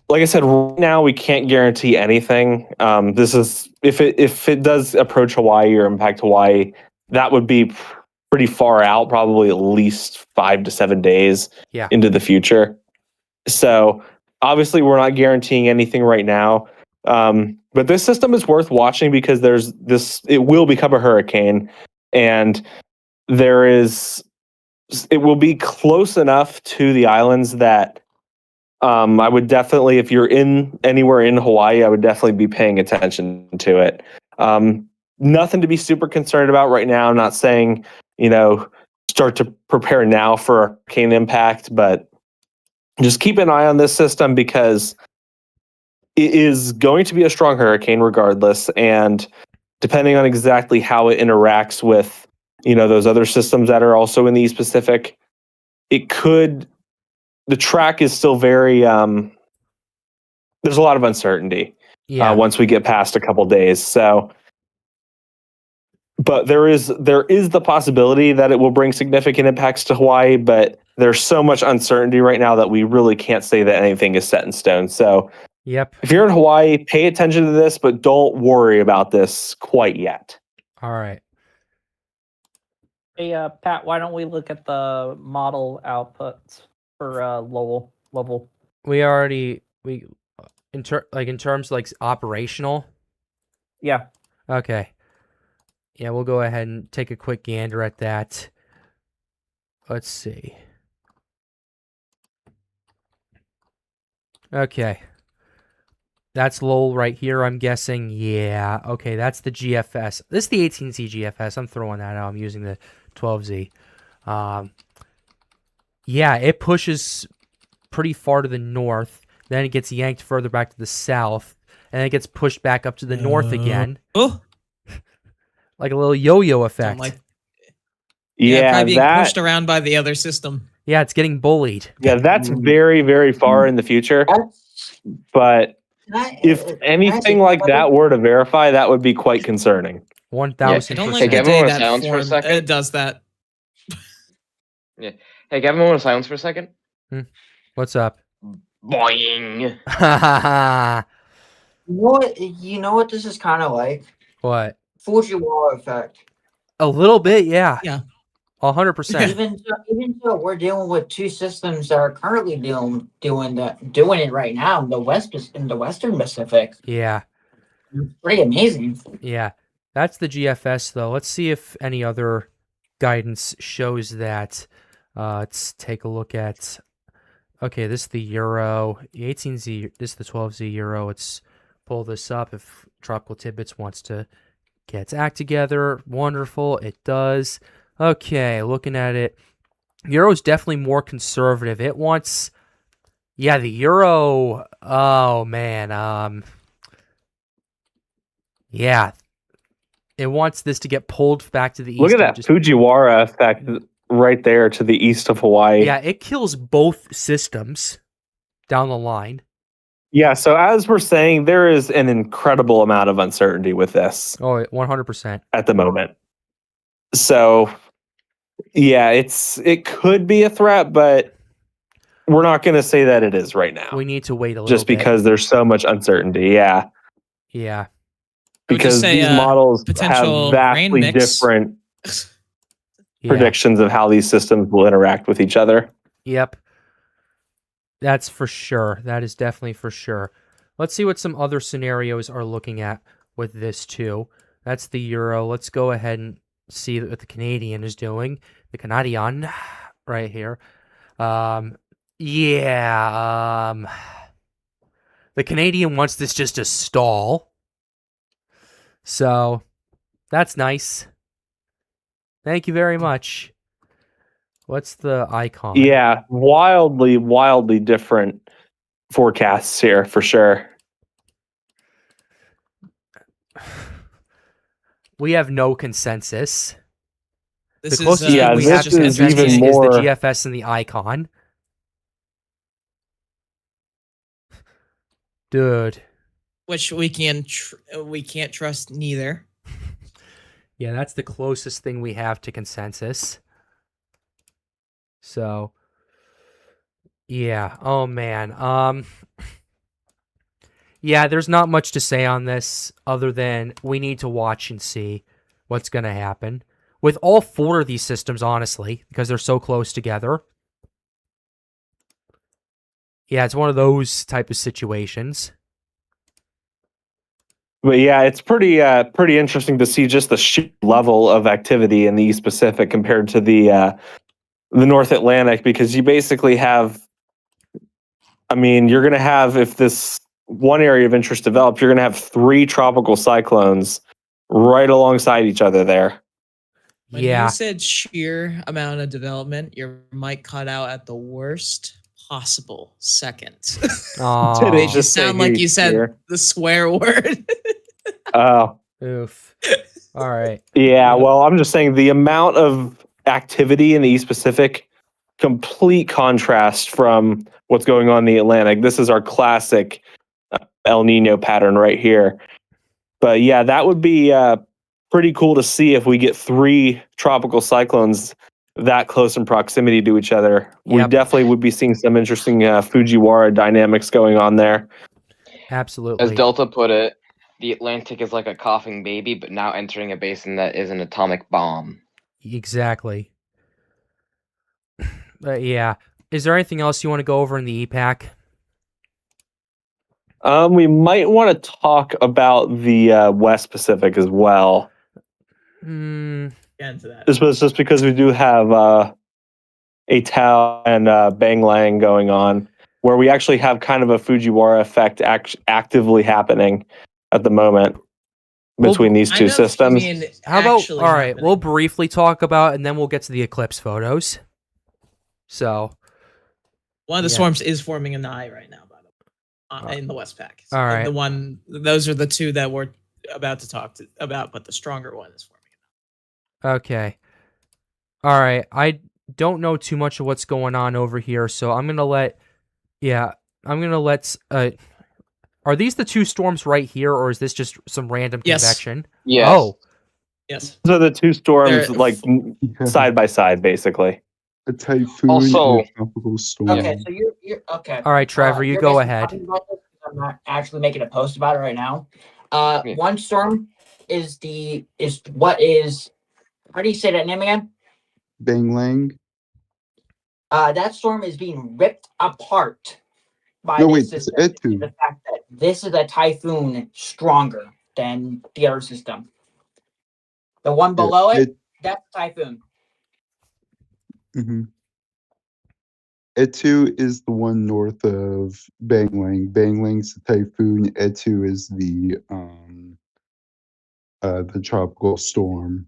like I said, right now we can't guarantee anything. This is if it does approach Hawaii or impact Hawaii, that would be pretty far out, probably at least 5 to 7 days Yeah. into the future. So obviously we're not guaranteeing anything right now. But this system is worth watching because it will become a hurricane, and it will be close enough to the islands that I would definitely, if you're anywhere in Hawaii, I would definitely be paying attention to it. Nothing to be super concerned about right now. I'm not saying, start to prepare now for a hurricane impact, but just keep an eye on this system because it is going to be a strong hurricane regardless. And depending on exactly how it interacts with, those other systems that are also in the East Pacific, the track is still very, there's a lot of uncertainty once we get past a couple days. So, but there is the possibility that it will bring significant impacts to Hawaii, but there's so much uncertainty right now that we really can't say that anything is set in stone. So, Yep. if you're in Hawaii, pay attention to this, but don't worry about this quite yet. All right. Hey, Pat, why don't we look at the model outputs for level? In terms like operational. Yeah. Okay. Yeah, we'll go ahead and take a quick gander at that. Let's see. Okay. That's Lowell right here, I'm guessing. Yeah. Okay, that's the GFS. This is the 18Z GFS. I'm throwing that out. I'm using the 12Z. Yeah, it pushes pretty far to the north. Then it gets yanked further back to the south. And then it gets pushed back up to the north again. Oh, Like a little yo-yo effect. Probably being pushed around by the other system. Yeah, it's getting bullied. Yeah, that's very, very far in the future. But if anything like that were to verify, that would be quite concerning. 1,000%. I don't like Hey, the Gavin, day wanna that silence for a form second? it does that. Hey, Gavin, want to silence for a second? What's up? Boing. You know what this is kind of like? What? Fujiwara effect. A little bit, yeah. Yeah. 100%. Even though we're dealing with two systems that are currently doing it right now in the Western Pacific. Yeah. Pretty amazing. Yeah. That's the GFS, though. Let's see if any other guidance shows that. Let's take a look at... Okay, this is the Euro. The 18Z, this is the 12Z Euro. Let's pull this up if Tropical Tidbits wants to get its act together. Wonderful. It does. Okay, looking at it. Euro's definitely more conservative. It wants... Yeah, the Euro... Oh, man. Yeah. It wants this to get pulled back to the east. Look at that Fujiwara effect right there to the east of Hawaii. Yeah, it kills both systems down the line. Yeah, so as we're saying, there is an incredible amount of uncertainty with this. Oh, 100%. At the moment. So, yeah, it could be a threat, but we're not going to say that it is right now. We need to wait a little just bit. because there's so much uncertainty. Yeah. Yeah. would just because say, these models potential have rain vastly mix. different Yeah. predictions of how these systems will interact with each other. Yep. That's for sure. That is definitely for sure. Let's see what some other scenarios are looking at with this too. That's the Euro. Let's go ahead and see what the Canadian is doing. The Canadian right here. Yeah. The Canadian wants this just to stall. So that's nice. Thank you very much. What's the icon? Yeah, wildly different forecasts here for sure. We have no consensus. This The closest is, Yeah, thing we this have to is consensus even is the more- GFS and the icon. Dude. which we can't trust neither. Yeah, that's the closest thing we have to consensus. So, yeah. Oh man. Yeah, there's not much to say on this other than we need to watch and see what's going to happen with all four of these systems, honestly, because they're so close together. Yeah, it's one of those type of situations. But yeah, it's pretty interesting to see just the sheer level of activity in the East Pacific compared to the North Atlantic, because you basically have, I mean, you're going to have, if this one area of interest develops, you're going to have 3 tropical cyclones right alongside each other there. When Yeah. you said sheer amount of development, your mic cut out at the worst possible second. Aw. Made you Just say sound like hey, you said sheer. the swear word. Oh, Oof. All right. yeah. Well, I'm just saying the amount of activity in the East Pacific, complete contrast from what's going on in the Atlantic. This is our classic El Nino pattern right here. But yeah, that would be pretty cool to see if we get 3 tropical cyclones that close in proximity to each other. We Yep. definitely would be seeing some interesting Fujiwara dynamics going on there. Absolutely. As Delta put it, the Atlantic is like a coughing baby, but now entering a basin that is an atomic bomb. Exactly. Yeah. Is there anything else you want to go over in the EPAC? We might want to talk about the West Pacific as well. Hmm. Get into that. This was just because we do have Atal and Bang Lang going on, where we actually have kind of a Fujiwara effect actively happening at the moment between these two Kind of, you systems. mean How about, actually all right, happening. we'll briefly talk about, and then we'll get to the eclipse photos. So, One of the yeah. storms is forming an eye right now, by the way, in the West Pack. All right. Those are the 2 that we're about to talk about, but the stronger one is forming. Okay. All right. I don't know too much of what's going on over here, so I'm going to let... Yeah, I'm going to let... are these the 2 storms right here, or is this just some random Yes. convection? Yes. Oh, Yes. Those are the 2 storms, They're- like side by side, basically. A typhoon Also- and a tropical storm. Okay, so you're okay. all right, Trevor, you you're go basically ahead. talking about this 'cause I'm not actually making a post about it right now. Yeah. One storm is what is, how do you say that name again? Bang Lang. That storm is being ripped apart by No, this wait, it's system. Etu. The fact that this is a typhoon stronger than the other system. The one below it, that's typhoon. Mm-hmm. Etu is the one north of Bang Lang. Bang Lang's the typhoon. Etu is the tropical storm.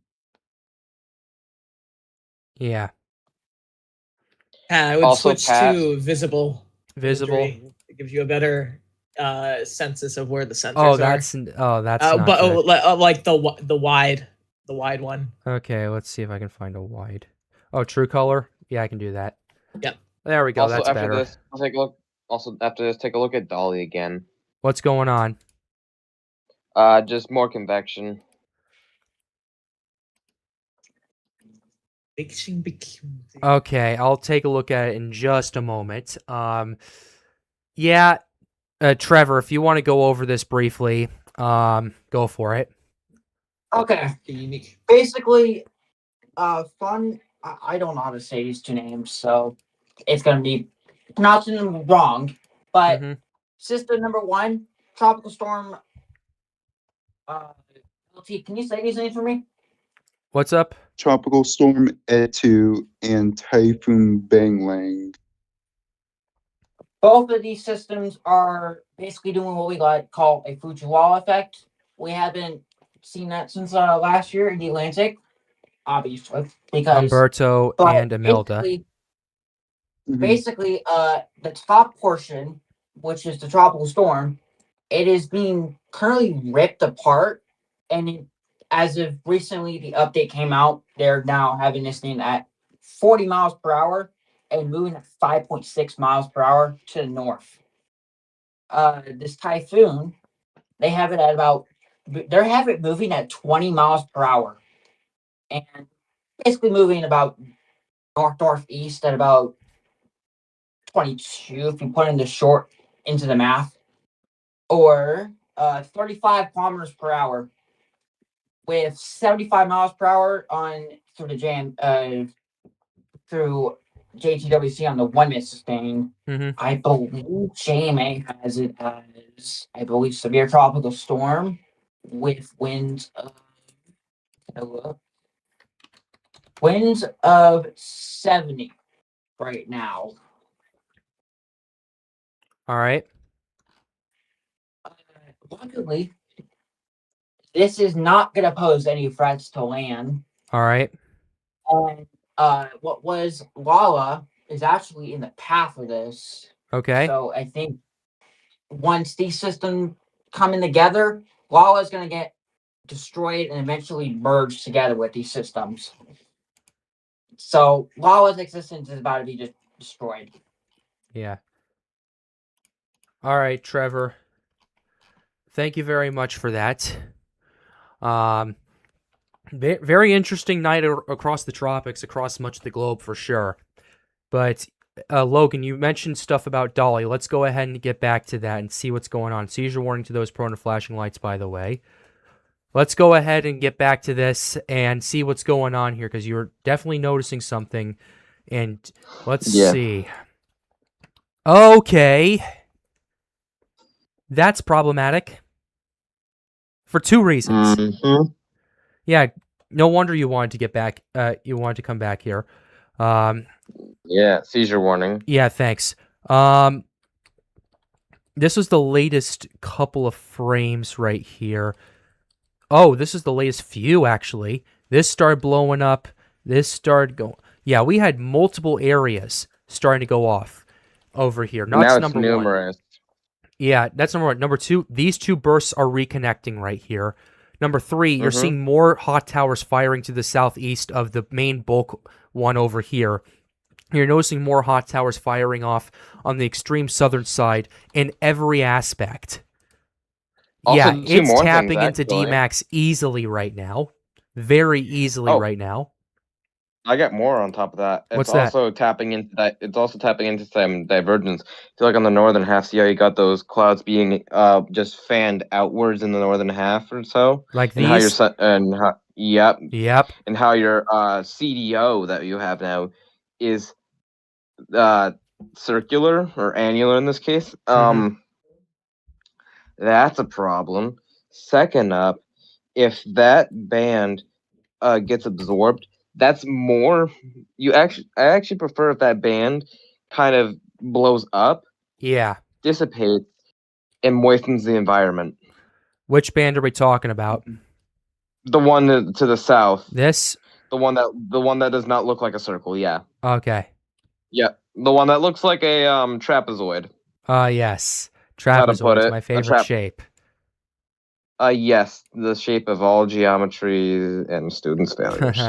Yeah. I would Also, switch Pat- to visible. Visible. imagery. It gives you a better census of where the centers Oh, are. that's not but good. like the wide one. Okay, let's see if I can find a wide. Oh, true color? Yeah, I can do that. Yep. There we go. Also, That's after better. this, I'll take a look. Also, after this, take a look at Dolly again. What's going on? Just more convection. Okay, I'll take a look at it in just a moment. Yeah, Trevor, if you want to go over this briefly, Go for it. Okay. Basically, fun. I don't know how to say these two names, so it's gonna be pronouncing them wrong. But Mm-hmm. system number one, tropical storm. LT, can you say these names for me? What's up? Tropical Storm Etu and Typhoon Banglang. Both of these systems are basically doing what we call a Fujiwara effect. We haven't seen that since last year in the Atlantic, obviously, because Umberto but and Imelda. basically, the top portion, which is the tropical storm, it is being currently ripped apart, and as of recently, the update came out. They're now having this thing at 40 miles per hour and moving at 5.6 miles per hour to the north. This typhoon, they have it at about they have it moving at 20 miles per hour, and basically moving about northeast at about 22 if you put in the short into the math, or 35 kilometers per hour with 75 miles per hour on through the through JTWC on the 1 minute sustain. Mm-hmm. I believe JMA has it as, I believe, severe tropical storm with winds of 70 right now. All right. Luckily, this is not going to pose any threats to land. All right. And what was lava is actually in the path of this. Okay. So I think once these systems coming together, lava is going to get destroyed and eventually merge together with these systems. So lava's existence is about to be destroyed. Yeah. All right, Trevor. Thank you very much for that. Very interesting night across the tropics, across much of the globe for sure. But Logan, you mentioned stuff about Dolly. Let's go ahead and get back to that and see what's going on. Seizure warning to those prone to flashing lights, by the way. Let's go ahead and get back to this and see what's going on here, because you're definitely noticing something. And let's see. Okay. That's problematic. For two reasons. Mm-hmm. Yeah, no wonder you wanted to get back. You wanted to come back here. Yeah, seizure warning. Yeah, thanks. This was the latest couple of frames right here. Oh, this is the latest few, actually. This started blowing up. This started going... Yeah, we had multiple areas starting to go off over here. Now it's number numerous. one. Yeah, that's number one. Number two, these two bursts are reconnecting right here. Number three, you're seeing more hot towers firing to the southeast of the main bulk one over here. You're noticing more hot towers firing off on the extreme southern side in every aspect. Also, yeah, two it's more tapping things, into actually. D-Max easily right now. Very easily right now. I got more on top of that. What's It's also tapping into that. It's also tapping into some divergence. So, like on the northern half, see how you got those clouds being just fanned outwards in the northern half or so, Like and how these? yep, Yep. and how your CDO that you have now is circular or annular in this case. That's a problem. Second up, if that band gets absorbed, that's more. I actually prefer if that band kind of blows up, Yeah. dissipates, and moistens the environment. Which band are we talking about? The one to the south. This? The one that does not look like a circle. Yeah. Okay. Yeah. The one that looks like a trapezoid. Yes. How to put Trapezoid is it? my favorite shape. Yes, the shape of all geometry and students' failures.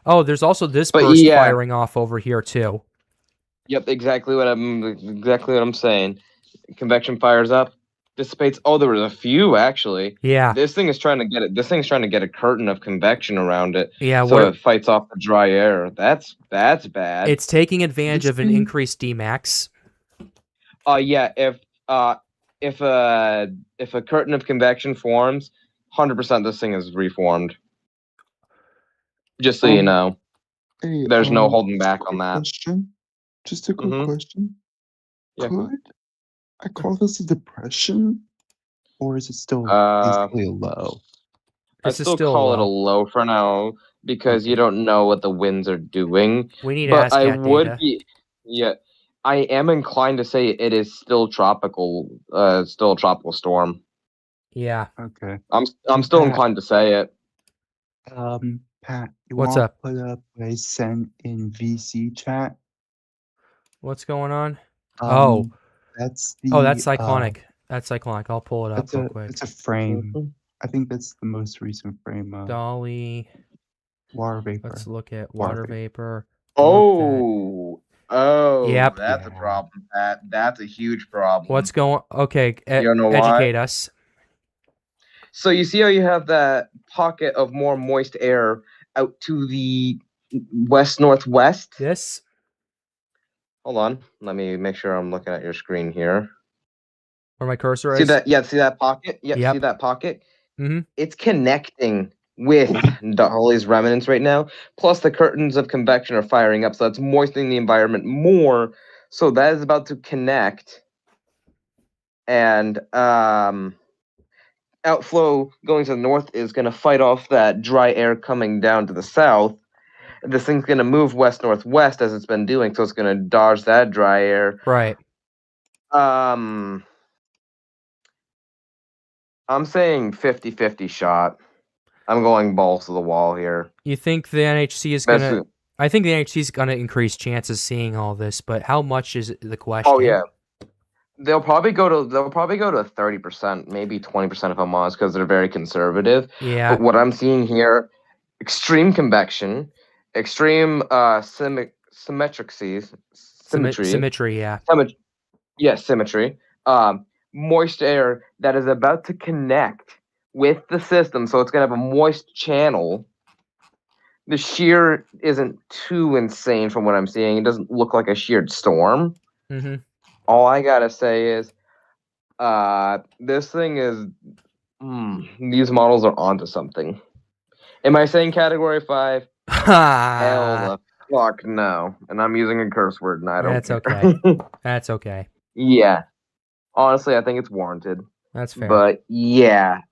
Oh, there's also this But burst yeah. firing off over here too. Yep, exactly what I'm saying. Convection fires up, dissipates. Oh, there was a few actually. Yeah. This thing's trying to get a curtain of convection around it. Yeah. So it fights off the dry air. That's bad. It's taking advantage of an increased Dmax. Yeah. if a curtain of convection forms, 100% this thing is reformed. Just so you know, Hey, there's no holding back on that. question. Just a quick Mhm. question. Yeah. Could I call this a depression, or is it still Uh, basically a low? I'd This is still still call it a low. low for now because you Okay. don't know what the winds are doing. We need But I ASCAT would data. be, yeah, I am inclined to say it is still tropical, still a tropical storm. Yeah. Okay. I'm still Pat, inclined to say it. Pat, you What's want up? to put up what I sent in VC chat? What's going on? Oh. That's Oh, that's the cyclonic. That's cyclonic. I'll pull it up real quick. it's a frame. Mhm. I think that's the most recent frame of Dolly. water vapor. Let's look at Water water vapor. vapor. Look Yep. That's a Yeah. problem, Pat. That's a huge problem. What's going? Okay, You know why? educate us. So you see how you have that pocket of more moist air out to the west northwest? This. Hold on. Let me make sure I'm looking at your screen here. Where my cursor See is. that? Yeah, see that pocket? Yeah, Yep. see that pocket? Mhm. It's connecting with Dolly's remnants right now. Plus the curtains of convection are firing up, so that's moistening the environment more. So that is about to connect. And outflow going to the north is going to fight off that dry air coming down to the south. This thing's going to move west-northwest as it's been doing, so it's going to dodge that dry air. Right. I'm saying 50-50 shot. I'm going balls to the wall here. You think the NHC is gonna? I think the NHC is gonna increase chances seeing all this, but how much is the question? Oh yeah, they'll probably go to 30%, maybe 20% if I'm honest, because they're very conservative. Yeah. But what I'm seeing here, extreme convection, extreme symmetry. Symmetry. Yeah. Yes, symmetry. Moist air that is about to connect with the system, so it's gonna have a moist channel. The shear isn't too insane from what I'm seeing. It doesn't look like a sheared storm. Mm-hmm. All I gotta say is, this thing is. These models are onto something. Am I saying Category 5? Hell the fuck no. And I'm using a curse word, and I don't That's care. okay. That's okay. Yeah. Honestly, I think it's warranted. That's fair. But yeah,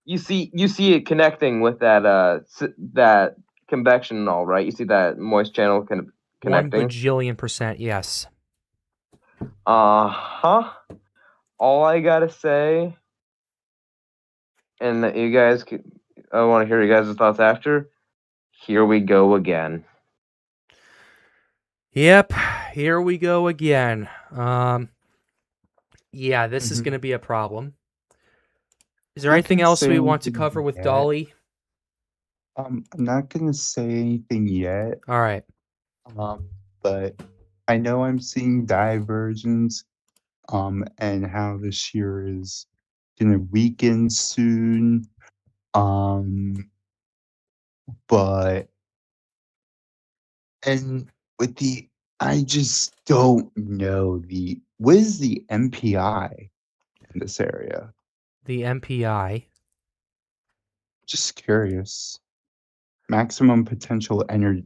you see it connecting with that convection and all, right? You see that moist channel connecting. 1 bajillion%. Yes. All I gotta say, and that you guys, I want to hear you guys' thoughts after. Here we go again. Yep. Here we go again. Yeah, this is gonna be a problem. Is there Not anything gonna else say we want to anything cover with yet. Dolly? I'm not gonna say anything yet. All right. But I know I'm seeing divergence, and how the shear is gonna weaken soon. But and with the I just don't know what is the MPI in this area? The MPI. Just curious. Maximum potential energy,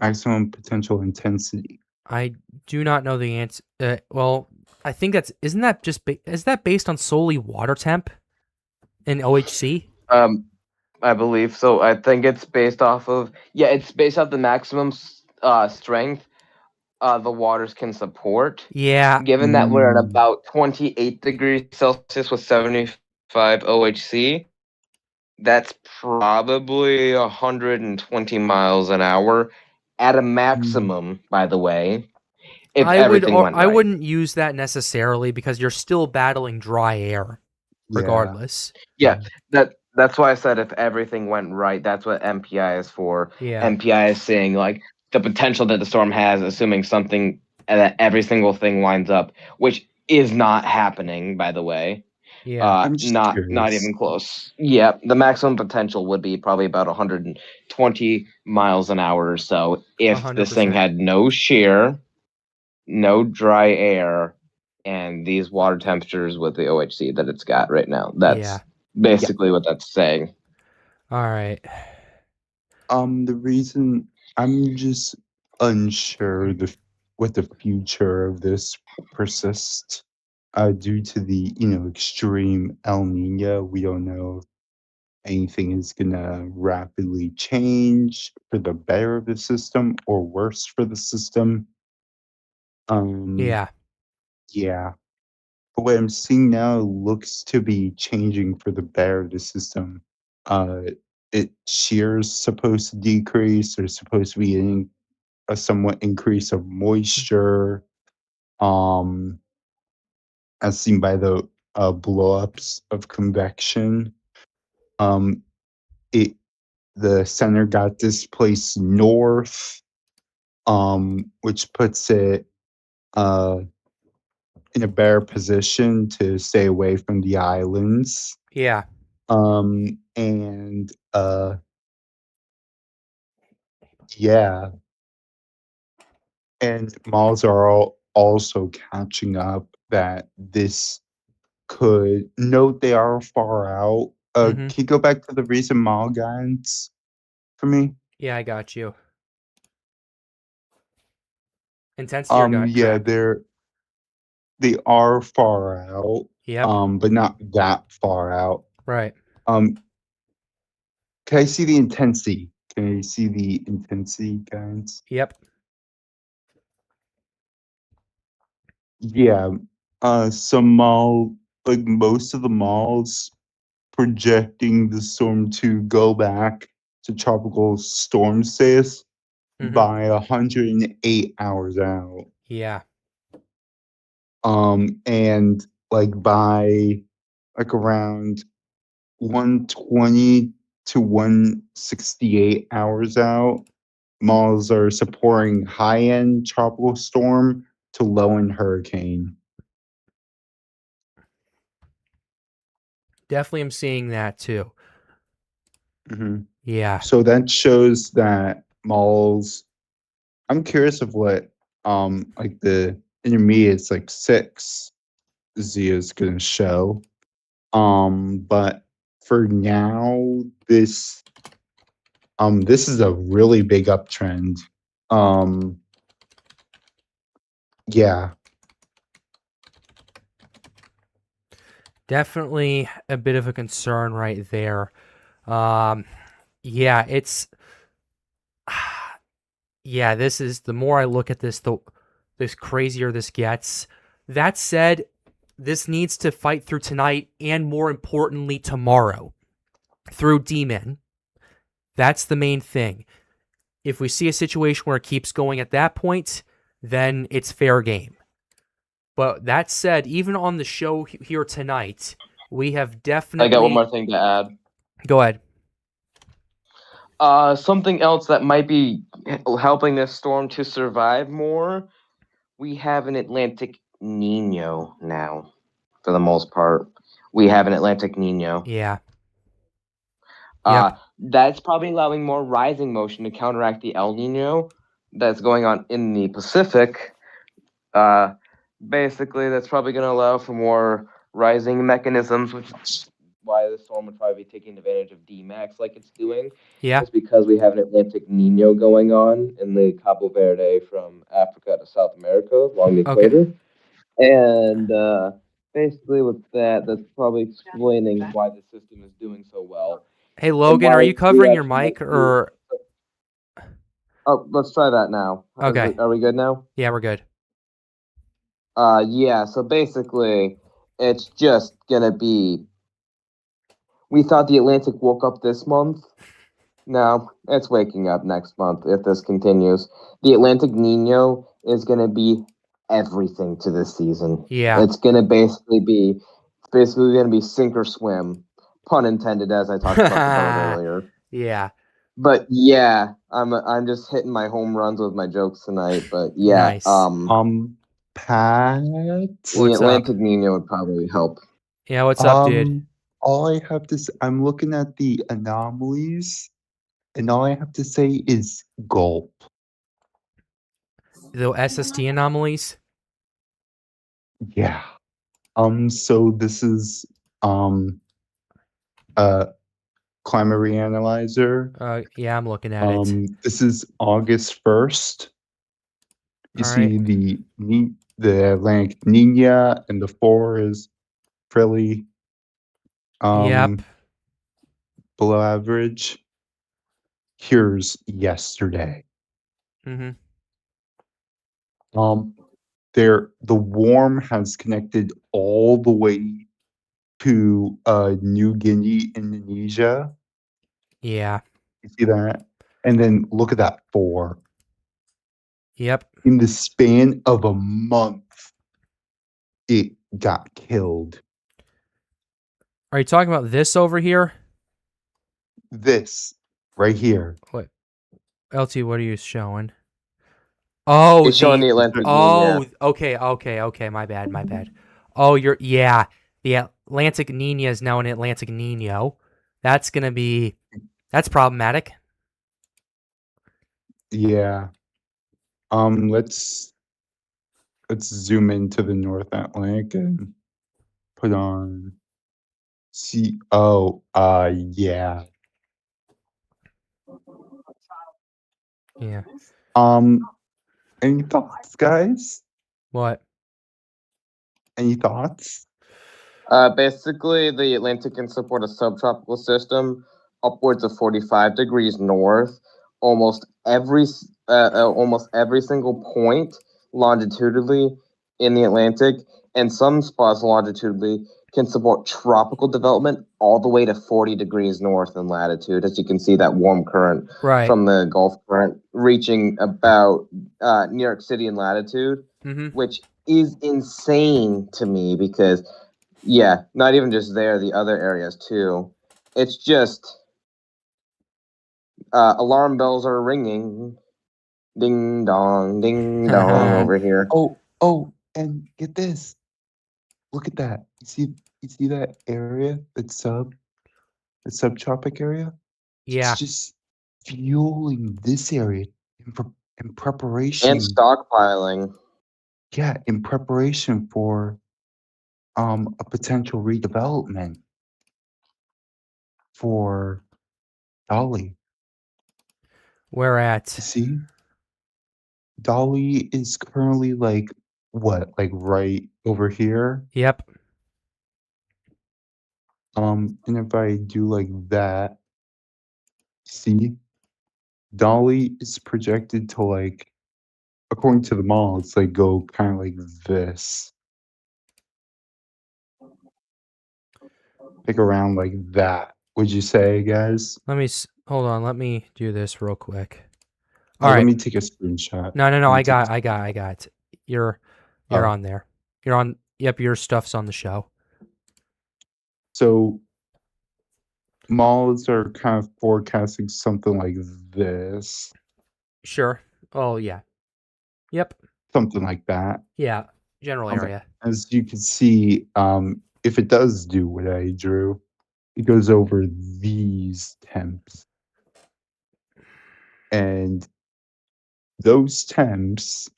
maximum potential intensity. I do not know the answer. Well, I think that's isn't that just is that based on solely water temp in OHC? I believe so. I think it's based off of it's based off the maximum strength the waters can support. Yeah. Given that we're at about 28 degrees Celsius with 75 OHC, that's probably 120 miles an hour at a maximum, by the way. If everything went right. I wouldn't use that necessarily because you're still battling dry air, regardless. Yeah, that's why I said if everything went right, that's what MPI is for. Yeah. MPI is saying like the potential that the storm has, assuming something that every single thing lines up, which is not happening, by the way. Yeah. I'm just not curious. even close. Yeah, the maximum potential would be probably about 120 miles an hour or so if this thing 100%. had no shear, no dry air, and these water temperatures with the OHC that it's got right now. That's Yeah. basically what that's saying. All right. The reason I'm just unsure what the future of this persists, due to the extreme El Nino. We don't know if anything is gonna rapidly change for the better of the system or worse for the system. Yeah. Yeah. But what I'm seeing now looks to be changing for the better of the system. Uh, shear's supposed to decrease. There's supposed to be a somewhat increase of moisture, um, as seen by the blowups of convection. Um, it the center got displaced north, which puts it in a better position to stay away from the islands. Yeah. And yeah, and malls are also catching up that this could note they are far out. Mhm. Can you go back to the recent mall guides for me? Yeah, I got you. Intensity or Yeah, track? they are far out. Yep. But not that far out. Right. Can I see the intensity? Can I see the intensity guides? Yep. Yeah. Like most of the malls projecting the storm to go back to tropical storm status Mhm. by 108 hours out. Yeah. And like by like around 120 to 168 hours out, malls are supporting high-end tropical storm to low-end hurricane. Definitely am seeing that too. Mhm. Yeah. So that shows that malls. I'm curious of what like the intermediates like 6Z is gonna show. But for now, this is a really big uptrend. Yeah. Definitely a bit of a concern right there. Yeah, it's yeah, this is the more I look at this, this crazier this gets. That said, this needs to fight through tonight and more importantly tomorrow through D-men. That's the main thing. If we see a situation where it keeps going at that point, then it's fair game. But that said, even on the show here tonight, we have definitely. I got one more thing to add. Go ahead. Something else that might be helping this storm to survive more. We have an Atlantic Nino now, for the most part. We have an Atlantic Nino. Yeah. Yep. That's probably allowing more rising motion to counteract the El Nino that's going on in the Pacific. Basically, that's probably going to allow for more rising mechanisms, which is why the storm would probably be taking advantage of D-Max like it's doing. Yeah. It's because we have an Atlantic Nino going on in the Cabo Verde from Africa to South America along the equator. And basically with that, that's probably explaining why the system is doing so well. Hey, Logan, are you covering your actually mic or? Oh, let's try that now. Okay. Are we good now? Yeah, we're good. Yeah, so basically, it's just gonna be. We thought the Atlantic woke up this month. No, it's waking up next month if this continues. The Atlantic Nino is gonna be everything to this season. Yeah. It's gonna basically gonna be sink or swim, pun intended, as I talked about earlier. Yeah. But yeah, I'm just hitting my home runs with my jokes tonight. But yeah, Nice. Pat. the Atlantic Nino would probably help. Yeah, what's up, dude? All I have to say, I'm looking at the anomalies, and all I have to say is gulp. The SST anomalies? Yeah. So this is a climate reanalyzer. Yeah, I'm looking at it. This is August 1st. You All see right. the Atlantic Nina and the 4 is fairly Yep. below average. Here's yesterday. Mm-hmm. The warm has connected all the way to New Guinea, Indonesia. Yeah. You see that? And then look at that 4. Yep. In the span of a month, it got killed. Are you talking about this over here? This right here. What? LT, what are you showing? Oh, It's showing the the Atlantic oh, Nina. okay. My bad. Oh, the Atlantic Nina is now an Atlantic Nino. That's problematic. Yeah. Let's zoom into the North Atlantic and put on yeah. Yeah. Any thoughts, guys? What? Any thoughts? Basically, the Atlantic can support a subtropical system upwards of 45 degrees north. Almost every single point longitudinally in the Atlantic, and some spots longitudinally, can support tropical development all the way to 40 degrees north in latitude. As you can see, that warm current Right. from the Gulf current reaching about New York City in latitude, Mm-hmm. which is insane to me because, yeah, not even just there, the other areas too. It's just alarm bells are ringing. Ding dong over here. Oh, and get this. Look at that. You see that area? The subtropic area? Yeah. It's just fueling this area in, in And preparation. stockpiling. Yeah, in preparation for a potential redevelopment for Dolly. Where at? You see? Dolly is currently like what? Like right over here? Yep. And if I do like that, see? Dolly is projected to like, according to the model, it's like go kind of like this. Pick around like that. Would you say, guys? Hold on. Let me do this real quick. Let All right. me take a screenshot. No. Let me I take a got it. You're Oh. on there. You're on. Yep. Your stuff's on the show. So malls are kind of forecasting something like this, Sure. Oh yeah. Yep. something like that. Yeah. General area. As you can see, if it does do what I drew, it goes over these temps. And those temps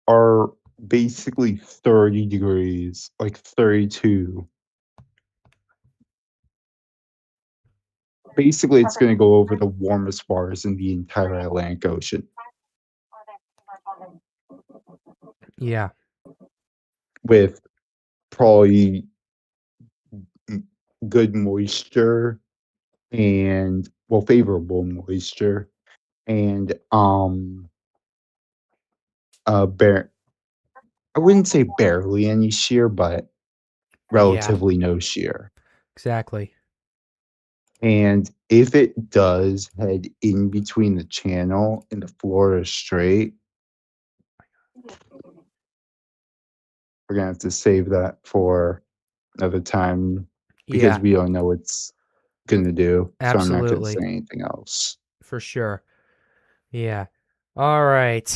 are basically 30 degrees, like 32. Basically, it's going to go over the warmest bars in the entire Atlantic Ocean Yeah. with probably good moisture and, well, favorable moisture and bare I wouldn't say barely any shear, but relatively no shear. Exactly. And if it does head in between the channel and the Florida Strait, we're gonna have to save that for another time because Yeah. we don't know what it's gonna do. So I'm not gonna Absolutely. say anything else. For sure. Yeah. All right.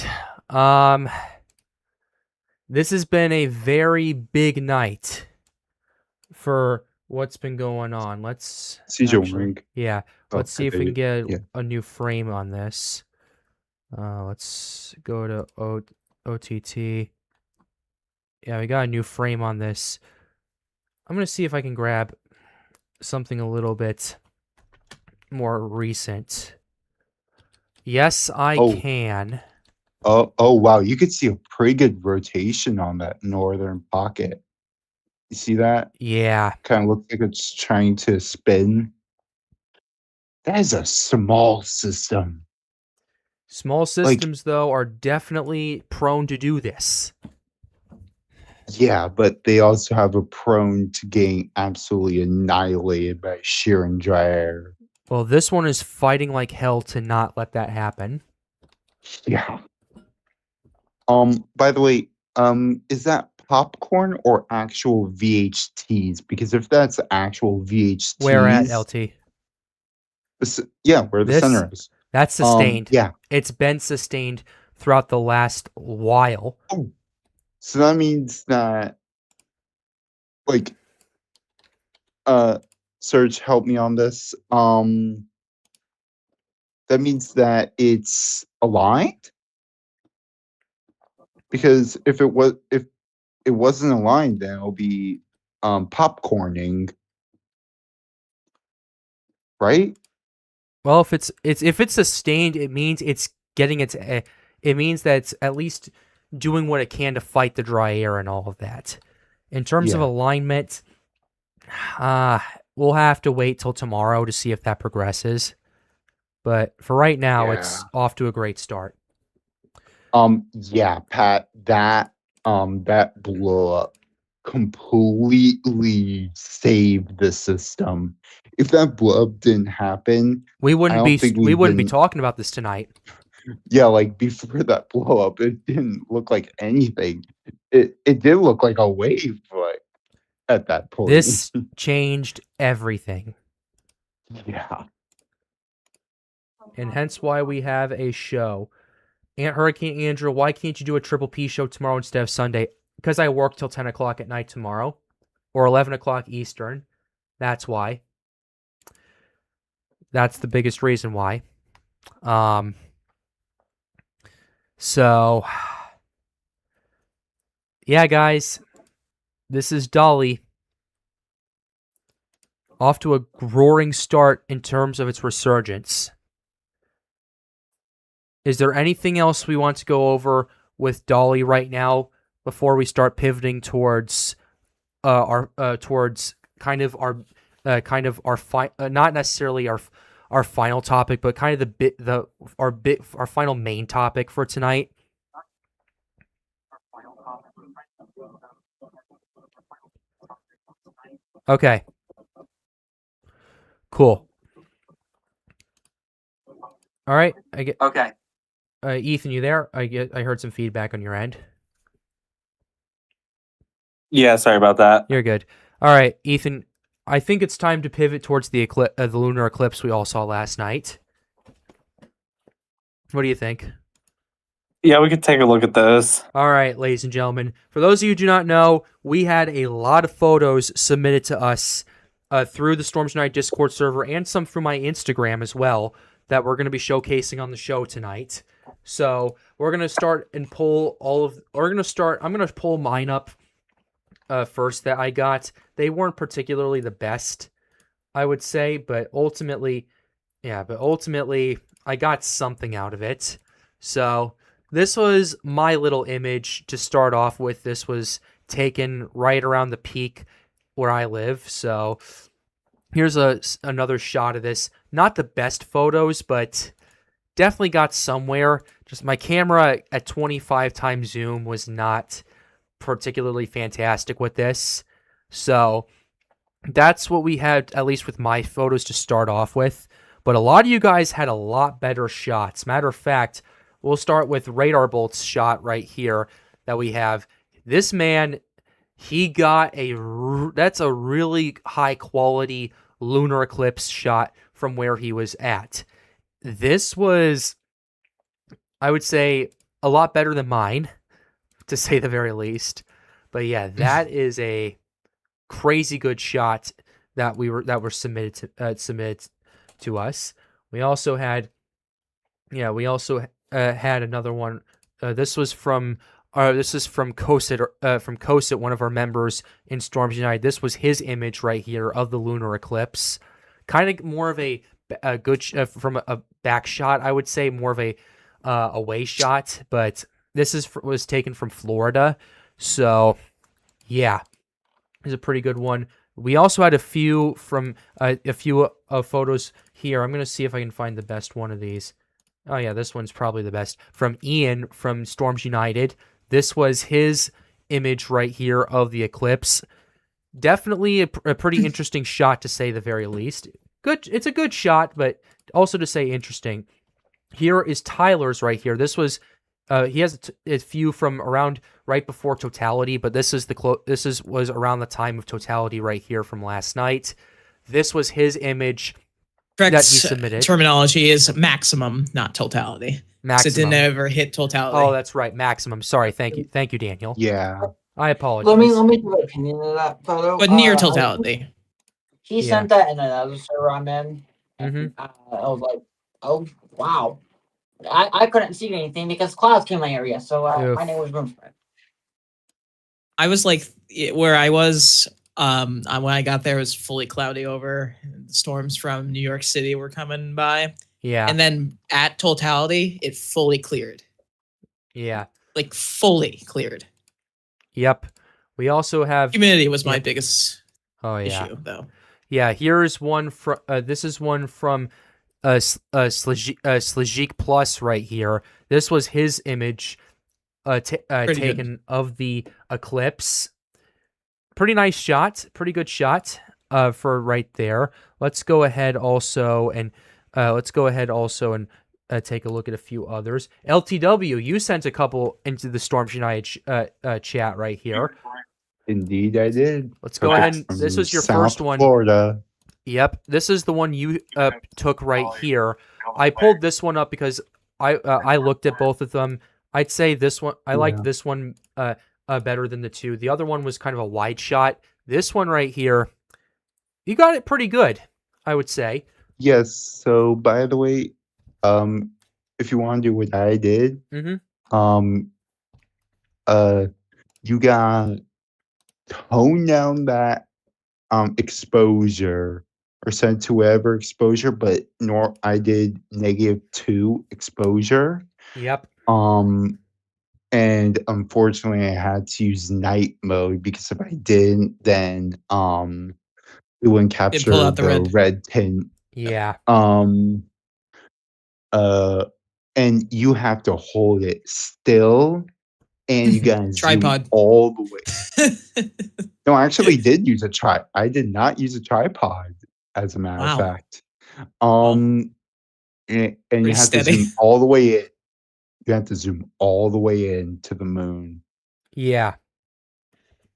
This has been a very big night for what's been going on. Let's See actually, yeah. Oh, Let's see I if we can bet get yeah. a new frame on this. Let's go to OTT. Yeah, we got a new frame on this. I'm gonna see if I can grab something a little bit more recent. Yes, I Oh. can. Oh, wow. You could see a pretty good rotation on that northern pocket. You see that? Yeah. Kind of looks like it's trying to spin. That is a small system. Small Like, systems, though, are definitely prone to do this. yeah, but they also have a prone to getting absolutely annihilated by sheer and dry air. Well, this one is fighting like hell to not let that happen. Yeah. By the way, is that popcorn or actual VHTs? Because if that's actual VHTs, Where at, LT? Yeah, where the This? center is. That's sustained. Yeah. It's been sustained throughout the last while. Oh, so that means that, like, Serge, help me on this. That means that it's aligned? Because if it wasn't aligned, then it'll be popcorning, right? Well, if it's sustained, it means it's getting its. It means that it's at least doing what it can to fight the dry air and all of that. In terms of Yeah. alignment, we'll have to wait till tomorrow to see if that progresses. But for right now, it's off to a great start. Yeah, Pat, that blow up completely saved the system. If that blow up didn't happen, We wouldn't be think we we wouldn't be wouldn't- talking about this tonight. yeah, like before that blow up, it didn't look like anything. It did look like a wave, but at that point. This changed everything, Yeah. and hence why we have a show. Aunt Hurricane Andrew, why can't you do a Triple P show tomorrow instead of Sunday? Because I work till 10 o'clock at night tomorrow, or 11 o'clock Eastern. That's why. That's the biggest reason why. So, yeah, guys, this is Dolly. Off to a roaring start in terms of its resurgence. Is there anything else we want to go over with Dolly right now before we start pivoting towards towards kind of our not necessarily our final topic, but kind of our final main topic for tonight? Okay. Cool. All right. Okay. Ethan, you there? I heard some feedback on your end. Yeah, sorry about that. You're good. All right, Ethan. I think it's time to pivot towards the lunar eclipse we all saw last night. What do you think? Yeah, we could take a look at those. All right, ladies and gentlemen. For those of you who do not know, we had a lot of photos submitted to us through the Storms Night Discord server and some through my Instagram as well that we're going to be showcasing on the show tonight. So we're going to start and pull I'm going to pull mine up first that I got. They weren't particularly the best, I would say, but ultimately I got something out of it. So this was my little image to start off with. This was taken right around the peak where I live. So here's another shot of this. Not the best photos, but definitely got somewhere. Just my camera at 25 times zoom was not particularly fantastic with this. So that's what we had, at least with my photos, to start off with. But a lot of you guys had a lot better shots. Matter of fact, we'll start with Radar Bolt's shot right here that we have. This man, he got that's a really high quality lunar eclipse shot from where he was at. This was, I would say, a lot better than mine, to say the very least. But yeah, that is a crazy good shot that were submitted to us. We also had had another one. This was from This is from Kosit, one of our members in Storms United. This was his image right here of the lunar eclipse. Kind of more of a good from a back shot, I would say, more of a away shot. But this was taken from Florida, so yeah, it's a pretty good one. We also had a few from photos here. I'm gonna see if I can find the best one of these. Oh yeah, this one's probably the best. From Ian from Storms United. This was his image right here of the eclipse. Definitely a pretty interesting shot, to say the very least. Good, it's a good shot, but also to say interesting. Here is Tyler's right here. This was he has a few from around right before totality, but this is was around the time of totality right here from last night. This was his image Correct that he submitted. terminology is maximum, not totality. Maximum. It didn't ever hit totality. Oh, that's right, maximum. Sorry, thank you, Daniel. Yeah. I apologize. Let me give an opinion of that photo. But near totality. He Yeah. sent that in another server I'm in. Mhm. I was like, oh wow. I couldn't see anything because clouds came in my area, so Oof. my name was room spread. I was like where I was when I got there, it was fully cloudy over. The storms from New York City were coming by. Yeah. And then at totality, it fully cleared. Yeah. Like fully cleared. Yep. We also have Humidity was my Yep. biggest Oh yeah. issue, though. Yeah, here's one from this is one from Slajik Plus right here. This was his image taken of the eclipse. Pretty nice shot. Pretty good shot for right there. Let's go ahead also and take a look at a few others. LTW, you sent a couple into the Storms United chat right here. Indeed, I did. Let's go ahead. And, this was your first one. Florida. Yep, this is the one you took right here. I pulled this one up because I looked at both of them. I'd say this one. I like this one better than the two. The other one was kind of a wide shot. This one right here, you got it pretty good, I would say. Yes. So, by the way, if you want to do what I did, you got tone down that exposure or set to whatever exposure, but I did -2 exposure. Yep. And unfortunately I had to use night mode because if I didn't, then it wouldn't capture pull out the the red. red tint. Yeah. And you have to hold it still, and you gotta Tripod. zoom all the way. No, I actually did use I did not use a tripod, as a matter of Wow. fact. And you have steady. to zoom all the way in. You have to zoom all the way in to the moon. Yeah.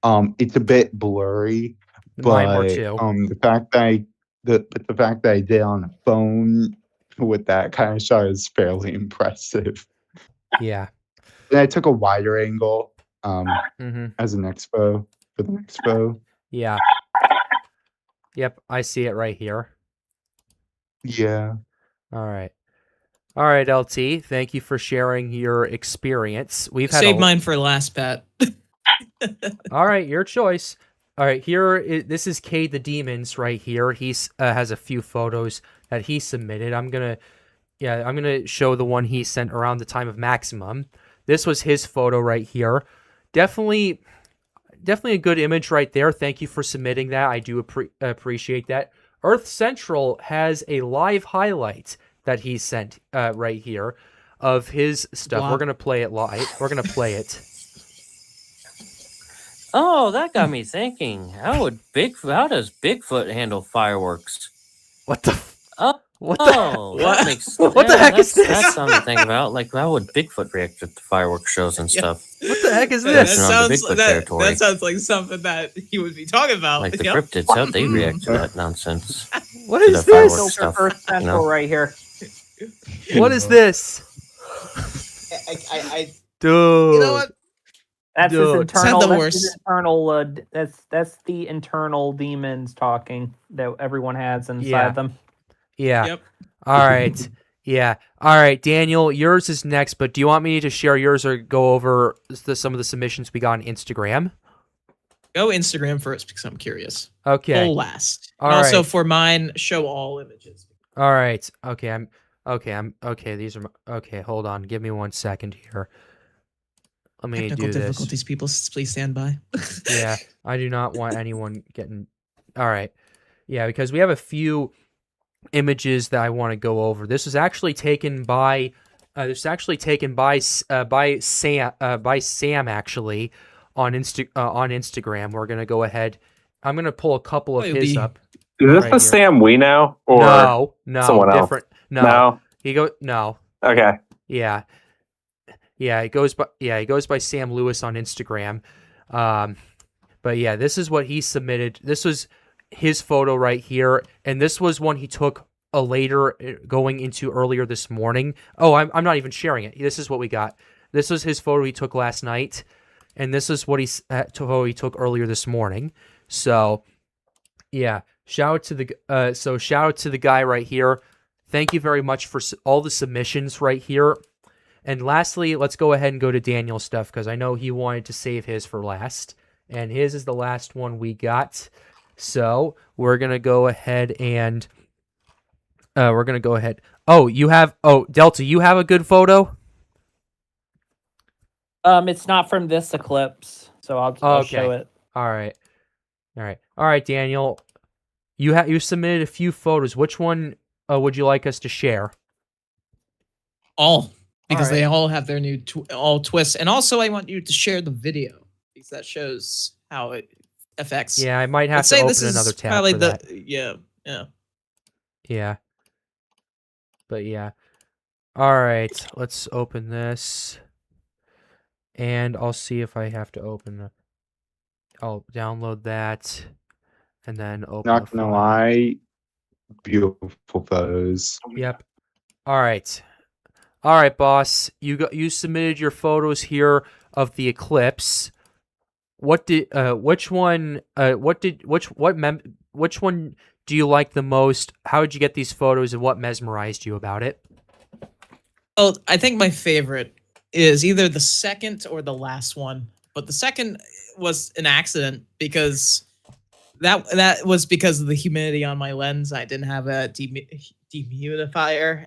It's a bit blurry, Mine were but too. the fact that I did on a phone with that kind of shot is fairly impressive. Yeah. And I took a wider angle Mm-hmm. as an expo for the expo. Yeah. Yep, I see it right here. Yeah. All right. All right, LT. Thank you for sharing your experience. We've had Save mine for last, Pat. All right, your choice. All right, this is K the Demons right here. He has a few photos that he submitted. I'm gonna show the one he sent around the time of maximum. This was his photo right here. Definitely a good image right there. Thank you for submitting that. I do appreciate that. Earth Central has a live highlight that he sent right here of his stuff. Wow. We're gonna play it live. We're gonna play it. Oh, that got me thinking. How does Bigfoot handle fireworks? What the? Oh, What the? oh, What? that makes What the heck is this? That's something to think about. Like, how would Bigfoot react at the fireworks shows and Yeah. stuff? What the heck is That this? That's on the sounds Bigfoot that territory. sounds like something that he would be talking about. Like the Yep. cryptids, how they react to that nonsense. What To is the this? fireworks stuff. Earth Central right here. What is this? I Dude. you know what? That's his Dude. internal. Said the That's his worst. internal. That's the internal demons talking that everyone has inside Yeah. them. Yeah. Yep. All right. Yeah. All right, Daniel, yours is next, but do you want me to share yours or go over some of the submissions we got on Instagram? Go Instagram first because I'm curious. Okay. Poll last. All And also right. for mine, show all images. All right. Okay. These are okay. Hold on. Give me 1 second here. Let me Technical do this. difficulties, people. Please stand by. Yeah, I do not want anyone getting. All right. Yeah, because we have a few images that I want to go over. This is actually taken by. By Sam actually on Instagram. We're gonna go ahead. I'm gonna pull a couple of It'll his be- up. Is this Right the here. Sam we know, or No, someone else? different. No. No. Okay. Yeah. He goes by Sam Lewis on Instagram. But yeah, this is what he submitted. This was his photo right here, and this was one he took later going into earlier this morning. Oh, I'm not even sharing it. This is what we got. This was his photo he took last night, and this is what he took earlier this morning. So, yeah, shout out to the guy right here. Thank you very much for all the submissions right here. And lastly, let's go ahead and go to Daniel's stuff because I know he wanted to save his for last. And his is the last one we got. So we're going to go ahead and... Oh, Delta, you have a good photo? It's not from this eclipse, so I'll show it. All right, Daniel. You submitted a few photos. Which one would you like us to share? All. Because All right. they all have their new twists. And also, I want you to share the video because that shows how it affects. Yeah, I might have Let's to say open this is another tab probably for that. Yeah. Yeah. But yeah. All right, let's open this. And I'll see if I have to open I'll download that and then open Not the gonna file. lie, beautiful photos. Yep. All right, boss. You submitted your photos here of the eclipse. Which one do you like the most? How did you get these photos and what mesmerized you about it? Well, I think my favorite is either the second or the last one. But the second was an accident because that was because of the humidity on my lens. I didn't have a dehumidifier,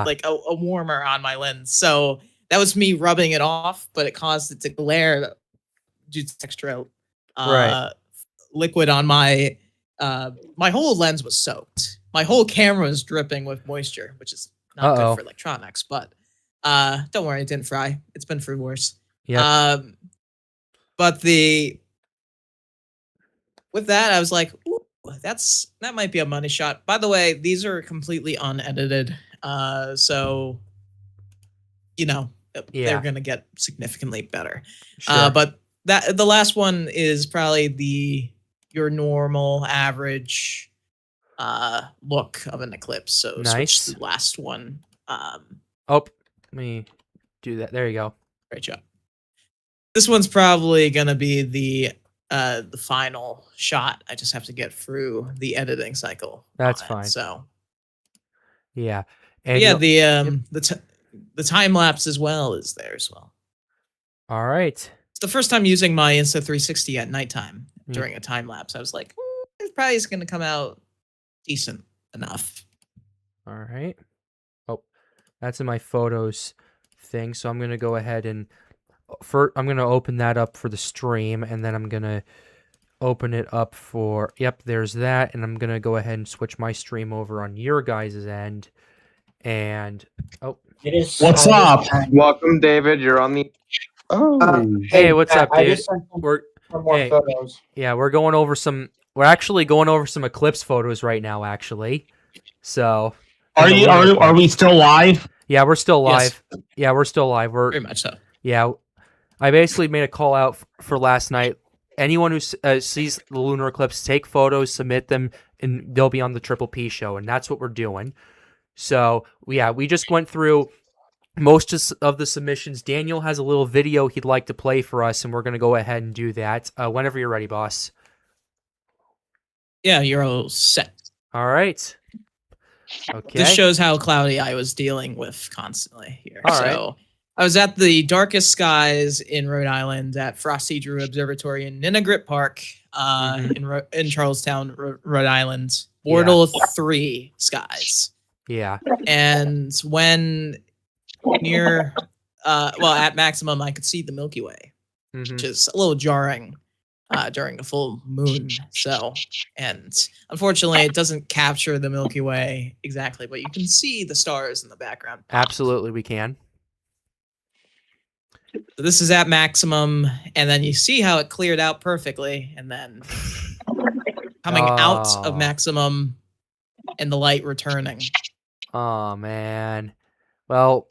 like a warmer on my lens. So that was me rubbing it off, but it caused it to glare due to extra liquid on my my whole lens was soaked. My whole camera was dripping with moisture, which is not good for electronics, but don't worry, it didn't fry. It's been for worse. Yeah. But with that, I was like, ooh, that might be a money shot. By the way, these are completely unedited. So they're gonna get significantly better. Sure. But the last one is probably your normal average look of an eclipse. So nice. switch the last one. Let me do that. There you go. Great job. This one's probably gonna be the final shot. I just have to get through the editing cycle. That's fine. So yeah, and yeah, the time lapse as well is there as well. All right. It's the first time using my Insta360 at nighttime during a time lapse. I was like, it probably is gonna come out decent enough. All right. Oh, that's in my photos thing. So I'm gonna go ahead and I'm gonna open that up for the stream, and then I'm gonna open it up for. Yep, there's that, and I'm gonna go ahead and switch my stream over on your guys' end. And it is. What's up? Welcome, David. You're on the. Hey, what's up, I dude? just sent some We're more photos. Yeah, we're going over some. We're actually going over some eclipse photos right now, actually. So. Are we still live? Yeah, we're still live. Yes. Yeah, we're still live. We're very much so. Yeah, I basically made a call out for last night. Anyone who sees the lunar eclipse, take photos, submit them, and they'll be on the Triple P show, and that's what we're doing. So, yeah, we just went through most of the submissions. Daniel has a little video he'd like to play for us, and we're going to go ahead and do that whenever you're ready, boss. Yeah, you're all set. All right. Okay. This shows how cloudy I was dealing with constantly here. All right. So I was at the darkest skies in Rhode Island at Frosty Drew Observatory in Ninigrit Park in Charlestown, Rhode Island. Bortle 3 skies. Yeah. And when near, at maximum, I could see the Milky Way, which is a little jarring during a full moon. So, and unfortunately, it doesn't capture the Milky Way exactly, but you can see the stars in the background. Absolutely, we can. So this is at maximum, and then you see how it cleared out perfectly, and then coming out of maximum and the light returning. Oh, man. Well,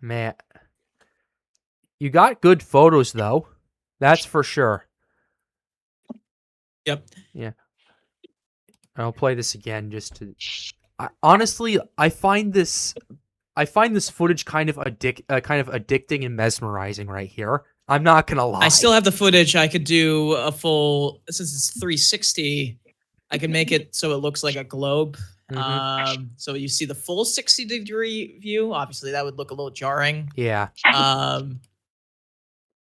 man. You got good photos, though. That's for sure. Yep. Yeah. I'll play this again just to... honestly, I find this footage kind of addicting and mesmerizing right here. I'm not gonna lie. I still have the footage. I could do a full, since it's 360, I can make it so it looks like a globe. So you see the full 60-degree view. Obviously, that would look a little jarring. Yeah.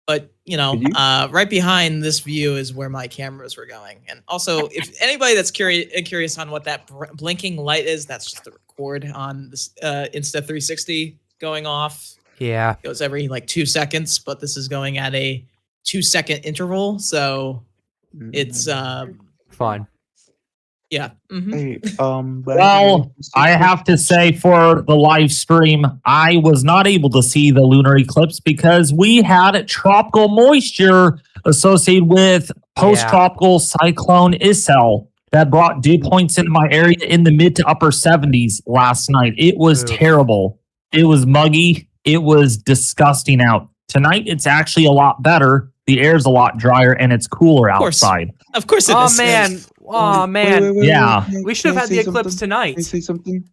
But right behind this view is where my cameras were going. And also, if anybody that's curious on what that blinking light is, that's just the record on this Insta360 going off. Yeah. It goes every like 2 seconds, but this is going at a 2-second interval, so it's fun. Yeah. Hey, Well, I have to say for the live stream, I was not able to see the lunar eclipse because we had tropical moisture associated with post-tropical cyclone Isel that brought dew points into my area in the mid to upper 70s last night. It was terrible. It was muggy. It was disgusting out. Tonight, it's actually a lot better. The air's a lot drier and it's cooler outside. Of course it is. Man. Oh, man. Yeah. We should have had the eclipse tonight. Can I say something?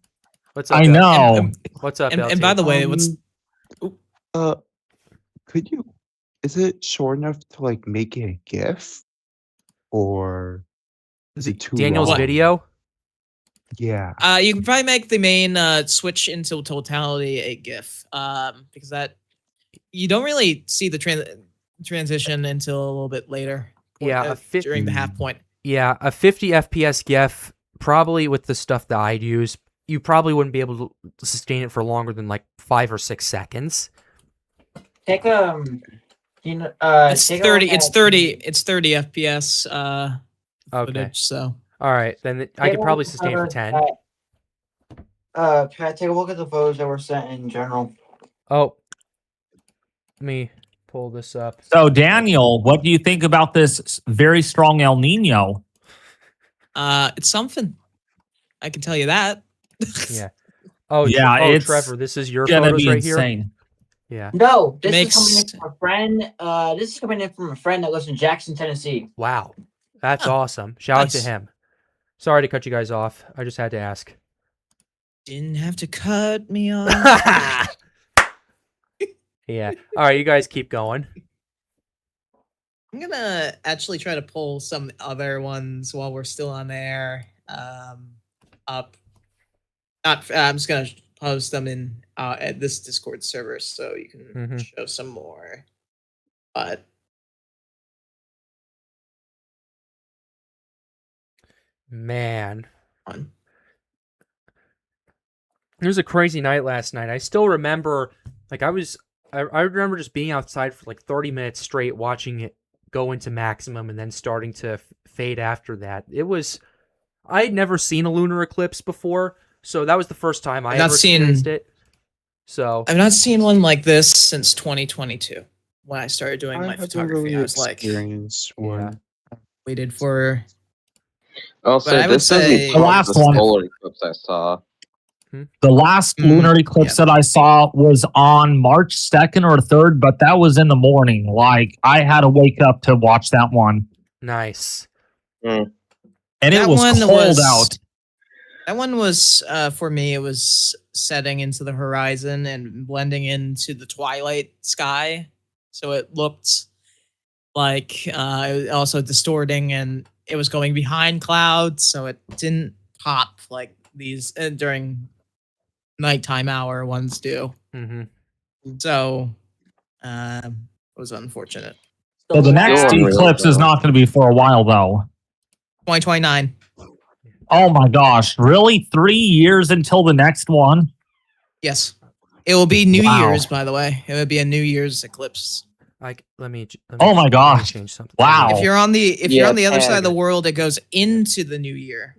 What's up, I know. What's up, and by the way, could you, is it short enough to like make it a GIF? Or is it too Daniel's long? video? Yeah. you can probably make the main switch into totality a GIF, because that you don't really see the transition until a little bit later. Yeah, during the half point. Yeah, a 50 FPS GIF, probably with the stuff that I'd use, you probably wouldn't be able to sustain it for longer than like 5 or 6 seconds. Take it's 30. It's 30 FPS. Okay. Footage, so all right, then I could probably sustain for 10. Can I take a look at the photos that were sent in general? Oh, let me pull this up. So, Daniel, what do you think about this very strong El Nino? It's something. I can tell you that. Yeah. Oh, yeah. It's Trevor, this is your gonna photos be right insane. Here. Yeah. No, this is coming in from a friend. This is coming in from a friend that lives in Jackson, Tennessee. Wow, that's awesome. Shout out to him. Sorry to cut you guys off. I just had to ask. Didn't have to cut me off. Yeah. All right, you guys keep going. I'm gonna actually try to pull some other ones while we're still on air. Up. I'm just gonna post them in at this Discord server so you can show some more. But man, it was a crazy night last night. I still remember, like I remember just being outside for like 30 minutes straight, watching it go into maximum and then starting to fade after that. I had never seen a lunar eclipse before, so that was the first time I ever experienced it. So I've not seen one like this since 2022 when I started doing my photography. I was like, waited for. Also, I would this doesn't the count last the one. solar eclipse I saw. The last lunar eclipse that I saw was on March 2nd or 3rd, but that was in the morning. Like, I had to wake up to watch that one. Nice. And it was cold out. That one was, for me, it was setting into the horizon and blending into the twilight sky. So it looked like also distorting, and it was going behind clouds, so it didn't pop like these during nighttime hour ones do. Mm-hmm. So it was unfortunate. So the next Still unreal, eclipse is though. not going to be for a while, though. 2029. Oh my gosh. Really? 3 years until the next one? Yes. It will be New Wow. Year's, by the way. It would be a New Year's eclipse. Let me Oh my let me gosh. change something. Wow. If you're on the Yeah, other side of the tag. world, it goes into the new year.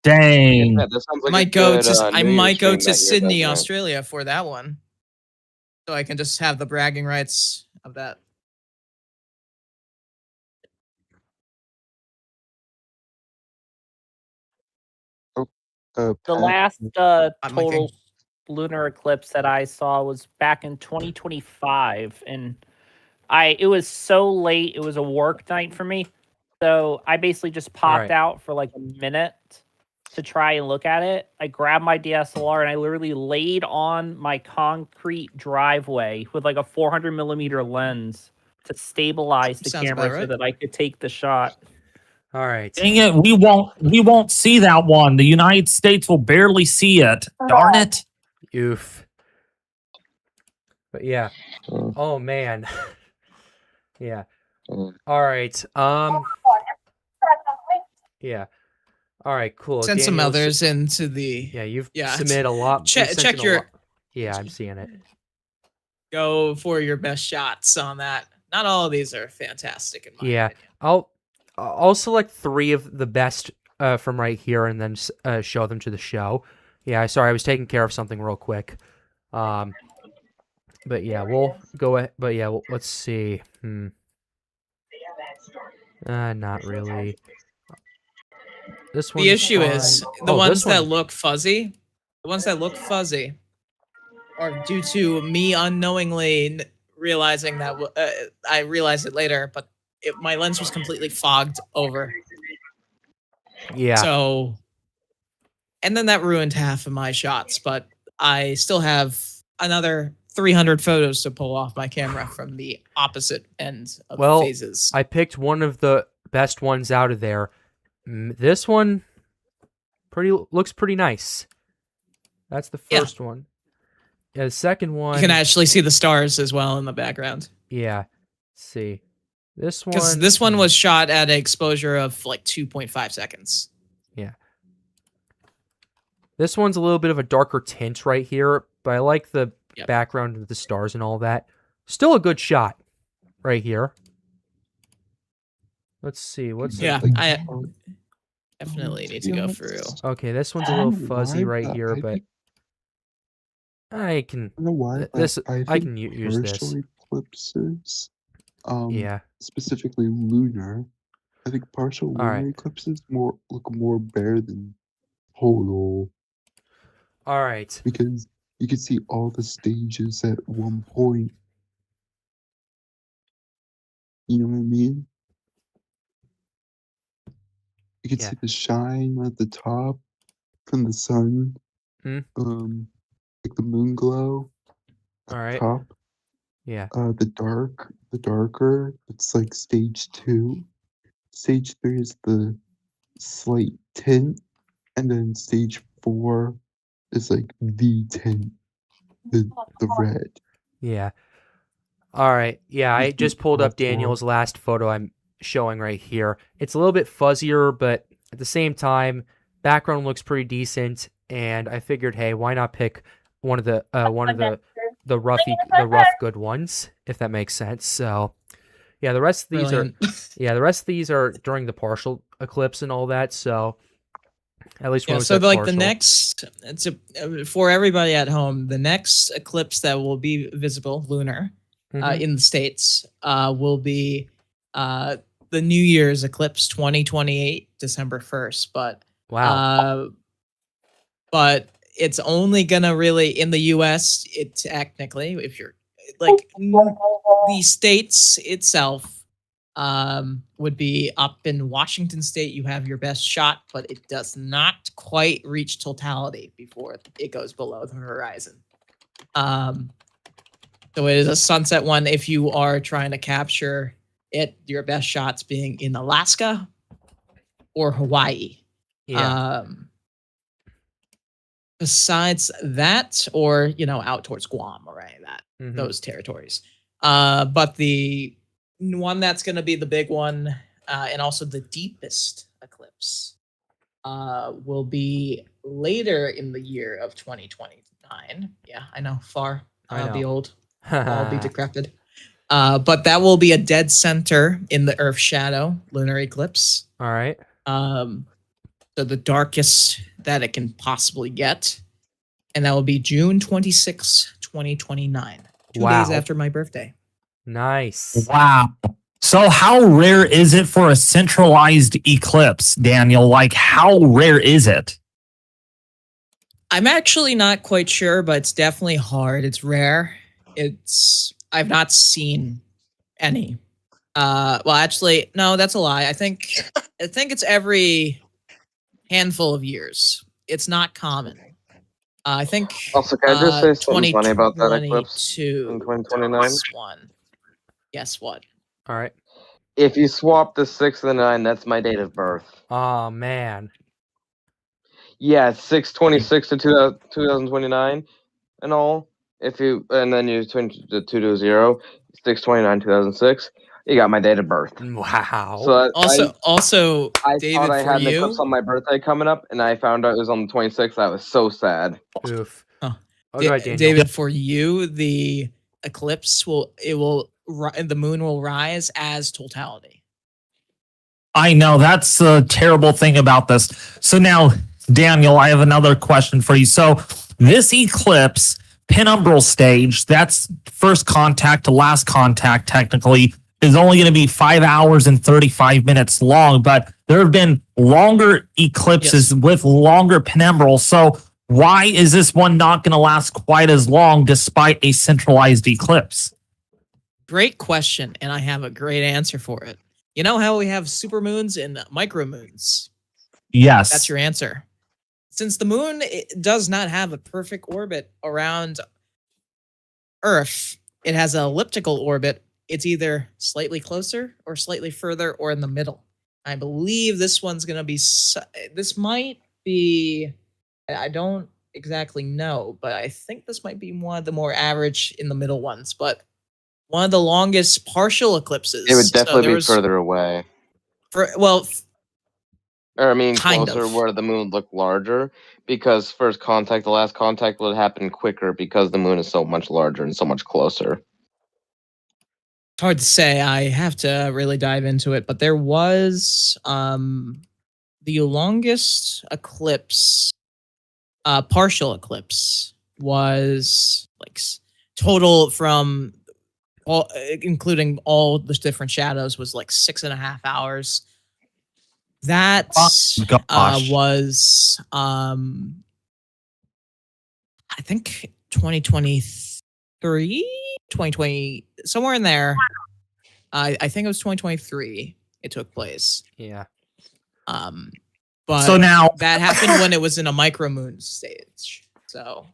Dang. Yeah, that sounds I like might a go good, to I New Year's might go stream to that year, Sydney, doesn't it? Australia for that one. So I can just have the bragging rights of that. The Pat, last I'm liking. total lunar eclipse that I saw was back in 2025, and it was so late. It was a work night for me, so I basically just popped right. out for like a minute to try and look at it. I grabbed my DSLR and I literally laid on my concrete driveway with like a 400 millimeter lens to stabilize the Sounds camera about so right. that I could take the shot. All right. Dang it. We won't see that one. The United States will barely see it. Darn it. Oof. But yeah. Mm. Oh man. Yeah. Mm. All right. Yeah. All right. Cool. Send some Daniel's- others into the Yeah, you've Yeah, submitted a lot. check- you've sent check in a your- lot. Yeah, I'm seeing it. go for your best shots on that. Not all of these are fantastic in my Yeah. opinion. I'll select 3 of the best from right here and then show them to the show. Yeah, sorry, I was taking care of something real quick. But yeah, we'll go ahead. But yeah, let's see. Not really. This one. The issue is the ones that one. look fuzzy. The ones that look fuzzy are due to me unknowingly realizing that I realized it later, but my lens was completely fogged over. Yeah. So, and then that ruined half of my shots, but I still have another 300 photos to pull off my camera from the opposite ends of Well, phases. I picked one of the best ones out of there. This one looks pretty nice. That's the first one. Yeah, the second one. You can actually see the stars as well in the background. Yeah. Let's see. This one. Because this one was shot at an exposure of like 2.5 seconds. Yeah. This one's a little bit of a darker tint right here, but I like the background of the stars and all that. Still a good shot right here. Let's see. What's I definitely need to go through. Okay, this one's a little fuzzy right here, but I can. I don't know why. I can use this. Partial eclipses, Yeah. specifically lunar. I think partial lunar right. eclipses look more bare than total All right. because you can see all the stages at one point. You know what I mean? You can Yeah. see the shine at the top from the sun. Hmm. Like the moon glow at All the right. top. Yeah. The darker, it's like stage 2. Stage 3 is the slight tint, and then stage 4 is like the tint, the red. Yeah. All right. Yeah, I You just see pulled all up Daniel's last photo I'm showing right here. It's a little bit fuzzier, but at the same time, background looks pretty decent, and I figured, hey, why not pick one of the rough good ones, if that makes sense. So, yeah, the rest of these Brilliant. the rest of these are during the partial eclipse and all that. So, at least when it was So at like partial. the next, for everybody at home, the next eclipse that will be visible lunar Mhm. in the States will be the New Year's eclipse 2028, December 1st. Wow. But it's only gonna really in the US, it technically, if you're like the states itself would be up in Washington State, you have your best shot, but it does not quite reach totality before it goes below the horizon. So it is a sunset one if you are trying to capture it, your best shots being in Alaska or Hawaii. Yeah. Besides that, or out towards Guam or any of that, Mhm. those territories. But the one that's going to be the big one, and also the deepest eclipse, will be later in the year of 2029. Yeah, I know, far. I I'll be know. old. I'll be decrepit. But that will be a dead center in the Earth shadow lunar eclipse. All right. So the darkest that it can possibly get. And that will be June 26, 2029. 2 days Wow. after my birthday. Nice. Wow. So how rare is it for a centralized eclipse, Daniel? Like, how rare is it? I'm actually not quite sure, but it's definitely hard. It's rare. I've not seen any. Well, actually, no, that's a lie. I think it's every handful of years. It's not common. I think Also, can I just say something funny about that eclipse 2022 in 2029? one. Guess what? All right. If you swap the 6 and the 9, that's my date of birth. Oh man. Yeah, 6/26 to 2029 and all. And then you turn the 2 to 0, 6/29/2006. You got my date of birth. Wow. So Also, I David, thought I for had an you, eclipse on my birthday coming up, and I found out it was on the 26th. I was so sad. Oof. Huh. Oh, go ahead, Daniel. David, for you, the eclipse the moon will rise as totality. I know that's the terrible thing about this. So now, Daniel, I have another question for you. So this eclipse, penumbral stage, that's first contact to last contact, technically, is only going to be 5 hours and 35 minutes long. But there have been longer eclipses with longer penumbral. So why is this one not going to last quite as long despite a centralized eclipse? Great question, and I have a great answer for it. You know how we have supermoons and micromoons? Yes. That's your answer. Since the moon does not have a perfect orbit around Earth, it has an elliptical orbit. It's either slightly closer or slightly further or in the middle. I believe this one's going to be... This might be... I don't exactly know, but I think this might be one of the more average in the middle ones, but one of the longest partial eclipses. It would definitely be further away. Or I mean, kind closer of. where the moon looked larger, because first contact, the last contact would happen quicker because the moon is so much larger and so much closer. It's hard to say. I have to really dive into it, but there was the longest eclipse, partial eclipse, was like total from all, including all the different shadows, was like 6.5 hours. That was I think 2023, 2020, somewhere in there. I think it was 2023 it took place. Yeah. But so now that happened when it was in a micromoon stage. So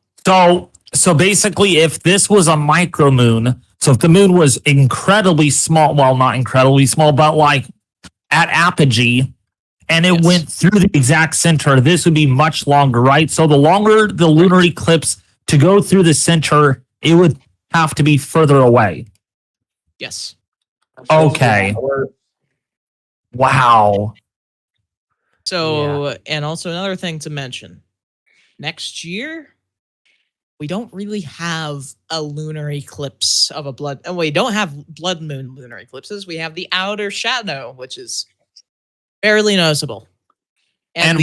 basically, if this was a micromoon, so if the moon was incredibly small, well, not incredibly small, but like at apogee, and it went through the exact center, this would be much longer, right? So the longer the lunar eclipse to go through the center, it would have to be further away. Yes. Okay. Wow. So, and also another thing to mention, next year, we don't really have a lunar eclipse of a blood. And we don't have blood moon lunar eclipses. We have the outer shadow, which is barely noticeable. And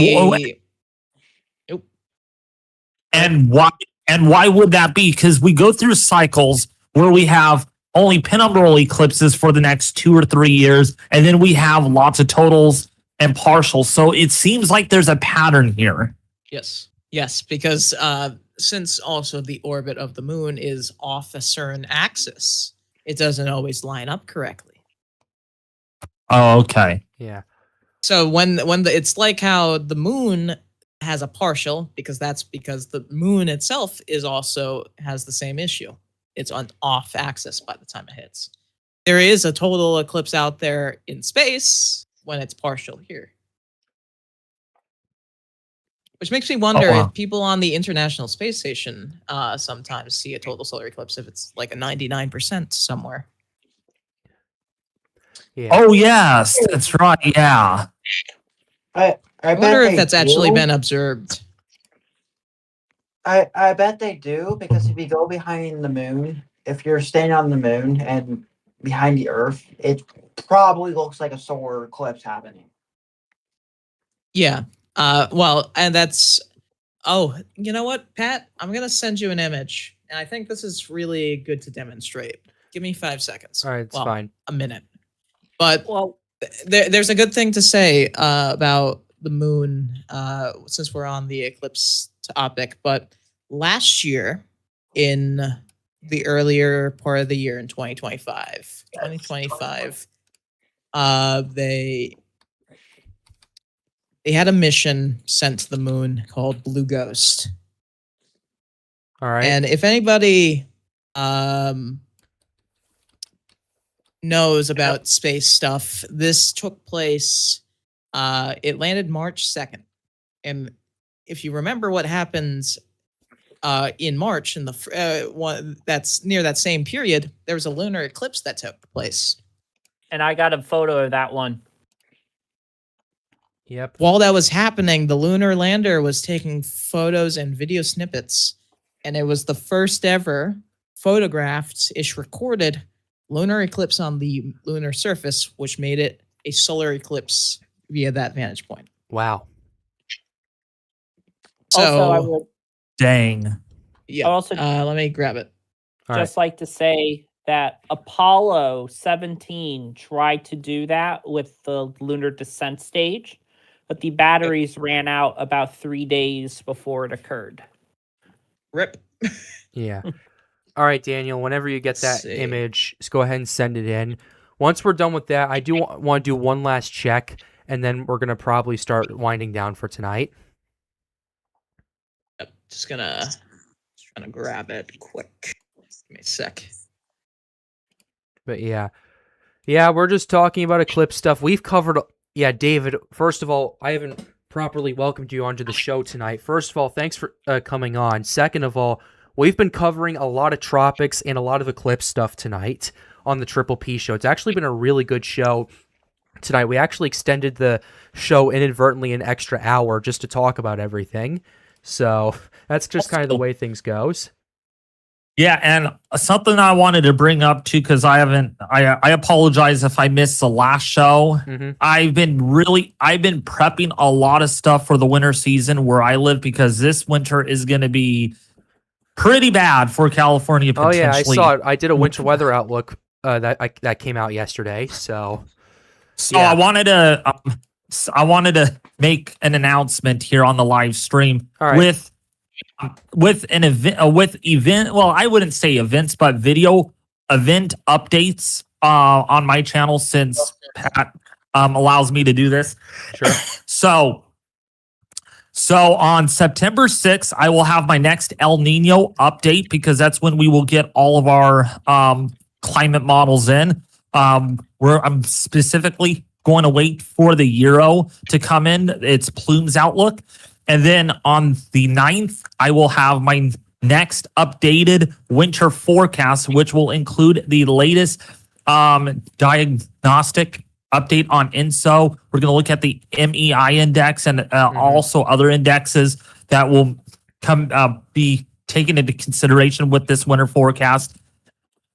why would that be? Because we go through cycles where we have only penumbral eclipses for the next 2 or 3 years, and then we have lots of totals and partials. So it seems like there's a pattern here. Yes, because since also the orbit of the moon is off a certain axis, it doesn't always line up correctly. Oh, okay. Yeah. So it's like how the moon has a partial, because the moon itself has the same issue. It's on off axis by the time it hits. There is a total eclipse out there in space when it's partial here. Which makes me wonder wow. if people on the International Space Station sometimes see a total solar eclipse if it's like a 99% somewhere. Yeah. Oh yes, that's right. Yeah. I I bet wonder if they that's actually do. been observed. I bet they do, because if you go behind the moon, if you're standing on the moon and behind the Earth, it probably looks like a solar eclipse happening. Yeah. Well, and that's. Oh, you know what, Pat? I'm gonna send you an image, and I think this is really good to demonstrate. Give me 5 seconds. All right, it's Well, fine. a minute. But Well, there's a good thing to say about the moon, since we're on the eclipse topic. But last year, in the earlier part of the year in 2025, they had a mission sent to the moon called Blue Ghost. All right. And if anybody knows about space stuff, this took place. It landed March 2nd, and if you remember what happens in March, in the one that's near that same period, there was a lunar eclipse that took place. and I got a photo of that one. Yep. While that was happening, the lunar lander was taking photos and video snippets, and it was the first ever photographed-ish recorded lunar eclipse on the lunar surface, which made it a solar eclipse via that vantage point. Wow. So, Also, I would Dang. yeah. also Let me grab it. All just like to say that Apollo 17 tried to do that with the lunar descent stage, but the batteries ran out about 3 days before it occurred. Rip. Yeah. All right, Daniel, whenever you get that See. image, just go ahead and send it in. Once we're done with that, I do want to do one last check, and then we're going to probably start winding down for tonight. Yep. Just trying to grab it quick. Give me a sec. But yeah. Yeah, we're just talking about eclipse stuff. We've covered... Yeah, David, first of all, I haven't properly welcomed you onto the show tonight. First of all, thanks for coming on. Second of all, we've been covering a lot of tropics and a lot of eclipse stuff tonight on the Triple P show. It's actually been a really good show tonight. We actually extended the show inadvertently an extra hour just to talk about everything. So that's just kind of the way things goes. Yeah, and something I wanted to bring up too, because I apologize if I missed the last show. Mm-hmm. I've been prepping a lot of stuff for the winter season where I live, because this winter is going to be pretty bad for California. Oh yeah, I potentially. saw it. I did a winter weather outlook that came out yesterday. So yeah. I wanted to make an announcement here on the live stream. All right. with an event. Well, I wouldn't say events, but video event updates on my channel, since Pat allows me to do this. Sure. So on September 6th, I will have my next El Nino update, because that's when we will get all of our climate models in. Where I'm specifically going to wait for the Euro to come in, its plumes outlook. And then on the 9th, I will have my next updated winter forecast, which will include the latest diagnostic update on INSO. We're going to look at the MEI index and also other indexes that will be taken into consideration with this winter forecast.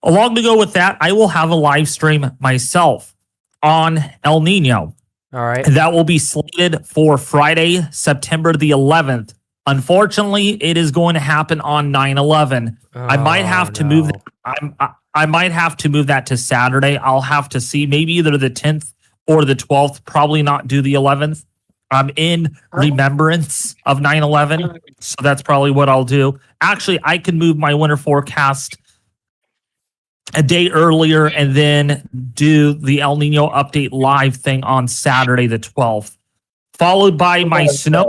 Along to go with that, I will have a live stream myself on El Nino. All right. That will be slated for Friday, September the 11th. Unfortunately, it is going to happen on 9/11. I might have to move that. I might have to move that to Saturday. I'll have to see, maybe either the 10th or the 12th. Probably not do the 11th. I'm in remembrance of 9/11, so that's probably what I'll do. Actually, I can move my winter forecast a day earlier and then do the El Nino update live thing on Saturday the 12th, followed by my snow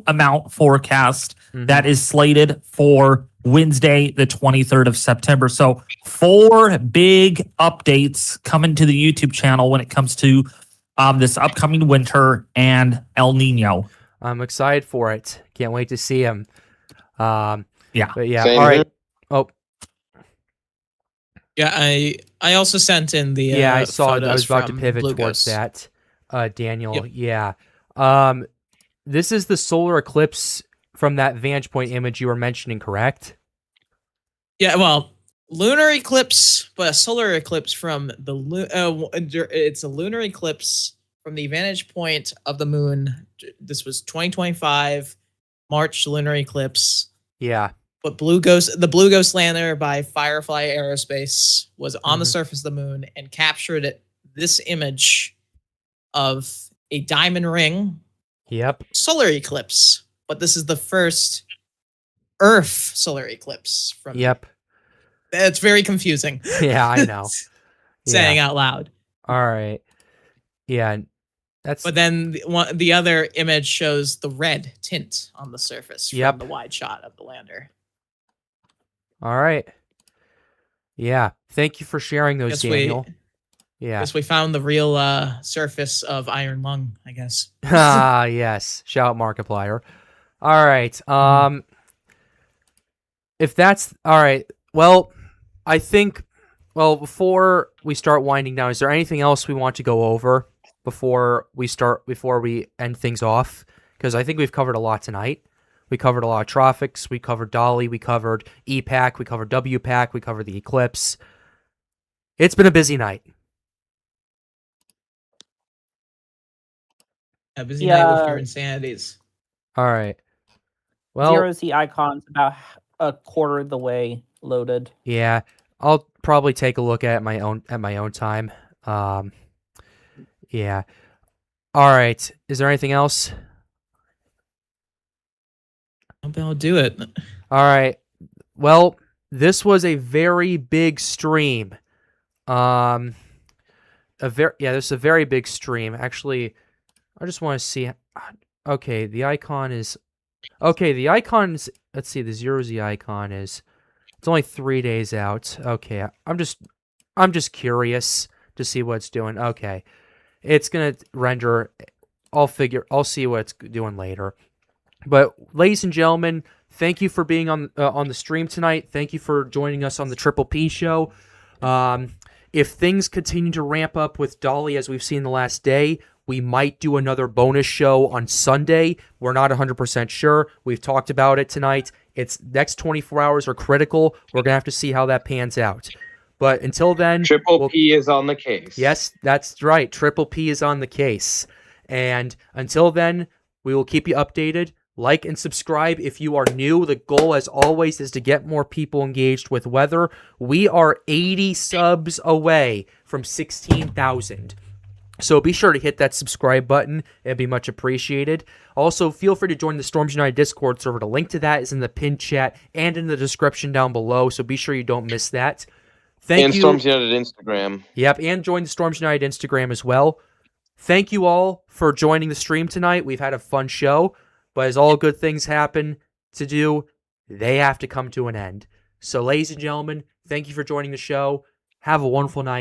amount forecast that is slated for Wednesday the 23rd of September. So 4 big updates coming to the YouTube channel when it comes to this upcoming winter and El Nino. I'm excited for it. Can't wait to see him. Yeah. But yeah. Same All right. here. Oh, Yeah, I also sent in the yeah. I saw. I photos was about to from pivot Blue towards Ghost. that. Daniel. Yep. Yeah. This is the solar eclipse from that vantage point image you were mentioning, correct? Yeah, well, lunar eclipse, but a solar eclipse from the it's a lunar eclipse from the vantage point of the moon. This was 2025 March lunar eclipse. Yeah. But the Blue Ghost lander by Firefly Aerospace was on the Mhm. surface of the moon and captured this image of a diamond ring Yep. solar eclipse. But this is the first Earth solar eclipse from. Yep. It's very confusing. Yeah, I know. Saying Yeah. out loud. All right. Yeah. That's. But then the other image shows the red tint on the surface Yep. from the wide shot of the lander. All right. Yeah. Thank you for sharing those, Daniel. Yeah. Guess we found the real surface of Iron Lung, I guess. Ah, yes. Shout out Markiplier. All right. If that's all right. Well, I think. Well, before we start winding down, is there anything else we want to go over before we end things off? Because I think we've covered a lot tonight. We covered a lot of Trophics. We covered Dolly. We covered E-Pack. We covered W-Pack. We covered the Eclipse. It's been a busy night. A busy night with your Yeah. insanities. All right. Well, Zero Z icon's about a quarter of the way loaded. yeah, I'll probably take a look at my own time. Yeah. All right. Is there anything else? I'll do it. All right. Well, this was a very big stream. This is a very big stream. Actually, I just want to see. Okay, the icon is. Okay, the icon's. Let's see. The 0Z icon is. It's only 3 days out. Okay, I'm just curious to see what it's doing. Okay, it's gonna render. I'll see what it's doing later. But ladies and gentlemen, thank you for being on the stream tonight. Thank you for joining us on the Triple P show. If things continue to ramp up with Dolly as we've seen the last day, we might do another bonus show on Sunday. We're not 100% sure. We've talked about it tonight. It's next 24 hours are critical. We're going to have to see how that pans out. But until then... Triple P is on the case. Yes, that's right. Triple P is on the case. And until then, we will keep you updated. Like and subscribe if you are new. The goal, as always, is to get more people engaged with weather. We are 80 subs away from 16,000. So be sure to hit that subscribe button. It'd be much appreciated. Also, feel free to join the Storms United Discord server. The link to that is in the pinned chat and in the description down below, so be sure you don't miss that. Thank you. Storms United Instagram. Yep, and join the Storms United Instagram as well. Thank you all for joining the stream tonight. We've had a fun show, but as all good things happen to do, they have to come to an end. So, ladies and gentlemen, thank you for joining the show. Have a wonderful night.